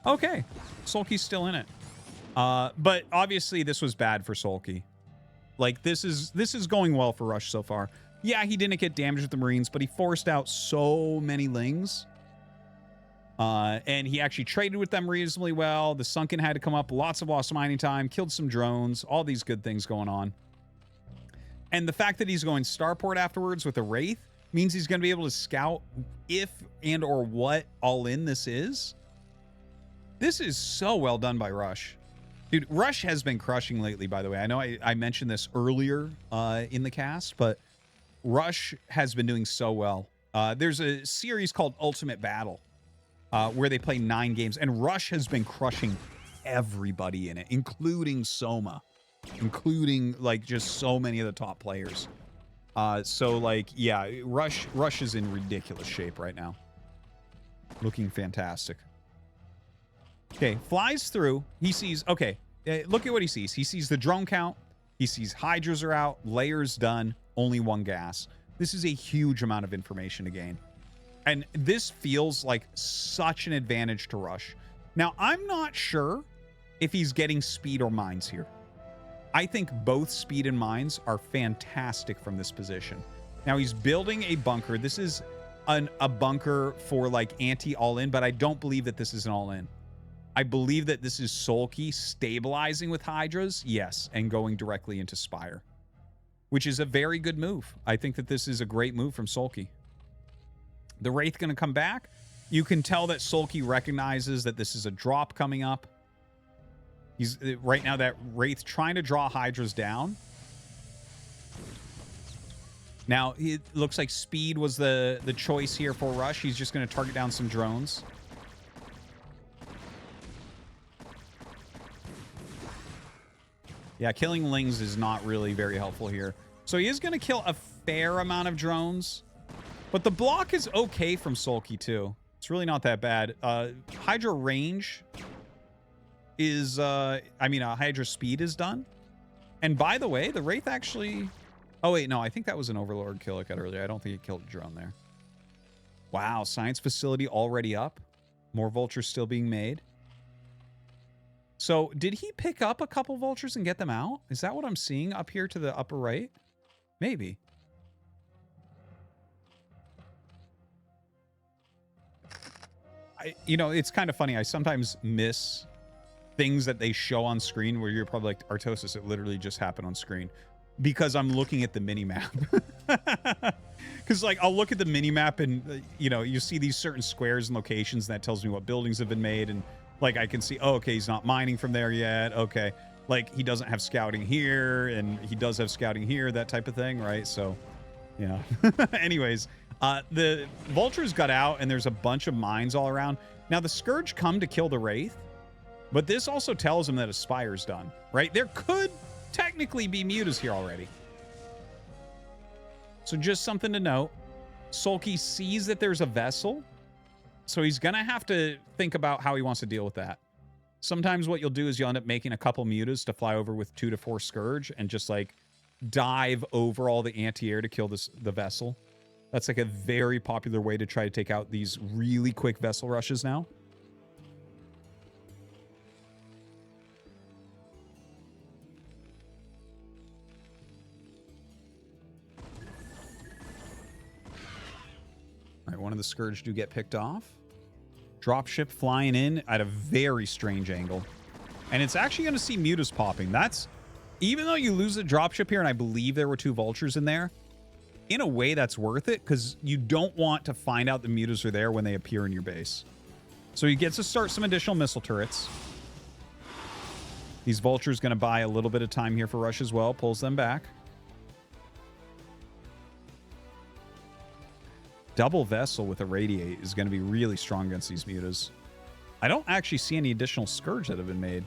Okay, Sulky's still in it. But obviously this was bad for Sulky. Like this is going well for Rush so far. Yeah, he didn't get damaged with the Marines, but he forced out so many Lings. And he actually traded with them reasonably well. The Sunken had to come up. Lots of lost mining time. Killed some drones. All these good things going on. And the fact that he's going Starport afterwards with a Wraith means he's going to be able to scout if and or what all-in this is. This is so well done by Rush. Dude, Rush has been crushing lately, by the way. I know I mentioned this earlier in the cast, but Rush has been doing so well. There's a series called Ultimate Battle. Where they play 9 games, and Rush has been crushing everybody in it, including Soma, including like just so many of the top players. So like, yeah, Rush is in ridiculous shape right now. Looking fantastic. Okay, flies through. He sees, okay, look at what he sees. He sees the drone count. He sees Hydras are out, layers done, only 1 gas. This is a huge amount of information to gain. And this feels like such an advantage to Rush. Now, I'm not sure if he's getting speed or mines here. I think both speed and mines are fantastic from this position. Now, he's building a bunker. This is a bunker for like anti-all-in, but I don't believe that this is an all-in. I believe that this is Sulky stabilizing with Hydras, yes, and going directly into Spire, which is a very good move. I think that this is a great move from Sulky. The Wraith going to come back. You can tell that Sulky recognizes that this is a drop coming up. He's right now that Wraith trying to draw Hydras down. Now, it looks like speed was the choice here for Rush. He's just going to target down some drones. Yeah, killing Lings is not really very helpful here. So he is going to kill a fair amount of drones. But the block is okay from Sulky, too. It's really not that bad. Hydra range is, Hydra speed is done. And by the way, the Wraith actually... Oh, wait, no, I think that was an Overlord kill I got earlier. I don't think it killed a drone there. Wow, science facility already up. More vultures still being made. So did he pick up a couple vultures and get them out? Is that what I'm seeing up here to the upper right? Maybe. You know, it's kind of funny. I sometimes miss things that they show on screen where you're probably like, Artosis, it literally just happened on screen. Because I'm looking at the mini-map. Because, like, I'll look at the mini-map and, you know, you see these certain squares and locations, and that tells me what buildings have been made. And, like, I can see, oh, okay, he's not mining from there yet. Okay. Like, he doesn't have scouting here, and he does have scouting here, that type of thing, right? So, yeah. Anyways, the vultures got out, and there's a bunch of mines all around. Now, the Scourge come to kill the Wraith, but this also tells him that a Spire's done, right? There could technically be mutas here already. So just something to note. Sulky sees that there's a vessel, so he's going to have to think about how he wants to deal with that. Sometimes what you'll do is you'll end up making a couple mutas to fly over with 2 to 4 Scourge and just, like, dive over all the anti-air to kill the vessel. That's, like, a very popular way to try to take out these really quick vessel rushes now. All right, one of the Scourge do get picked off. Dropship flying in at a very strange angle. And it's actually going to see mutas popping. That's, even though you lose the dropship here, and I believe there were 2 vultures in there, in a way that's worth it, because you don't want to find out the mutas are there when they appear in your base. So he gets to start some additional missile turrets. These vultures going to buy a little bit of time here for Rush as well. Pulls them back. Double Vessel with a Radiate is going to be really strong against these mutas. I don't actually see any additional Scourge that have been made.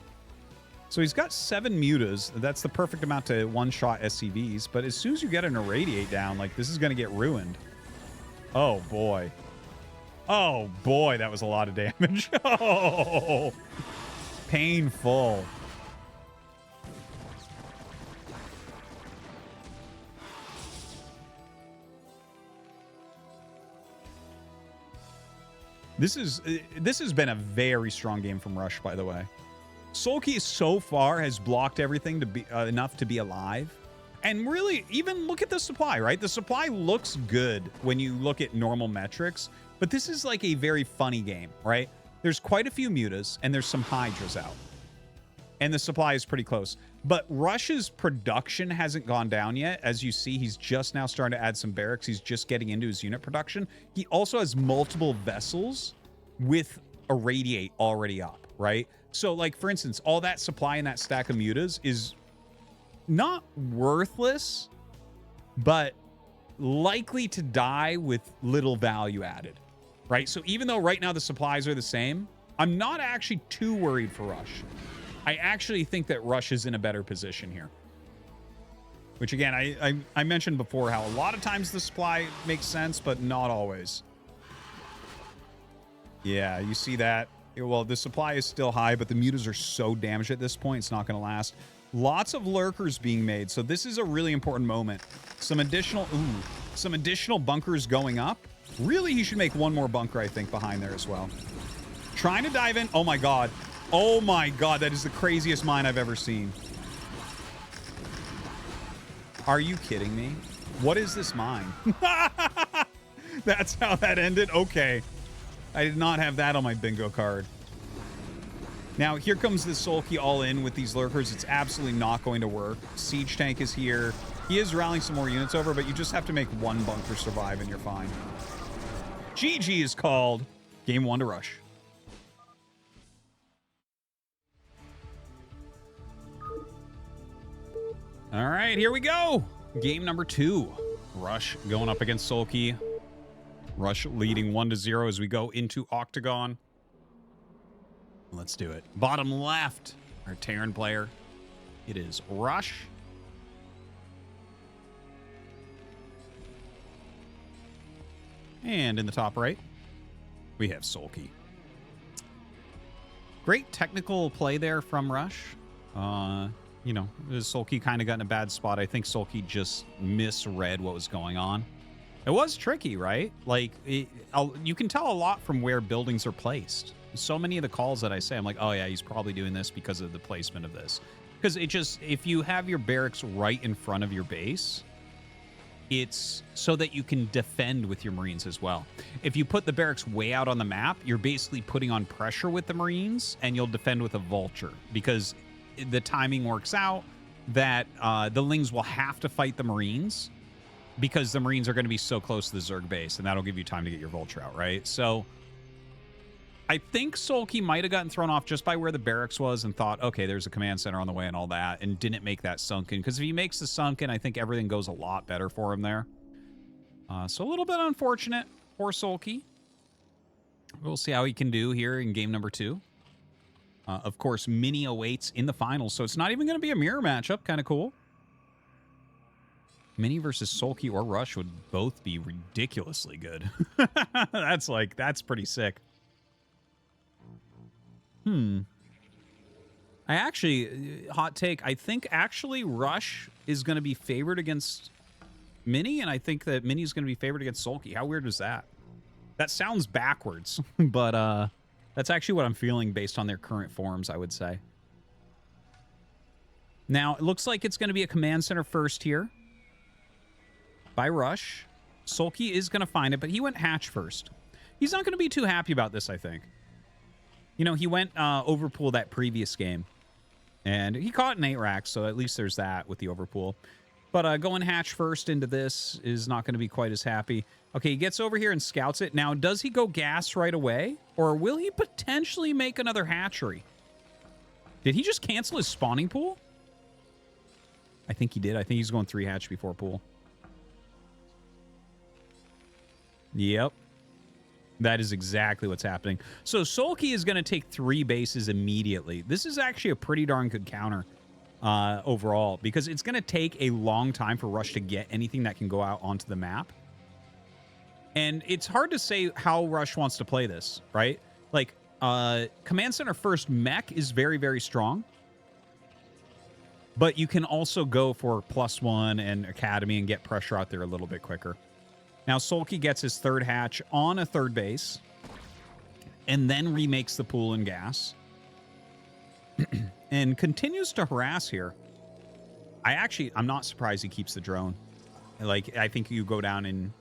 So he's got 7 mutas. That's the perfect amount to one-shot SCVs. But as soon as you get an Irradiate down, like, this is going to get ruined. Oh, boy. Oh, boy, that was a lot of damage. Oh, painful. This has been a very strong game from Rush, by the way. Sulky so far has blocked everything to be enough to be alive. And really, even look at the supply, right? The supply looks good when you look at normal metrics, but this is like a very funny game, right? There's quite a few mutas, and there's some Hydras out. And the supply is pretty close. But Rush's production hasn't gone down yet. As you see, he's just now starting to add some barracks. He's just getting into his unit production. He also has multiple vessels with a Radiate already up, right? So, like, for instance, all that supply in that stack of mutas is not worthless, but likely to die with little value added, right? So even though right now the supplies are the same, I'm not actually too worried for Rush. I actually think that Rush is in a better position here. Which, again, I mentioned before how a lot of times the supply makes sense, but not always. Yeah, you see that. Well, the supply is still high, but the mutas are so damaged at this point, it's not going to last. Lots of lurkers being made, so this is a really important moment. Some additional bunkers going up. Really, he should make one more bunker, I think, behind there as well. Trying to dive in. Oh, my God. Oh, my God. That is the craziest mine I've ever seen. Are you kidding me? What is this mine? That's how that ended? Okay. I did not have that on my bingo card. Now, here comes the Sulky all in with these lurkers. It's absolutely not going to work. Siege tank is here. He is rallying some more units over, but you just have to make one bunker survive and you're fine. GG is called. Game 1 to Rush. All right, here we go. Game number 2. Rush going up against Sulky. Rush leading 1-0 as we go into Octagon. Let's do it. Bottom left, our Terran player. It is Rush. And in the top right, we have Sulky. Great technical play there from Rush. You know, Sulky kind of got in a bad spot. I think Sulky just misread what was going on. It was tricky, right? Like, you can tell a lot from where buildings are placed. So many of the calls that I say, I'm like, oh yeah, he's probably doing this because of the placement of this. Because it just, if you have your barracks right in front of your base, it's so that you can defend with your Marines as well. If you put the barracks way out on the map, you're basically putting on pressure with the Marines, and you'll defend with a vulture because the timing works out that the Lings will have to fight the Marines because the Marines are going to be so close to the Zerg base, and that'll give you time to get your vulture out, right? So I think Sulky might have gotten thrown off just by where the barracks was and thought, okay, there's a command center on the way and all that, and didn't make that sunken. Because if he makes the sunken, I think everything goes a lot better for him there. So a little bit unfortunate for Sulky. We'll see how he can do here in game number 2. Of course, Mini awaits in the finals, so it's not even going to be a mirror matchup. Kind of cool. Mini versus Sulky or Rush would both be ridiculously good. That's pretty sick. I actually, hot take, I think actually Rush is going to be favored against Mini, and I think that Mini is going to be favored against Sulky. How weird is that? That sounds backwards, but that's actually what I'm feeling based on their current forms, I would say. Now, it looks like it's going to be a command center first here by Rush. Sulky is going to find it, but he went hatch first. He's not going to be too happy about this, I think. You know, he went overpool that previous game, and he caught an 8 racks, so at least there's that with the overpool. But going hatch first into this is not going to be quite as happy. Okay, he gets over here and scouts it. Now, does he go gas right away, or will he potentially make another hatchery? Did he just cancel his spawning pool? I think he did. I think he's going 3 hatch before pool. Yep. That is exactly what's happening. So Sulky is going to take 3 bases immediately. This is actually a pretty darn good counter overall, because it's going to take a long time for Rush to get anything that can go out onto the map. And it's hard to say how Rush wants to play this, right? Like, Command Center first mech is very, very strong. But you can also go for +1 and Academy and get pressure out there a little bit quicker. Now, Sulky gets his 3rd hatch on a 3rd base and then remakes the pool and gas and continues to harass here. I'm not surprised he keeps the drone. Like, I think you go down and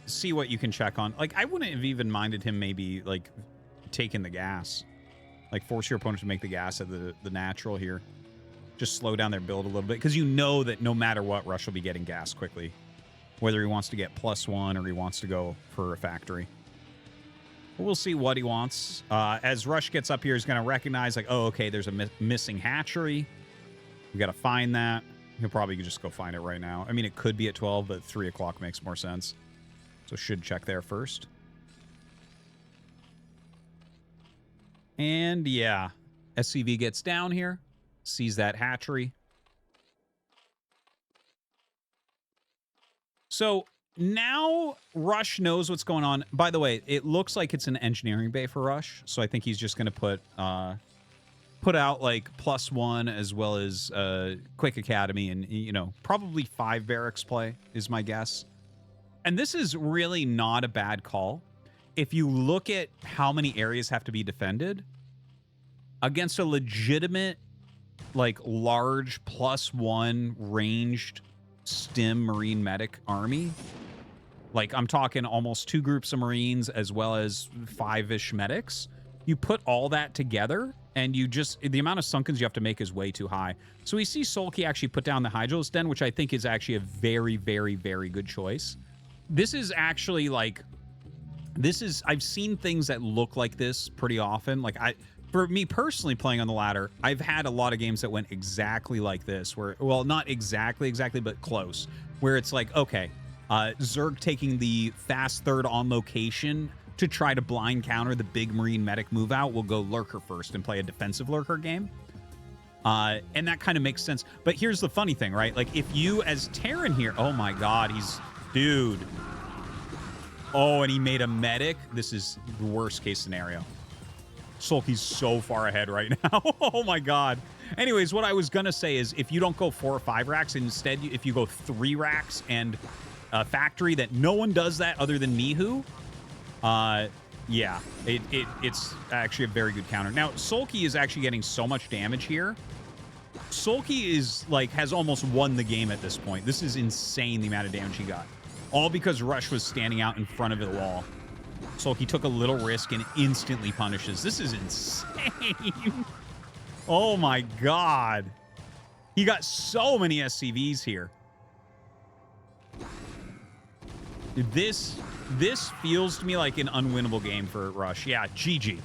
see what you can check on. Like, I wouldn't have even minded him maybe, like, taking the gas. Like, force your opponent to make the gas at the natural here. Just slow down their build a little bit, because you know that no matter what, Rush will be getting gas quickly. Whether he wants to get +1 or he wants to go for a factory. But we'll see what he wants. As Rush gets up here, he's going to recognize, like, oh, okay, there's a missing hatchery. We got to find that. He'll probably just go find it right now. I mean, it could be at 12, but 3 o'clock makes more sense. So should check there first. And yeah, SCV gets down here, sees that hatchery. So now Rush knows what's going on. By the way, it looks like it's an engineering bay for Rush, so I think he's just going to put out like +1 as well as Quick Academy and, you know, probably 5 barracks play is my guess. And this is really not a bad call. If you look at how many areas have to be defended against a legitimate, like, large +1 ranged Stim Marine Medic army, like, I'm talking almost 2 groups of Marines as well as 5-ish medics. You put all that together, and you just, the amount of sunkens you have to make is way too high. So we see Sulky actually put down the Hydralis Den, which I think is actually a very, very, very good choice. This is actually, like, I've seen things that look like this pretty often. Like, for me personally playing on the ladder, I've had a lot of games that went exactly like this, where, well, not exactly, but close, where it's like, okay, Zerg taking the fast 3rd on location to try to blind counter the big Marine medic move out will go Lurker first and play a defensive Lurker game. And that kind of makes sense. But here's the funny thing, right? Like, if you as Terran here, oh my God, dude. Oh, and he made a medic. This is the worst case scenario. Sulky's so far ahead right now. Oh my God. Anyways, what I was going to say is if you don't go 4 or 5 racks, instead, if you go 3 racks and factory that no one does that other than Mihu, yeah, it's actually a very good counter. Now, Sulky is actually getting so much damage here. Sulky is, like, has almost won the game at this point. This is insane, the amount of damage he got. All because Rush was standing out in front of the wall. Sulky took a little risk and instantly punishes. This is insane. Oh, my God. He got so many SCVs here. This feels to me like an unwinnable game for Rush. Yeah, GG.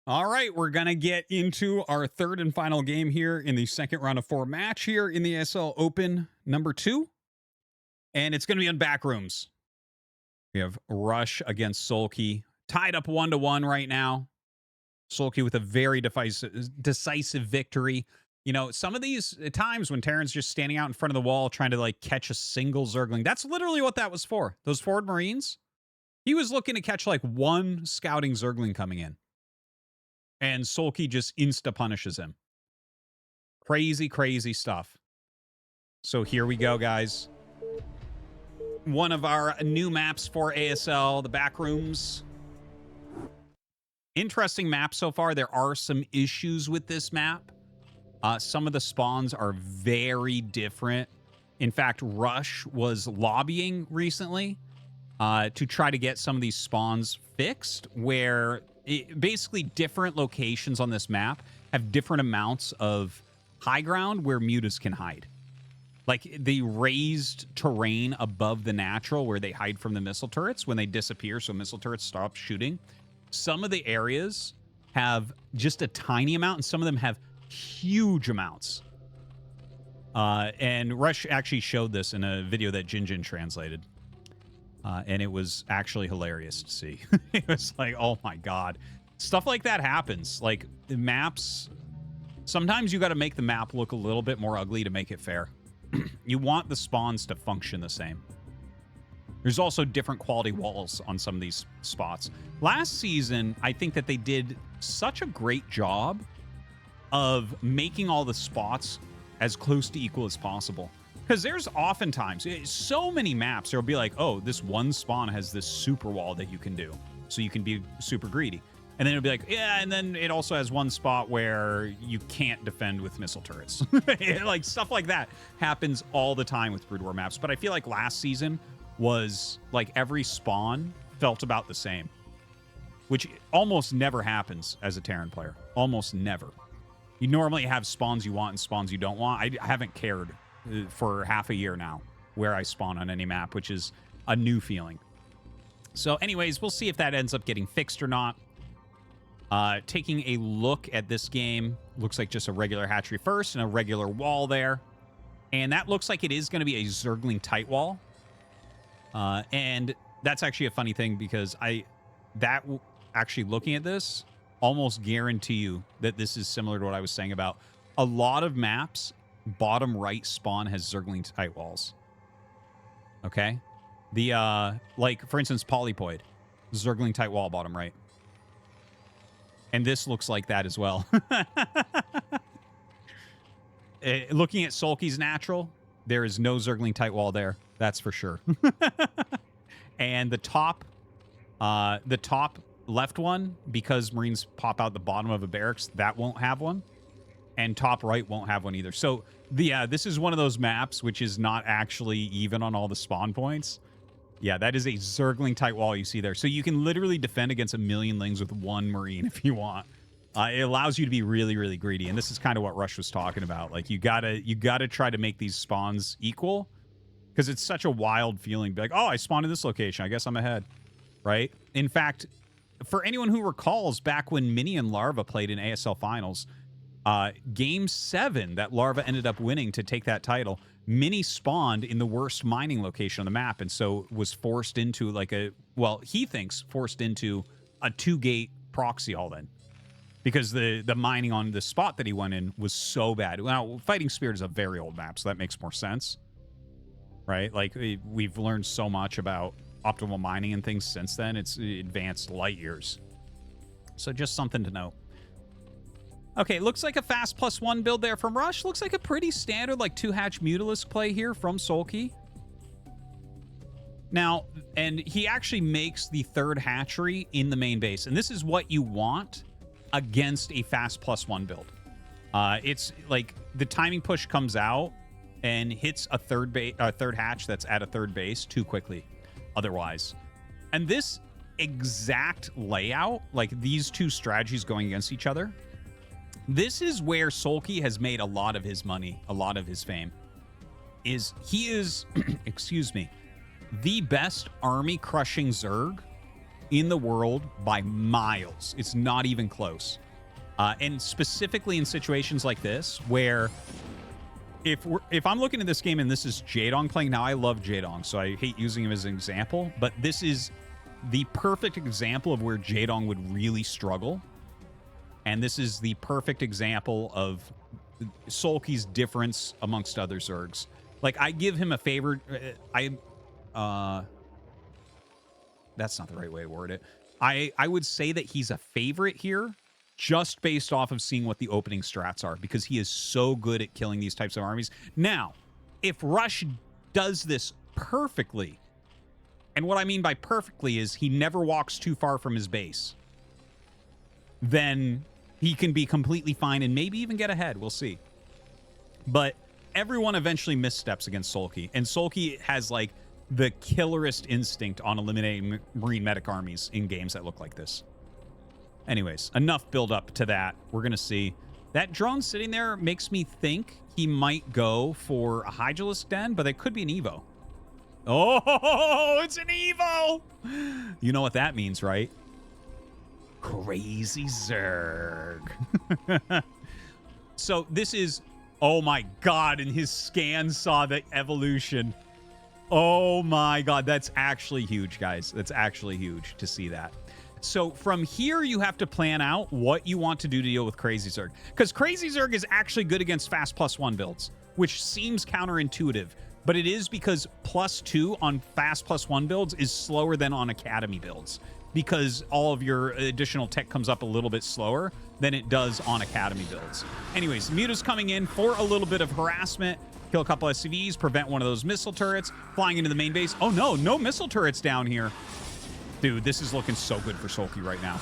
All right, we're going to get into our third and final game here in the second round of 4 match here in the ASL Open number 2. And it's going to be on Backrooms. We have Rush against Sulky. Tied up 1-1 right now. Sulky with a very decisive victory. You know, some of these times when Terran's just standing out in front of the wall trying to, like, catch a single Zergling, that's literally what that was for. Those forward Marines, he was looking to catch, like, one scouting Zergling coming in. And Sulky just insta-punishes him. Crazy, crazy stuff. So here we go, guys. One of our new maps for ASL, the Backrooms. Interesting map so far. There are some issues with this map. Some of the spawns are very different. In fact, Rush was lobbying recently to try to get some of these spawns fixed, where basically different locations on this map have different amounts of high ground where mutas can hide. Like the raised terrain above the natural where they hide from the missile turrets when they disappear, so missile turrets stop shooting. Some of the areas have just a tiny amount, and some of them have huge amounts. And Rush actually showed this in a video that Jinjin translated. And it was actually hilarious to see. It was like, oh my God. Stuff like that happens. Like, the maps... Sometimes you got to make the map look a little bit more ugly to make it fair. You want the spawns to function the same. There's also different quality walls on some of these spots. Last season, I think that they did such a great job of making all the spots as close to equal as possible. Because there's oftentimes, so many maps, there'll be like, oh, this one spawn has this super wall that you can do. So you can be super greedy. And then it'll be like, yeah, and then it also has one spot where you can't defend with missile turrets. Like, stuff like that happens all the time with Brood War maps. But I feel like last season was, like, every spawn felt about the same. Which almost never happens as a Terran player. Almost never. You normally have spawns you want and spawns you don't want. I haven't cared for half a year now where I spawn on any map, which is a new feeling. So anyways, we'll see if that ends up getting fixed or not. Taking a look at this game, looks like just a regular hatchery first and a regular wall there. And that looks like it is going to be a Zergling tight wall. And that's actually a funny thing because actually looking at this, almost guarantee you that this is similar to what I was saying about a lot of maps. Bottom right spawn has Zergling tight walls. Okay? The, like, for instance, Polypoid. Zergling tight wall, bottom right. And this looks like that as well. Looking at Sulky's natural, there is no Zergling tight wall there. That's for sure. And the top left one, because Marines pop out the bottom of a barracks, that won't have one. And top right won't have one either. So, this is one of those maps which is not actually even on all the spawn points. Yeah, that is a Zergling tight wall you see there. So you can literally defend against a million lings with one Marine if you want. It allows you to be really, really greedy. And this is kind of what Rush was talking about. Like, you gotta try to make these spawns equal. Because it's such a wild feeling. Be like, oh, I spawned in this location. I guess I'm ahead. Right? In fact, for anyone who recalls back when Mini and Larva played in ASL Finals, Game 7 that Larva ended up winning to take that title, Mini spawned in the worst mining location on the map, and so was forced into like he thinks forced into a 2-gate proxy all then. Because the mining on the spot that he went in was so bad. Now, Fighting Spirit is a very old map, so that makes more sense. Right? Like, we've learned so much about optimal mining and things since then. It's advanced light years. So just something to know. Okay, looks like a fast +1 build there from Rush. Looks like a pretty standard, like 2-hatch Mutalisk play here from Sulky. Now, and he actually makes the 3rd hatchery in the main base. And this is what you want against a fast +1 build. It's like the timing push comes out and hits a third hatch that's at a 3rd base too quickly otherwise. And this exact layout, like these two strategies going against each other, this is where Sulky has made a lot of his money, a lot of his fame. He is, excuse me, the best army crushing Zerg in the world by miles. It's not even close. And specifically in situations like this, where if I'm looking at this game and this is Jaedong playing, now I love Jaedong, so I hate using him as an example, but this is the perfect example of where Jaedong would really struggle. And this is the perfect example of Sulky's difference amongst other Zergs. Like, I give him a favor. That's not the right way to word it. I would say that he's a favorite here just based off of seeing what the opening strats are, because he is so good at killing these types of armies. Now, if Rush does this perfectly, and what I mean by perfectly is he never walks too far from his base, then he can be completely fine and maybe even get ahead. We'll see. But everyone eventually missteps against Sulky, and Sulky has like the killerest instinct on eliminating Marine medic armies in games that look like this. Anyways, enough build up to that. We're going to see. That drone sitting there makes me think he might go for a Hydralisk Den, but it could be an Evo. Oh, it's an Evo! You know what that means, right? Crazy Zerg. So this is... Oh my god, and his scan saw the evolution. Oh my god, that's actually huge, guys. That's actually huge to see that. So from here, you have to plan out what you want to do to deal with Crazy Zerg. Because Crazy Zerg is actually good against fast +1 builds, which seems counterintuitive. But it is because +2 on fast +1 builds is slower than on Academy builds, because all of your additional tech comes up a little bit slower than it does on Academy builds. Anyways, Muta's coming in for a little bit of harassment. Kill a couple SCVs, prevent one of those missile turrets, flying into the main base. Oh no, no missile turrets down here. Dude, this is looking so good for Sulky right now.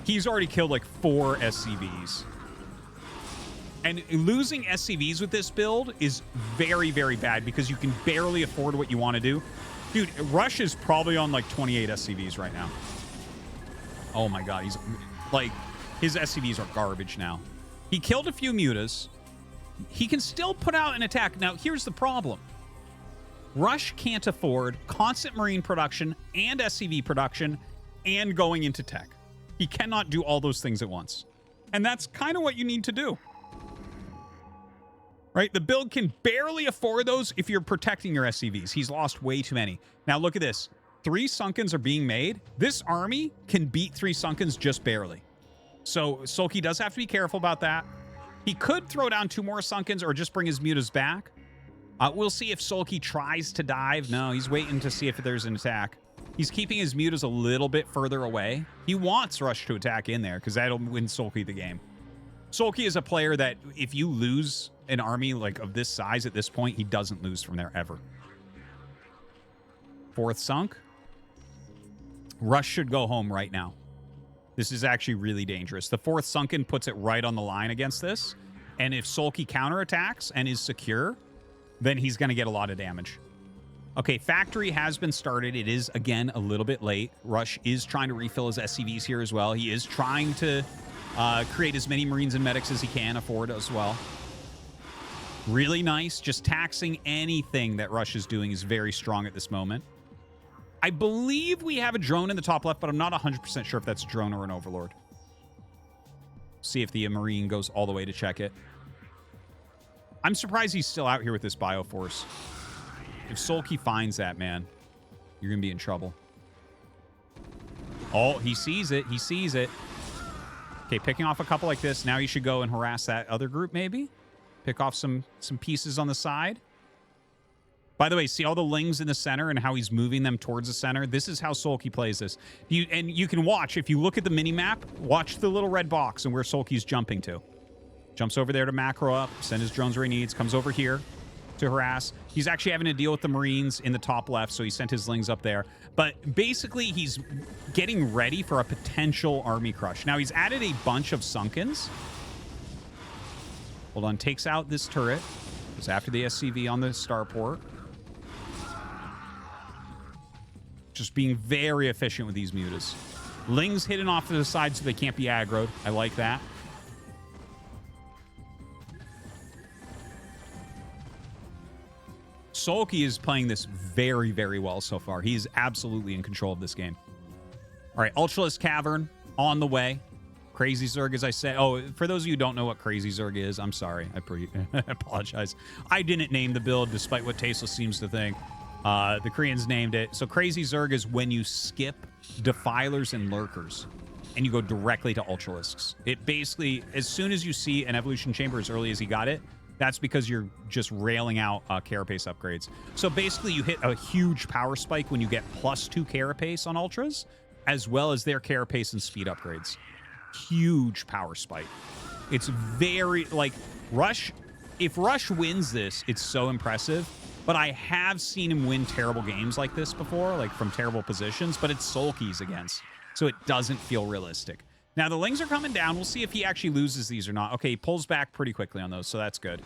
He's already killed like 4 SCVs. And losing SCVs with this build is very, very bad because you can barely afford what you want to do. Dude, Rush is probably on like 28 SCVs right now. Oh my god, he's like, his SCVs are garbage now. He killed a few Mutas. He can still put out an attack. Now, here's the problem. Rush can't afford constant Marine production and SCV production and going into tech. He cannot do all those things at once. And that's kind of what you need to do. Right? The build can barely afford those if you're protecting your SCVs. He's lost way too many. Now, look at this. 3 Sunkens are being made. This army can beat 3 Sunkens just barely. So Sulky does have to be careful about that. He could throw down 2 more Sunkens or just bring his Mutas back. We'll see if Sulky tries to dive. No, he's waiting to see if there's an attack. He's keeping his Mutas a little bit further away. He wants Rush to attack in there because that'll win Sulky the game. Sulky is a player that if you lose an army like of this size at this point, he doesn't lose from there ever. 4th sunk. Rush should go home right now. This is actually really dangerous. The 4th sunken puts it right on the line against this. And if Sulky counterattacks and is secure, then he's going to get a lot of damage. Okay, factory has been started. It is, again, a little bit late. Rush is trying to refill his SCVs here as well. He is trying to create as many Marines and medics as he can afford as well. Really nice. Just taxing anything that Rush is doing is very strong at this moment. I believe we have a drone in the top left, but I'm not 100% sure if that's a drone or an Overlord. See if the Marine goes all the way to check it. I'm surprised he's still out here with this Bioforce. If Sulky finds that, man, you're going to be in trouble. Oh, he sees it. He sees it. Okay, picking off a couple like this. Now you should go and harass that other group, maybe. Pick off some pieces on the side. By the way, see all the lings in the center and how he's moving them towards the center? This is how Sulky plays this. And you can watch, if you look at the mini-map, watch the little red box and where Sulky's jumping to. Jumps over there to macro up, send his drones where he needs, comes over here to harass. He's actually having to deal with the Marines in the top left, so he sent his Lings up there. But basically, he's getting ready for a potential army crush. Now, he's added a bunch of Sunkens. Hold on, takes out this turret. Goes after the SCV on the starport. Just being very efficient with these mutas. Lings hidden off to the side so they can't be aggroed. I like that. Sulky is playing this very, very well so far. He's absolutely in control of this game. All right, Ultralisk Cavern on the way. Crazy Zerg, as I said. Oh, for those of you who don't know what Crazy Zerg is, I'm sorry. I apologize. I didn't name the build, despite what Tasteless seems to think. The Koreans named it. So Crazy Zerg is when you skip Defilers and Lurkers, and you go directly to Ultralisks. It basically, as soon as you see an Evolution Chamber as early as he got it, that's because you're just railing out carapace upgrades. So basically, you hit a huge power spike when you get +2 carapace on Ultras, as well as their carapace and speed upgrades. Huge power spike. It's very, like, Rush, if Rush wins this, it's so impressive. But I have seen him win terrible games like this before, like from terrible positions, but it's Sulky's against, so it doesn't feel realistic. Now, the Lings are coming down. We'll see if he actually loses these or not. Okay, he pulls back pretty quickly on those, so that's good.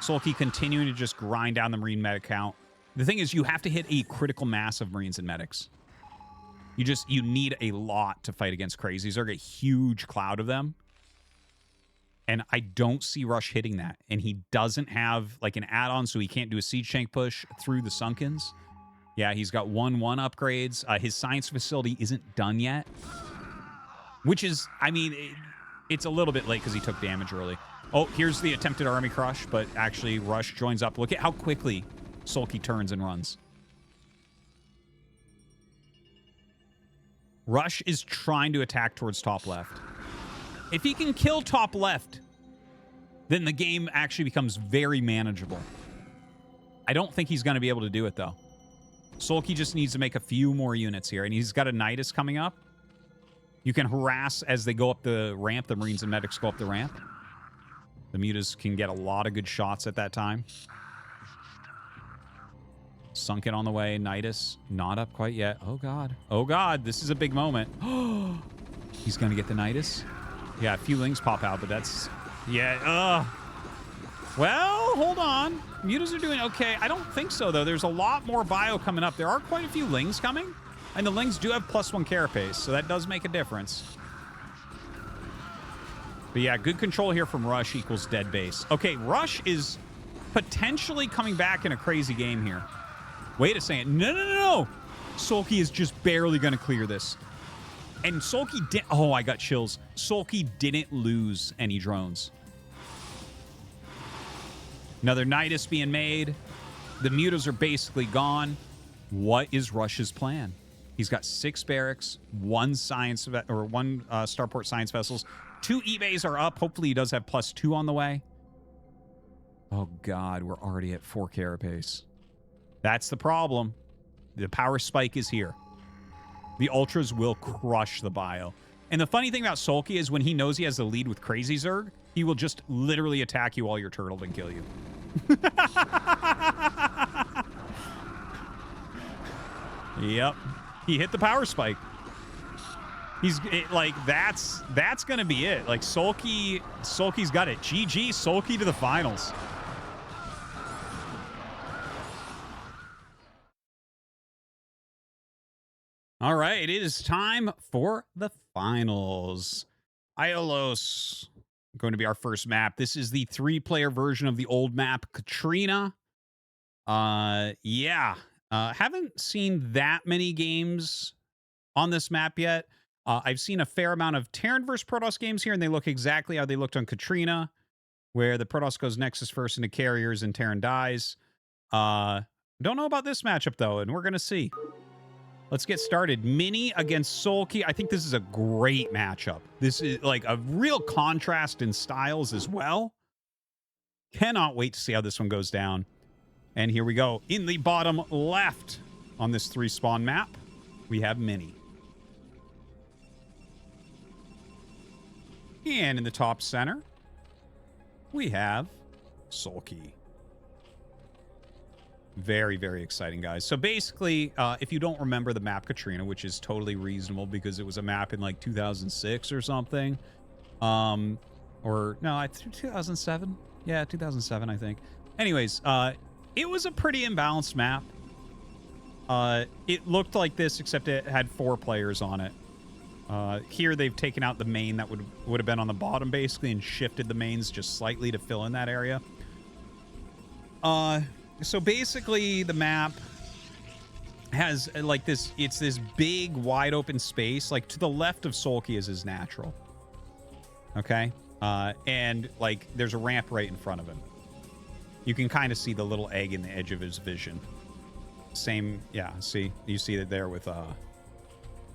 Sulky continuing to just grind down the Marine medic count. The thing is, you have to hit a critical mass of Marines and medics. You need a lot to fight against Crazy Zerg, a huge cloud of them. And I don't see Rush hitting that. And he doesn't have, like, an add-on, so he can't do a Siege Tank push through the Sunkens. Yeah, he's got 1-1 upgrades. His science facility isn't done yet. Which is, I mean, it's a little bit late because he took damage early. Oh, here's the attempted army crush, but actually Rush joins up. Look at how quickly Sulky turns and runs. Rush is trying to attack towards top left. If he can kill top left, then the game actually becomes very manageable. I don't think he's going to be able to do it, though. Sulky just needs to make a few more units here, and he's got a Nidus coming up. You can harass as they go up the ramp. The Marines and medics go up the ramp. The mutas can get a lot of good shots at that time. Sunken on the way. Nidus not up quite yet. Oh, God. Oh, God. This is a big moment. He's going to get the Nidus. Yeah, a few Lings pop out, but that's... Yeah, well, hold on. Mutas are doing okay. I don't think so, though. There's a lot more bio coming up. There are quite a few Lings coming. And the Lings do have +1 carapace, so that does make a difference. But yeah, good control here from Rush equals dead base. Okay, Rush is potentially coming back in a crazy game here. Wait a second. No. Sulky is just barely going to clear this. And Sulky did... Oh, I got chills. Sulky didn't lose any drones. Another Nidus being made. The mutas are basically gone. What is Rush's plan? He's got 6 barracks, 1 science or 1 starport science vessels. 2 eBays are up. Hopefully he does have +2 on the way. Oh, God, we're already at 4 carapace. That's the problem. The power spike is here. The Ultras will crush the bio. And the funny thing about Sulky is when he knows he has the lead with Crazy Zerg, he will just literally attack you while you're turtled and kill you. Yep. He hit the power spike. That's gonna be it. Like Sulky's got it. GG, Sulky to the finals. All right, it is time for the finals. Iolos going to be our first map. This is the 3-player version of the old map, Katrina. Haven't seen that many games on this map yet. I've seen a fair amount of Terran versus Protoss games here, and they look exactly how they looked on Katrina, where the Protoss goes Nexus first into carriers and Terran dies. Don't know about this matchup, though, and we're going to see. Let's get started. Mini against Sulky. I think this is a great matchup. This is like a real contrast in styles as well. Cannot wait to see how this one goes down. And here we go. In the bottom left on this 3-spawn map, we have Mini. And in the top center, we have Sulky. Very, very exciting, guys. So basically, if you don't remember the map Katrina, which is totally reasonable because it was a map in like 2006 or something, or no, 2007. Yeah, 2007, I think. Anyways, it was a pretty imbalanced map. It looked like this, except it had 4 players on it. Here they've taken out the main that would have been on the bottom basically and shifted the mains just slightly to fill in that area. So basically the map has like this, it's this big wide open space. Like to the left of Sulky is his natural. Okay. And like there's a ramp right in front of him. You can kind of see the little egg in the edge of his vision. Same. Yeah. See, you see it there with,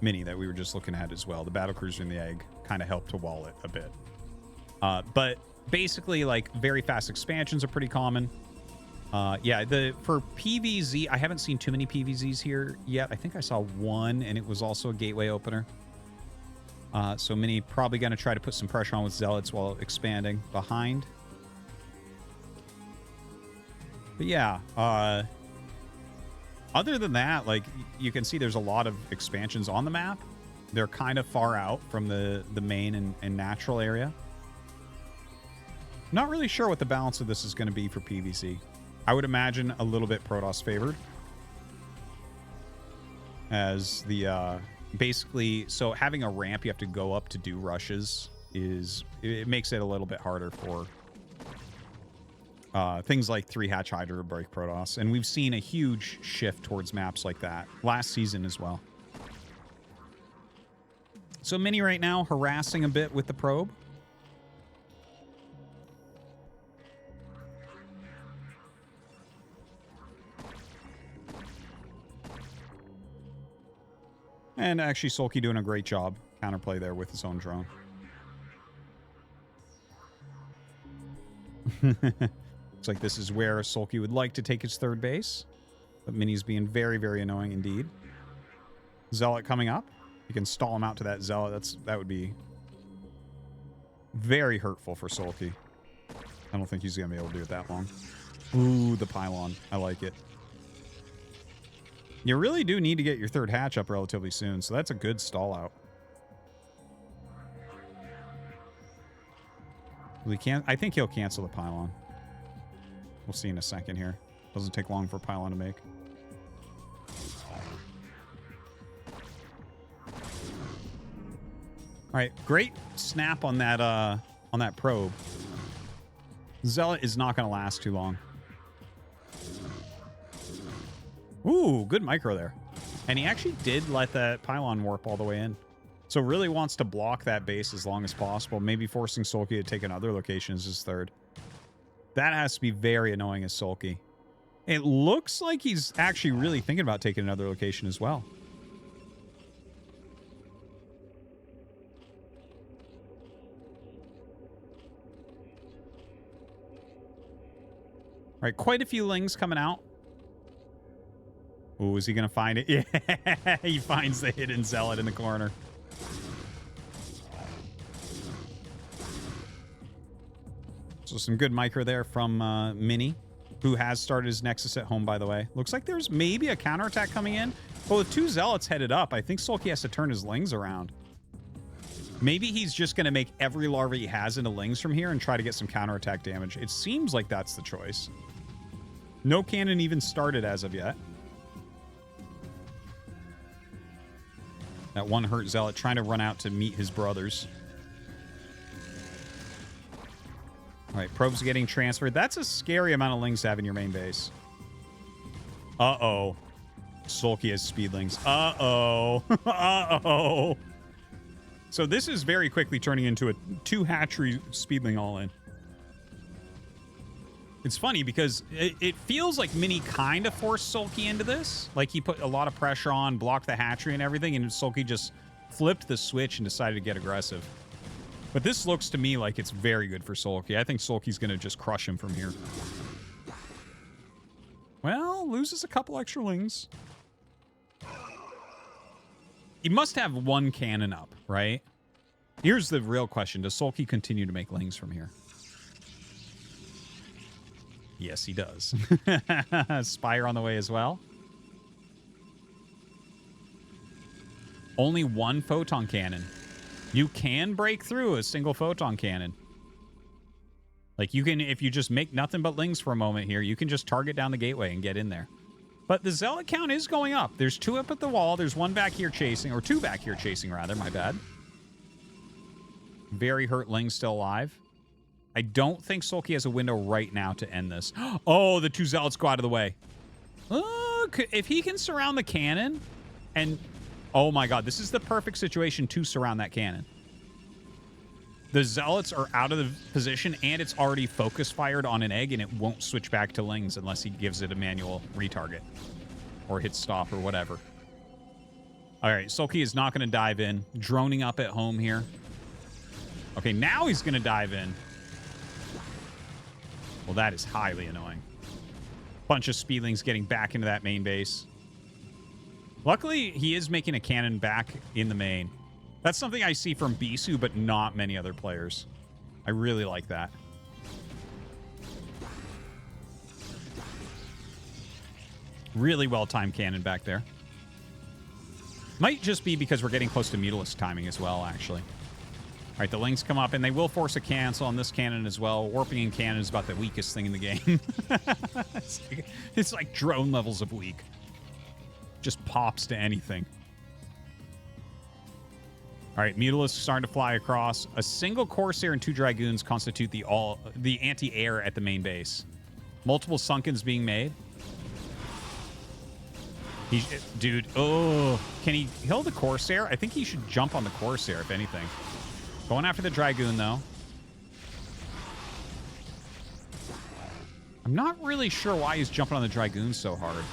Mini that we were just looking at as well. The battlecruiser and the egg kind of helped to wall it a bit. But basically like very fast expansions are pretty common. Yeah, for PVZ, I haven't seen too many PVZs here yet. I think I saw one, and it was also a gateway opener. So Mini probably going to try to put some pressure on with Zealots while expanding behind. But yeah, other than that, like, you can see there's a lot of expansions on the map. They're kind of far out from the main and natural area. Not really sure what the balance of this is going to be for PVC. I would imagine a little bit Protoss favored. As the, basically, so having a ramp you have to go up to do rushes it makes it a little bit harder for things like 3-hatch Hydra to break Protoss. And we've seen a huge shift towards maps like that last season as well. So Mini right now harassing a bit with the probe. And actually, Sulky doing a great job counterplay there with his own drone. Looks like this is where Sulky would like to take his third base. But Mini's being very, very annoying indeed. Zealot coming up. You can stall him out to that Zealot. That would be very hurtful for Sulky. I don't think he's going to be able to do it that long. Ooh, the pylon. I like it. You really do need to get your third hatch up relatively soon, so that's a good stall out. I think he'll cancel the pylon. We'll see in a second here. Doesn't take long for a pylon to make. All right, great snap on that probe. Zealot is not going to last too long. Ooh, good micro there. And he actually did let that pylon warp all the way in. So really wants to block that base as long as possible. Maybe forcing Sulky to take another location as his third. That has to be very annoying as Sulky. It looks like he's actually really thinking about taking another location as well. All right, quite a few Lings coming out. Ooh, is he going to find it? Yeah, he finds the hidden Zealot in the corner. So some good micro there from Mini, who has started his Nexus at home, by the way. Looks like there's maybe a counterattack coming in. But with 2 Zealots headed up, I think Sulky has to turn his Lings around. Maybe he's just going to make every larva he has into Lings from here and try to get some counterattack damage. It seems like that's the choice. No cannon even started as of yet. That one hurt Zealot trying to run out to meet his brothers. All right, probes getting transferred. That's a scary amount of Lings to have in your main base. Uh-oh. Sulky has speedlings. Uh-oh. Uh-oh. So this is very quickly turning into a 2-hatchery speedling all-in. It's funny because it feels like Mini kind of forced Sulky into this. Like he put a lot of pressure on, blocked the hatchery and everything, and Sulky just flipped the switch and decided to get aggressive. But this looks to me like it's very good for Sulky. I think Sulky's going to just crush him from here. Well, loses a couple extra Lings. He must have 1 cannon up, right? Here's the real question. Does Sulky continue to make lings from here? Yes, he does. Spire on the way as well. Only one photon cannon. You can break through a single photon cannon. Like, you can, if you just make nothing but lings for a moment here, you can just target down the gateway and get in there. But the zealot count is going up. There's 2 up at the wall. There's 1 back here chasing, or 2 back here chasing, rather. My bad. Very hurt ling still alive. I don't think Sulky has a window right now to end this. Oh, the 2 zealots go out of the way. If he can surround the cannon and... Oh my god, this is the perfect situation to surround that cannon. The zealots are out of the position, and it's already focus fired on an egg, and it won't switch back to lings unless he gives it a manual retarget. Or hit stop or whatever. Alright, Sulky is not going to dive in. Droning up at home here. Okay, now he's going to dive in. Well, that is highly annoying. Bunch of speedlings getting back into that main base. Luckily, he is making a cannon back in the main. That's something I see from Bisu, but not many other players. I really like that. Really well-timed cannon back there. Might just be because we're getting close to Mutalisk timing as well, actually. All right, the lings come up, and they will force a cancel on this cannon as well. Warping in cannon is about the weakest thing in the game. It's like drone levels of weak. Just pops to anything. All right, Mutalisk starting to fly across. A single Corsair and 2 Dragoons constitute the anti-air at the main base. Multiple Sunkens being made. Dude, oh, can he kill the Corsair? I think he should jump on the Corsair, if anything. Going after the Dragoon, though. I'm not really sure why he's jumping on the Dragoon so hard.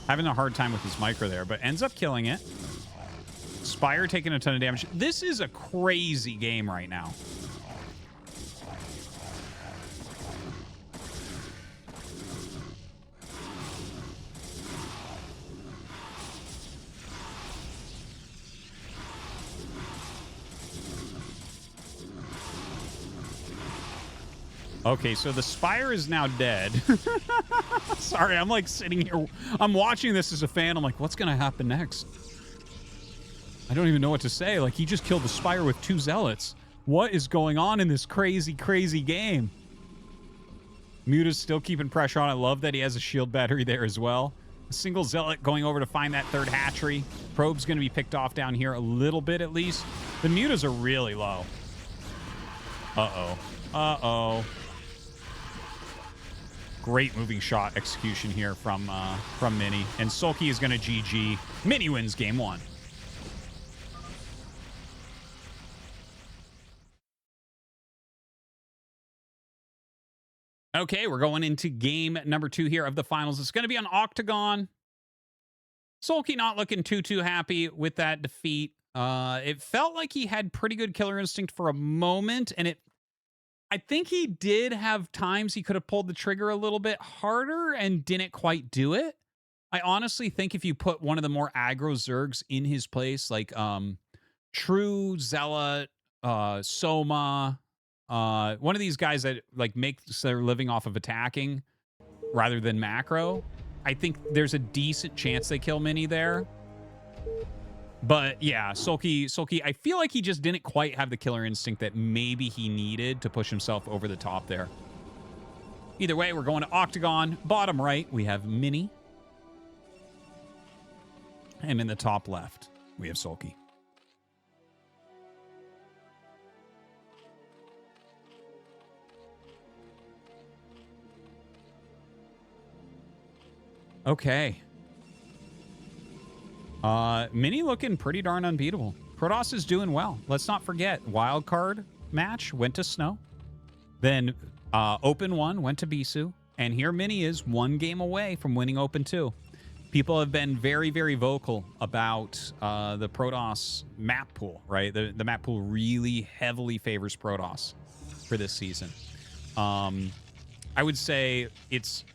Having a hard time with his micro there, but ends up killing it. Spire taking a ton of damage. This is a crazy game right now. Okay, so the Spire is now dead. Sorry, I'm like sitting here. I'm watching this as a fan. I'm like, what's going to happen next? I don't even know what to say. Like, he just killed the Spire with 2 zealots. What is going on in this crazy, crazy game? Muta's still keeping pressure on. I love that he has a shield battery there as well. A single zealot going over to find that 3rd hatchery. Probe's going to be picked off down here a little bit at least. The Mutas are really low. Uh-oh. Uh-oh. Great moving shot execution here from Mini. And Sulky is going to GG. Mini wins game 1. Okay, we're going into game number 2 here of the finals. It's going to be on Octagon. Sulky not looking too happy with that defeat. It felt like he had pretty good killer instinct for a moment, and I think he did have times he could have pulled the trigger a little bit harder and didn't quite do it. I honestly think if you put one of the more aggro Zergs in his place, like True, Zealot, Soma, one of these guys that like makes their living off of attacking rather than macro, I think there's a decent chance they kill Mini there. But yeah, Sulky, I feel like he just didn't quite have the killer instinct that maybe he needed to push himself over the top there. Either way, we're going to Octagon. Bottom right, we have Mini. And in the top left, we have Sulky. Okay. Mini looking pretty darn unbeatable. Protoss is doing well. Let's not forget, wild card match went to Snow. Then Open 1 went to Bisu. And here Mini is 1 game away from winning Open 2. People have been very, very vocal about the Protoss map pool, right? The map pool really heavily favors Protoss for this season. I would say it's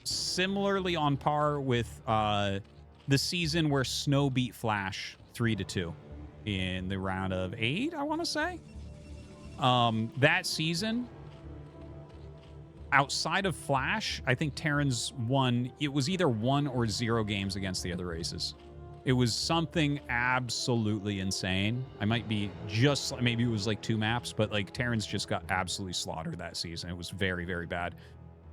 similarly on par with the season where Snow beat Flash 3-2. in the round of 8, I want to say. That season, outside of Flash, I think Terrans won. It was either 1 or 0 games against the other races. It was something absolutely insane. I might be just, maybe it was like 2 maps, but like Terrans just got absolutely slaughtered that season. It was very, very bad.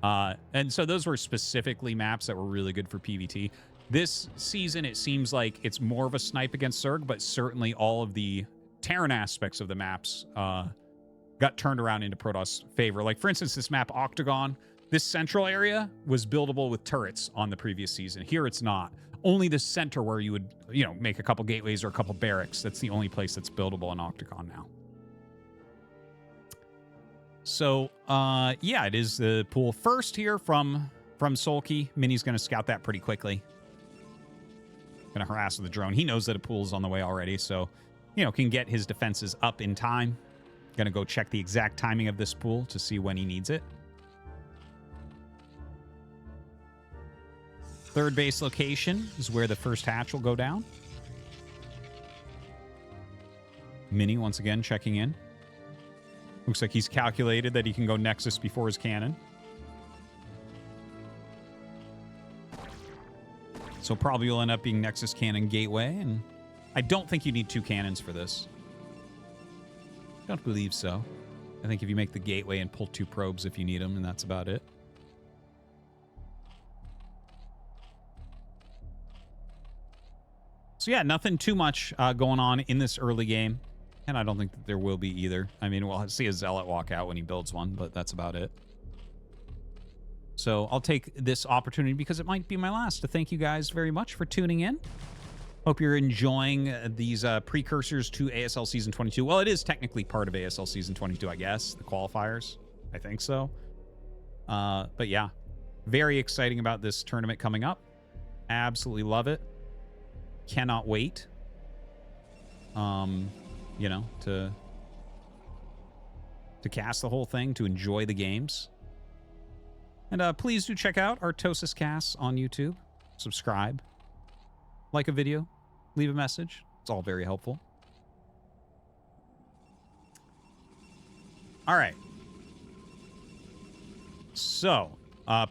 And so those were specifically maps that were really good for PvT. This season, it seems like it's more of a snipe against Zerg, but certainly all of the Terran aspects of the maps got turned around into Protoss' favor. Like, for instance, this map, Octagon, this central area was buildable with turrets on the previous season. Here it's not. Only the center where you would, you know, make a couple gateways or a couple barracks. That's the only place that's buildable in Octagon now. So, yeah, it is the pool first here from Sulky. Mini's going to scout that pretty quickly. Going to harass with the drone. He knows that a pool is on the way already, so, you know, can get his defenses up in time. Going to go check the exact timing of this pool to see when he needs it. Third base location is where the first hatch will go down. Mini, once again, checking in. Looks like he's calculated that he can go Nexus before his cannon. So probably will end up being Nexus Cannon Gateway, and I don't think you need 2 cannons for this. Don't believe so. I think if you make the gateway and pull 2 probes if you need them, and that's about it. So yeah, nothing too much going on in this early game. And I don't think that there will be either. I mean, we'll see a Zealot walk out when he builds one, but that's about it. So I'll take this opportunity, because it might be my last, to thank you guys very much for tuning in. Hope you're enjoying these precursors to ASL Season 22. Well, it is technically part of ASL Season 22, I guess. The qualifiers. I think so. But yeah, very exciting about this tournament coming up. Absolutely love it. Cannot wait. You know, to cast the whole thing, to enjoy the games. And please do check out ArtosisCasts on YouTube. Subscribe. Like a video. Leave a message. It's all very helpful. All right. So,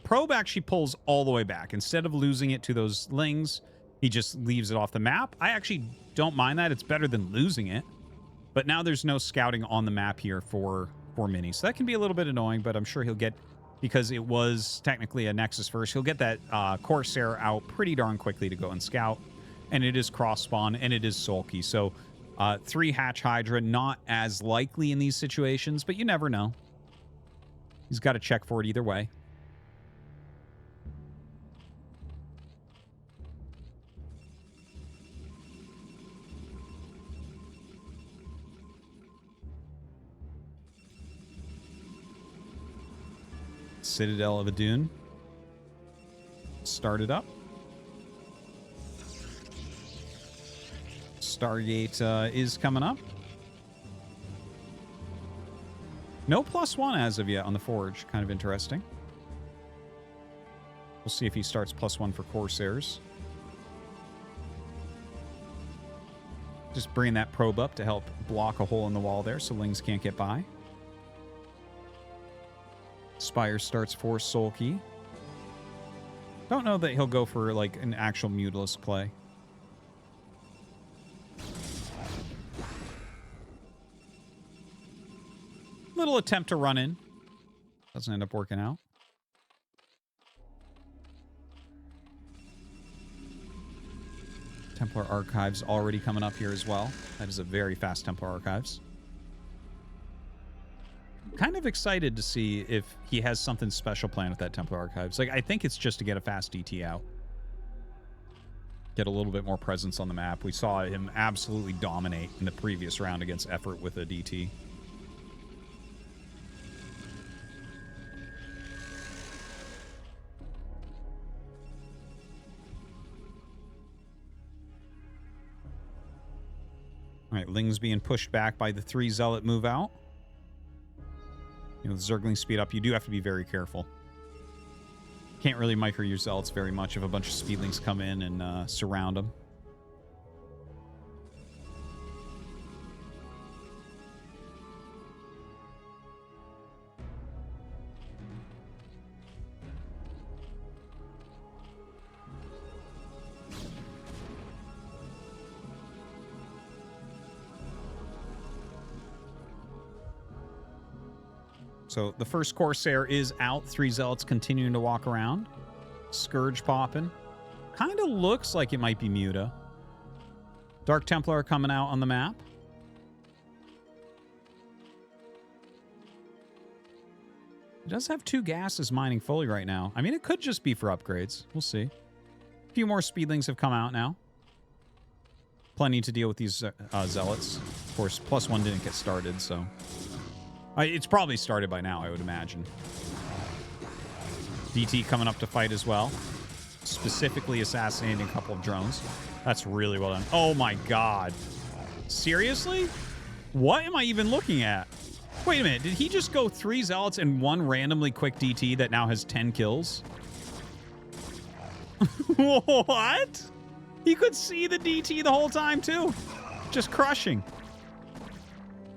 Probe actually pulls all the way back. Instead of losing it to those Lings, he just leaves it off the map. I actually don't mind that. It's better than losing it. But now there's no scouting on the map here for Mini. So that can be a little bit annoying, but I'm sure he'll get, because it was technically a Nexus first, he'll get that Corsair out pretty darn quickly to go and scout. And it is cross spawn, and it is Sulky. So 3 Hatch Hydra, not as likely in these situations, but you never know. He's got to check for it either way. Citadel of Adun. Start it up. Stargate is coming up. No +1 as of yet on the Forge. Kind of interesting. We'll see if he starts +1 for Corsairs. Just bringing that probe up to help block a hole in the wall there so Lings can't get by. Spire starts for Sulky. Don't know that he'll go for like an actual mutalist play. Little attempt to run in. Doesn't end up working out. Templar Archives already coming up here as well. That is a very fast Templar Archives. Kind of excited to see if he has something special planned with that Templar Archives. Like, I think it's just to get a fast DT out. Get a little bit more presence on the map. We saw him absolutely dominate in the previous round against Effort with a DT. All right, Ling's being pushed back by the 3 Zealot move out. You know, the Zergling speed up, you do have to be very careful. Can't really micro your Zealots very much if a bunch of Speedlings come in and surround them. So the first Corsair is out. 3 Zealots continuing to walk around. Scourge popping. Kind of looks like it might be Muta. Dark Templar coming out on the map. It does have 2 gases mining fully right now. I mean, it could just be for upgrades. We'll see. A few more Speedlings have come out now. Plenty to deal with these Zealots. Of course, +1 didn't get started, so... it's probably started by now, I would imagine. DT coming up to fight as well. Specifically assassinating a couple of drones. That's really well done. Oh my god. Seriously? What am I even looking at? Wait a minute, did he just go 3 Zealots and 1 randomly quick DT that now has 10 kills? What? He could see the DT the whole time, too. Just crushing.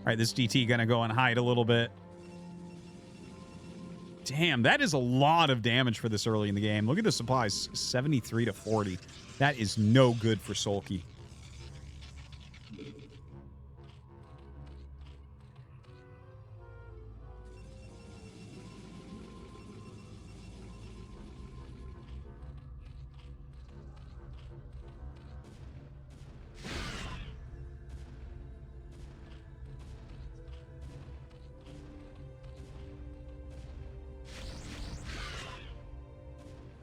All right, this DT gonna go and hide a little bit. Damn, that is a lot of damage for this early in the game. Look at the supplies, 73 to 40. That is no good for Sulky.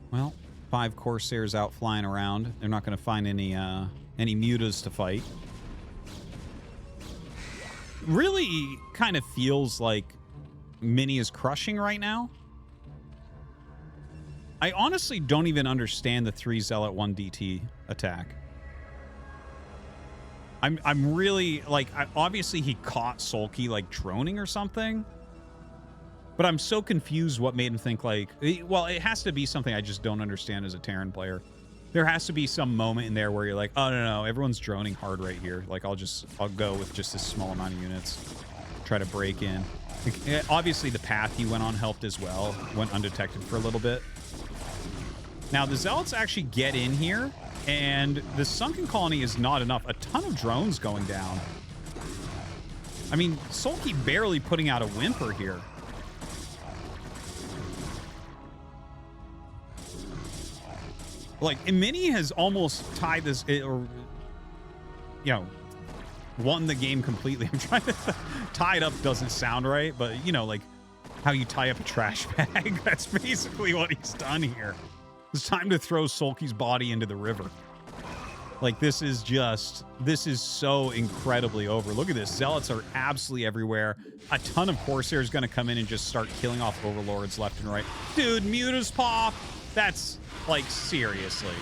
Well, 5 Corsairs out flying around. They're not going to find any mutas to fight. Really kind of feels like Mini is crushing right now. I honestly don't even understand the 3 Zealot 1 DT attack. I'm really, like, obviously he caught Sulky, like, droning or something. But I'm so confused what made him think, like... Well, it has to be something I just don't understand as a Terran player. There has to be some moment in there where you're like, oh, no, everyone's droning hard right here. Like, I'll go with just this small amount of units. Try to break in. Like, obviously, the path he went on helped as well. Went undetected for a little bit. Now, the Zealots actually get in here, and the Sunken Colony is not enough. A ton of drones going down. I mean, Sulky barely putting out a whimper here. Like, Mini has almost tied this, or, you know, won the game completely. I'm trying to... tie it up doesn't sound right, but, you know, like, how you tie up a trash bag. That's basically what he's done here. It's time to throw Sulky's body into the river. Like, this is so incredibly over. Look at this. Zealots are absolutely everywhere. A ton of Corsairs going to come in and just start killing off Overlords left and right. Dude, Mutas pop. That's... like, seriously.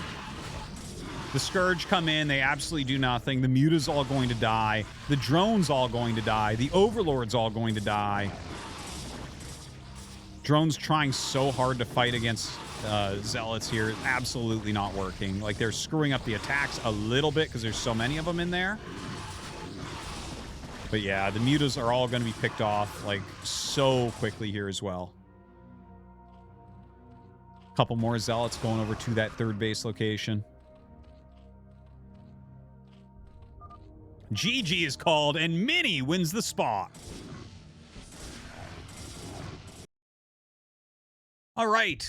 The Scourge come in. They absolutely do nothing. The Muta's all going to die. The Drone's all going to die. The Overlord's all going to die. Drone's trying so hard to fight against Zealots here. Absolutely not working. Like, they're screwing up the attacks a little bit because there's so many of them in there. But yeah, the Mutas are all going to be picked off, like, so quickly here as well. Couple more Zealots going over to that 3rd base location. GG is called, and Mini wins the spot. All right,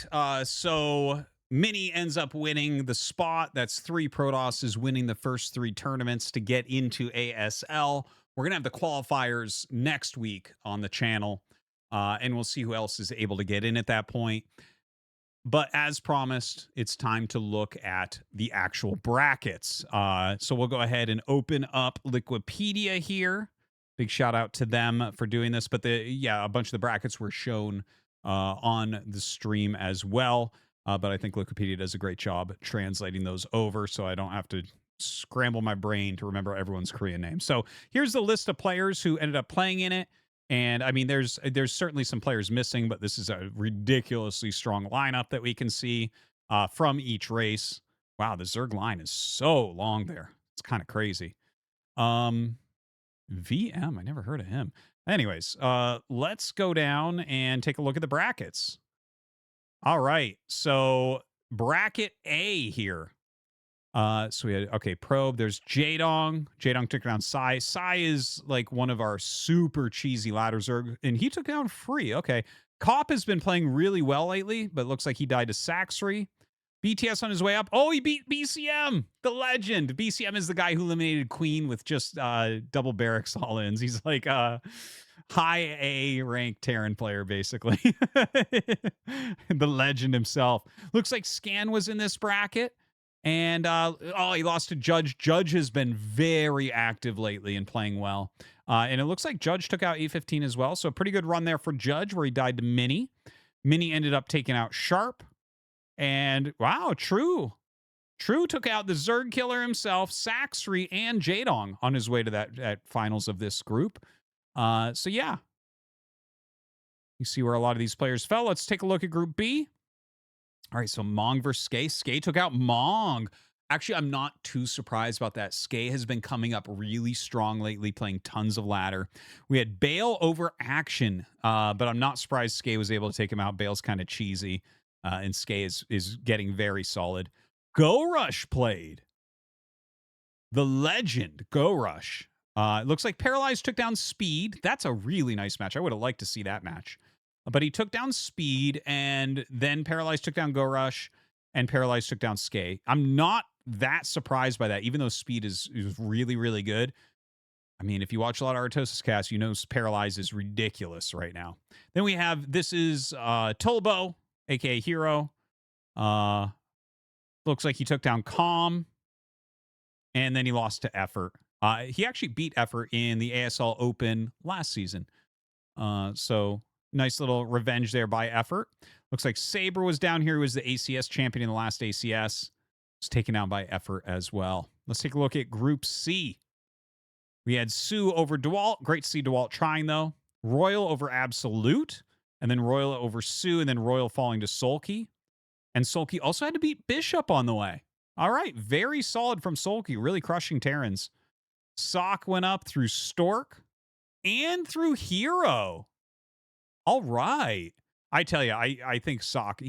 so Mini ends up winning the spot. That's 3 Protosses winning the first 3 tournaments to get into ASL. We're going to have the qualifiers next week on the channel, and we'll see who else is able to get in at that point. But as promised, it's time to look at the actual brackets. So we'll go ahead and open up Liquipedia here. Big shout out to them for doing this. But a bunch of the brackets were shown on the stream as well. But I think Liquipedia does a great job translating those over, so I don't have to scramble my brain to remember everyone's Korean name. So here's the list of players who ended up playing in it. And I mean, there's certainly some players missing, but this is a ridiculously strong lineup that we can see from each race. Wow, the Zerg line is so long there. It's kind of crazy. VM, I never heard of him. Anyways, let's go down and take a look at the brackets. All right, so bracket A here. So we had, okay, Probe. There's Jadong. Jadong took down Sai. Sai is like one of our super cheesy ladder Zerg, and he took down Free. Okay. Cop has been playing really well lately, but looks like he died to Saxry. BTS on his way up. Oh, he beat BCM, the legend. BCM is the guy who eliminated Queen with just double barracks all-ins. He's like a high A ranked Terran player, basically. The legend himself. Looks like Scan was in this bracket. And he lost to Judge. Judge has been very active lately and playing well. And it looks like Judge took out E15 as well. So a pretty good run there for Judge, where he died to Mini. Mini ended up taking out Sharp. And wow, True took out the Zerg killer himself, Saxry, and Jadong on his way to that finals of this group. So yeah, you see where a lot of these players fell. Let's take a look at Group B. All right, so Mong versus Skay. Skay took out Mong. Actually, I'm not too surprised about that. Skay has been coming up really strong lately, playing tons of ladder. We had Bale over Action, but I'm not surprised Skay was able to take him out. Bale's kind of cheesy, and Skay is getting very solid. Go Rush played. The legend, Go Rush. It looks like Paralyzed took down Speed. That's a really nice match. I would have liked to see that match. But he took down Speed, and then Paralyzed took down Go Rush, and Paralyzed took down Skay. I'm not that surprised by that, even though Speed is really, really good. I mean, if you watch a lot of ArtosisCasts, you know Paralyzed is ridiculous right now. Then we have, this is Tulbo, a.k.a. Hero. Looks like he took down Calm, and then he lost to Effort. He actually beat Effort in the ASL Open last season. So nice little revenge there by Effort. Looks like Saber was down here. He was the ACS champion in the last ACS. Was taken out by Effort as well. Let's take a look at Group C. We had Sue over DeWalt. Great to see DeWalt trying, though. Royal over Absolute. And then Royal over Sue. And then Royal falling to Sulky. And Sulky also had to beat Bishop on the way. All right. Very solid from Sulky. Really crushing Terrans. Sock went up through Stork. And through Hero. All right. I tell you, I think Sock,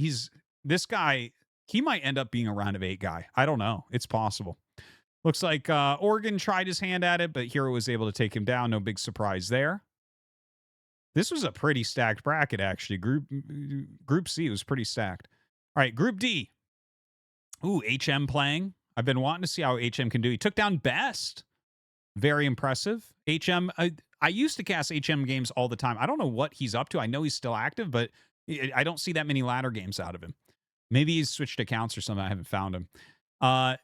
this guy, he might end up being a round of 8 guy. I don't know. It's possible. Looks like Oregon tried his hand at it, but Hero was able to take him down. No big surprise there. This was a pretty stacked bracket, actually. Group C was pretty stacked. All right, Group D. Ooh, HM playing. I've been wanting to see how HM can do. He took down Best. Very impressive. HM, I used to cast HM games all the time. I don't know what he's up to. I know he's still active, but I don't see that many ladder games out of him. Maybe he's switched accounts or something. I haven't found him.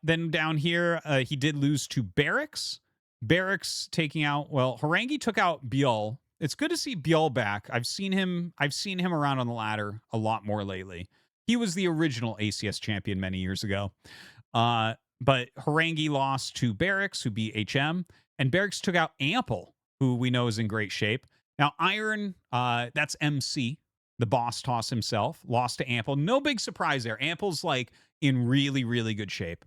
Then down here, he did lose to Barracks. Barracks taking out, well, Harangi took out Biol. It's good to see Biol back. I've seen him around on the ladder a lot more lately. He was the original ACS champion many years ago. But Harangi lost to Barracks, who beat HM. And Barracks took out Ample, who we know is in great shape. Now, Iron, that's MC, the boss toss himself, lost to Ample. No big surprise there. Ample's like in really, really good shape.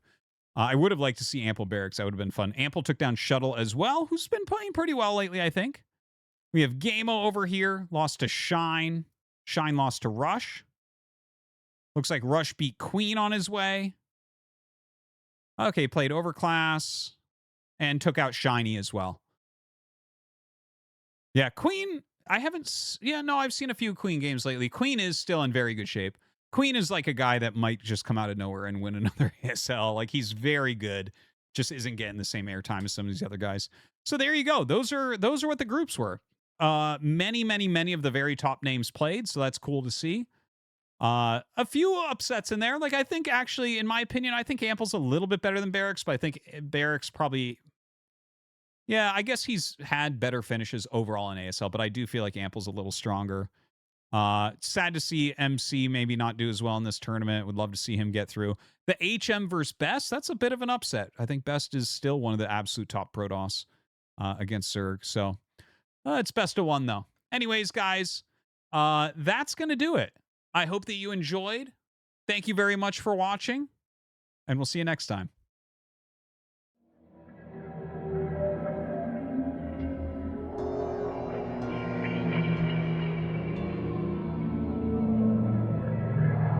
I would have liked to see Ample Barracks. That would have been fun. Ample took down Shuttle as well, who's been playing pretty well lately, I think. We have Gameo over here, lost to Shine. Shine lost to Rush. Looks like Rush beat Queen on his way. Okay, played Overclass and took out Shiny as well. Yeah, Queen, I've seen a few Queen games lately. Queen is still in very good shape. Queen is like a guy that might just come out of nowhere and win another ASL. Like, he's very good, just isn't getting the same airtime as some of these other guys. So there you go. Those are what the groups were. Many of the very top names played, so that's cool to see. A few upsets in there. Like, I think actually, in my opinion, I think Ample's a little bit better than Barracks, but I think Barracks probably, yeah, I guess he's had better finishes overall in ASL, but I do feel like Ample's a little stronger. Sad to see MC maybe not do as well in this tournament. Would love to see him get through. The HM versus Best, that's a bit of an upset. I think Best is still one of the absolute top Protoss against Zerg. So it's best of one, though. Anyways, guys, that's going to do it. I hope that you enjoyed. Thank you very much for watching, and we'll see you next time.